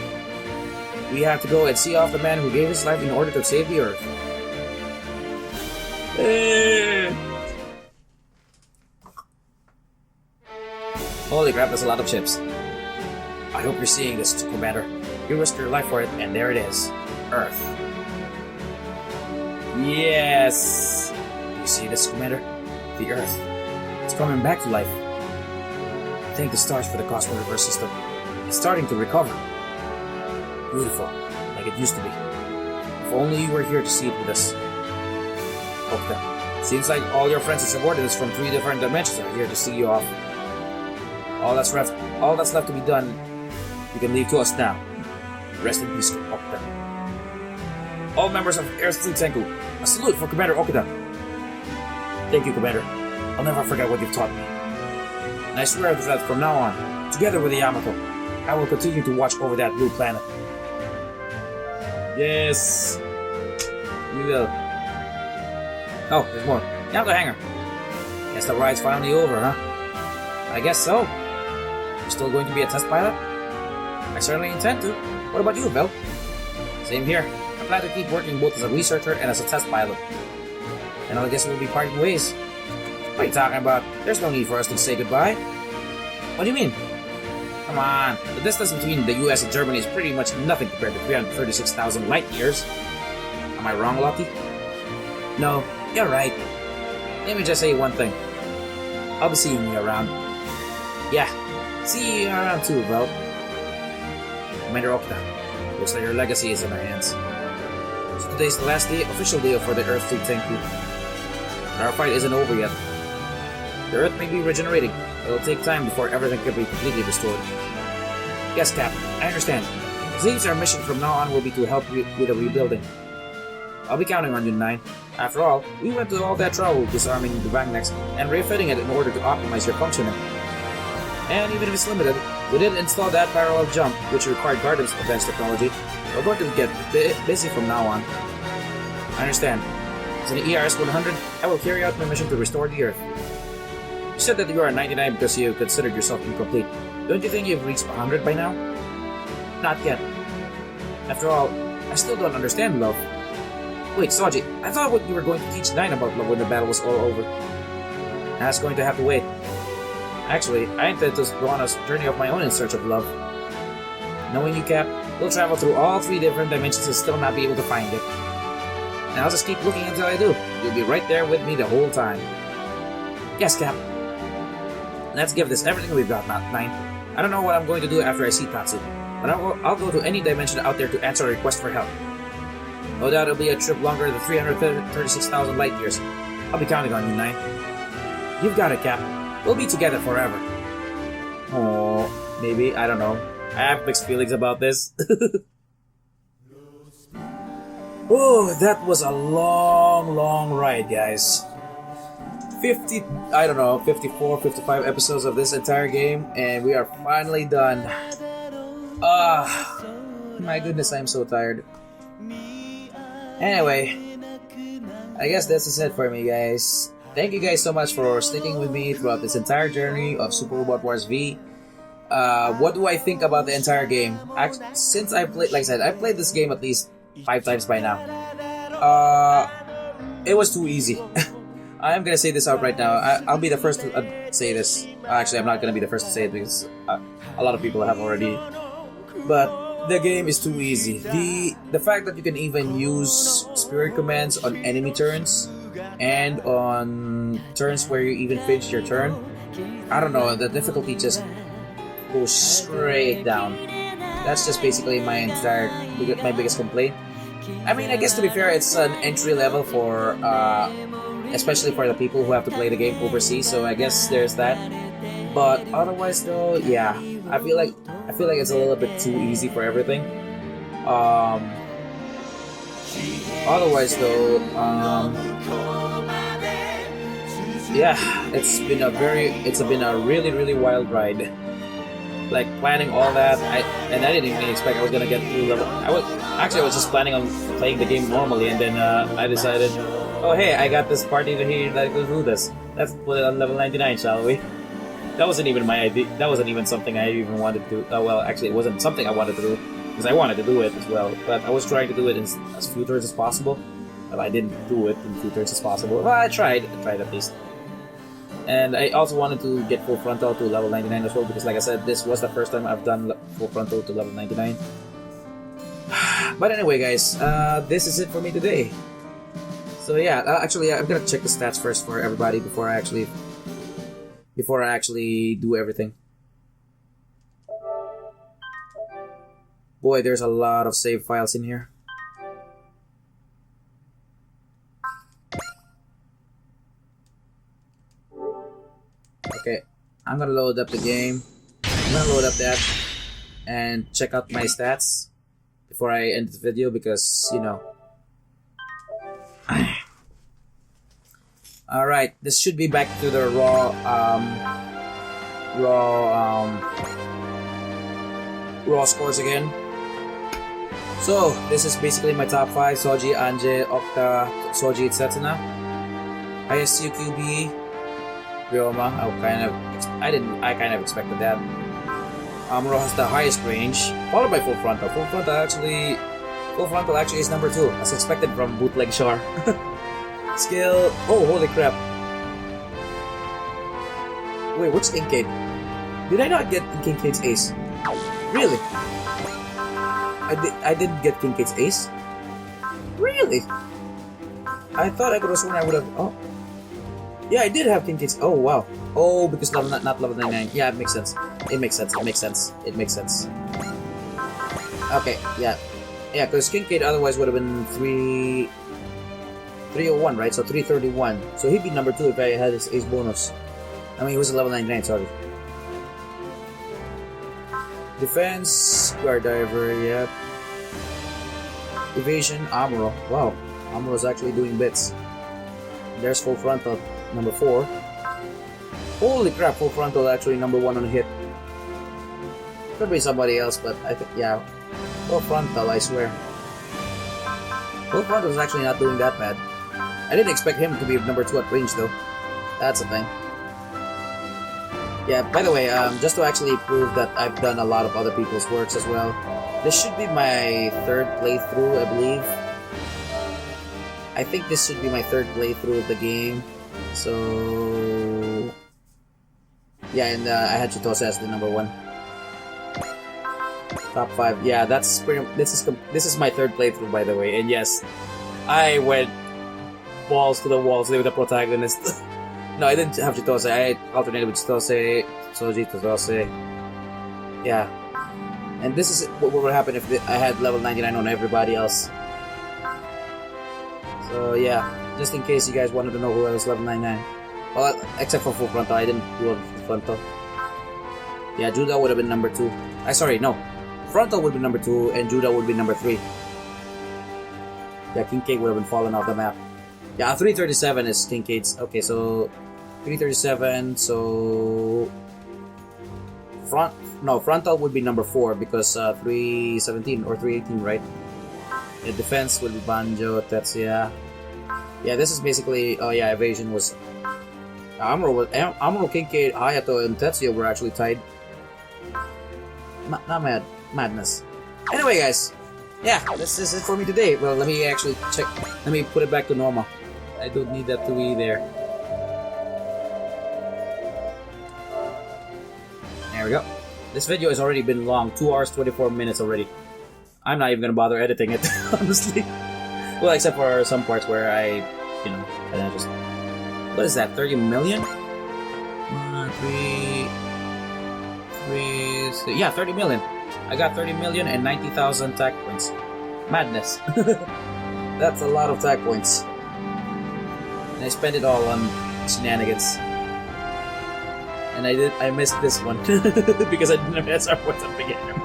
Speaker 1: We have to go and see off the man who gave his life in order to save the Earth. Holy crap, that's a lot of chips. I hope you're seeing this, Commander. You risked your life for it, and there it is. Earth. Yes! Do you see this, Commander? The Earth. It's coming back to life. Thank the stars for the Cosmo Reverse System. It's starting to recover. Beautiful, like it used to be. If only you were here to see it with us. Okay. Seems like all your friends and subordinates from 3 different dimensions are here to see you off. All that's left to be done, you can leave to us now. Rest in peace, Okuda. All members of Air Fleet Senku, a salute for Commander Okuda. Thank you, Commander. I'll never forget what you've taught me. And I swear that from now on, together with the Yamato, I will continue to watch over that blue planet. Yes! We will. Oh, there's more. Yamato Hangar. Guess the ride's finally over, huh? I guess so. You're still going to be a test pilot? I certainly intend to. What about you, Bill? Same here. I plan to keep working both as a researcher and as a test pilot. And I guess we'll be parting ways. What are you talking about? There's no need for us to say goodbye. What do you mean? Come on. The distance between the US and Germany is pretty much nothing compared to 336,000 light years. Am I wrong, Lottie? No, you're right. Let me just say one thing. I'll be seeing you around. Yeah, see you around too, bro. Commander Okuda, looks like your legacy is in our hands. So today's the last day, official day for the Earth Fleet Senku. But our fight isn't over yet. The Earth may be regenerating. It'll take time before everything can be completely restored. Yes, Cap, I understand. It seems our mission from now on will be to help with the rebuilding. I'll be counting on you, 9. After all, we went to all that trouble disarming the Vangnex and refitting it in order to optimize your functioning. And even if it's limited, we did install that parallel jump, which required Guardian's advanced technology. We're going to get busy from now on. I understand. As an ERS 100, I will carry out my mission to restore the Earth. You said that you are 99 because you considered yourself incomplete. Don't you think you've reached 100 by now? Not yet. After all, I still don't understand love. Wait, Soji, I thought you were going to teach 9 about love when the battle was all over. That's going to have to wait. Actually, I intend to go on a journey of my own in search of love. Knowing you, Cap, we'll travel through all 3 different dimensions and still not be able to find it. And I'll just keep looking until I do. You'll be right there with me the whole time. Yes, Cap. Let's give this everything we've got, 9. I don't know what I'm going to do after I see Tatsu, but I'll go to any dimension out there to answer a request for help. No doubt it'll be a trip longer than 336,000 light years. I'll be counting on you, 9. You've got it, Cap. We'll be together forever. Oh, maybe. I don't know. I have mixed feelings about this. Oh, that was a long ride, guys. 54, 55 episodes of this entire game, and we are finally done. My goodness, I'm so tired. Anyway, I guess that's it for me, guys. Thank you guys so much for sticking with me throughout this entire journey of Super Robot Wars V. What do I think about the entire game? Since I played, like I said, I played this game at least 5 times by now. It was too easy. I'm gonna say this out right now. I'll be the first to say this. Actually, I'm not gonna be the first to say it because a lot of people have already. But the game is too easy. The fact that you can even use spirit commands on enemy turns and on turns where you even finish your turn, I don't know, the difficulty just goes straight down. That's just basically my biggest complaint. I mean, I guess to be fair, it's an entry level for especially for the people who have to play the game overseas, so I guess there's that. But otherwise though, yeah, I feel like it's a little bit too easy for everything. Otherwise, though, yeah, it's been a really wild ride. Like planning all that, I didn't even expect I was gonna get through level. I was just planning on playing the game normally, and then I decided, oh hey, I got this party here that can do this. Let's put it on level 99, shall we? That wasn't even my idea. That wasn't even something I even wanted to do. Well, actually, it wasn't something I wanted to do because I wanted to do it as well. But I was trying to do it in as few turns as possible. Well, I didn't do it in few turns as possible. Well, I tried at least. And I also wanted to get full frontal to level 99 as well because, like I said, this was the first time I've done full frontal to level 99. But anyway, guys, this is it for me today. So yeah, actually, I'm gonna check the stats first for everybody before I actually do everything. Boy, there's a lot of save files in here. Okay, I'm gonna load up the game. I'm gonna load up that and check out my stats before I end this video because, you know. Alright, this should be back to the raw scores again. So, this is basically my top 5. Soji, Anje, Okta, Soji, Setsuna. Highest CQB, Ryoma. I kind of expected that. Amuro has the highest range, followed by Full Frontal. Full Frontal actually is number 2, as expected from Bootleg Char. Skill. Oh, holy crap! Wait, what's Kincaid? Did I not get Kincaid's ace? Really? I didn't get Kincaid's ace. Really? I thought I could have sworn I would have. Oh, yeah, I did have Kincaid's. Oh wow. Oh, because not level 99. Yeah, it makes sense. It makes sense. Okay, yeah, because Kincaid otherwise would have been 301, right? So 331. So he'd be number 2 if I had his ace bonus. I mean, he was a level 99. Sorry. Defense, guard diver, yep. Evasion, Amuro. Wow, Amuro's actually doing bits. There's Full Frontal, number 4. Holy crap, Full Frontal actually number 1 on hit. Could be somebody else, but I think, yeah. Full Frontal, I swear. Full Frontal is actually not doing that bad. I didn't expect him to be number 2 at range though. That's the thing. Yeah, by the way, just to actually prove that I've done a lot of other people's works as well, this should be my 3rd playthrough, I believe. I think this should be my 3rd playthrough of the game. So yeah, and I had Chitose as the number 1. Top 5. Yeah, that's pretty. This is my 3rd playthrough, by the way. And yes, I went balls to the walls with the protagonist. No, I didn't have Chitose. I alternated with Chitose, Soji, Chitose. Yeah, and this is what would happen if I had level 99 on everybody else. So yeah, just in case you guys wanted to know who I was level 99. Well, except for Full Frontal, I didn't do Full Frontal. Yeah, Judah would have been number 2. Sorry, no. Frontal would be number 2, and Judah would be number 3. Yeah, Kincaid would have been fallen off the map. Yeah, 337 is Kincaid's. Okay, so 337. So Frontal would be number 4 because 317 or 318, right? The defense would be Banjo, Tetsuya. Yeah, this is basically. Oh yeah, evasion was. Amuro, Kincaid, Hayato, and Tetsuya were actually tied. Not madness. Anyway, guys, yeah, this is it for me today. Well, let me actually check. Let me put it back to normal. I don't need that to be there. There we go. This video has already been long, 2 hours 24 minutes already. I'm not even gonna bother editing it, honestly. Well, except for some parts where I just. What is that? 30 million? 30 million. I got 30 million and 90,000 tag points. Madness. That's a lot of tag points. And I spent it all on shenanigans. And I missed this one because I didn't have SR points at the beginning.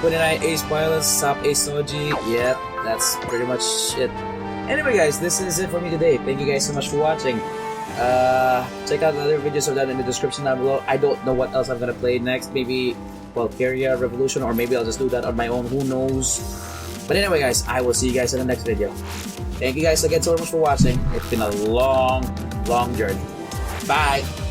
Speaker 1: 29 Ace Pilots, Sap Ace Soji. Yep, that's pretty much it. Anyway guys, this is it for me today. Thank you guys so much for watching. Check out the other videos of that in the description down below. I don't know what else I'm gonna play next. Maybe Valkyria Revolution, or maybe I'll just do that on my own. Who knows? But anyway guys, I will see you guys in the next video. Thank you guys again so much for watching. It's been a long journey. Bye!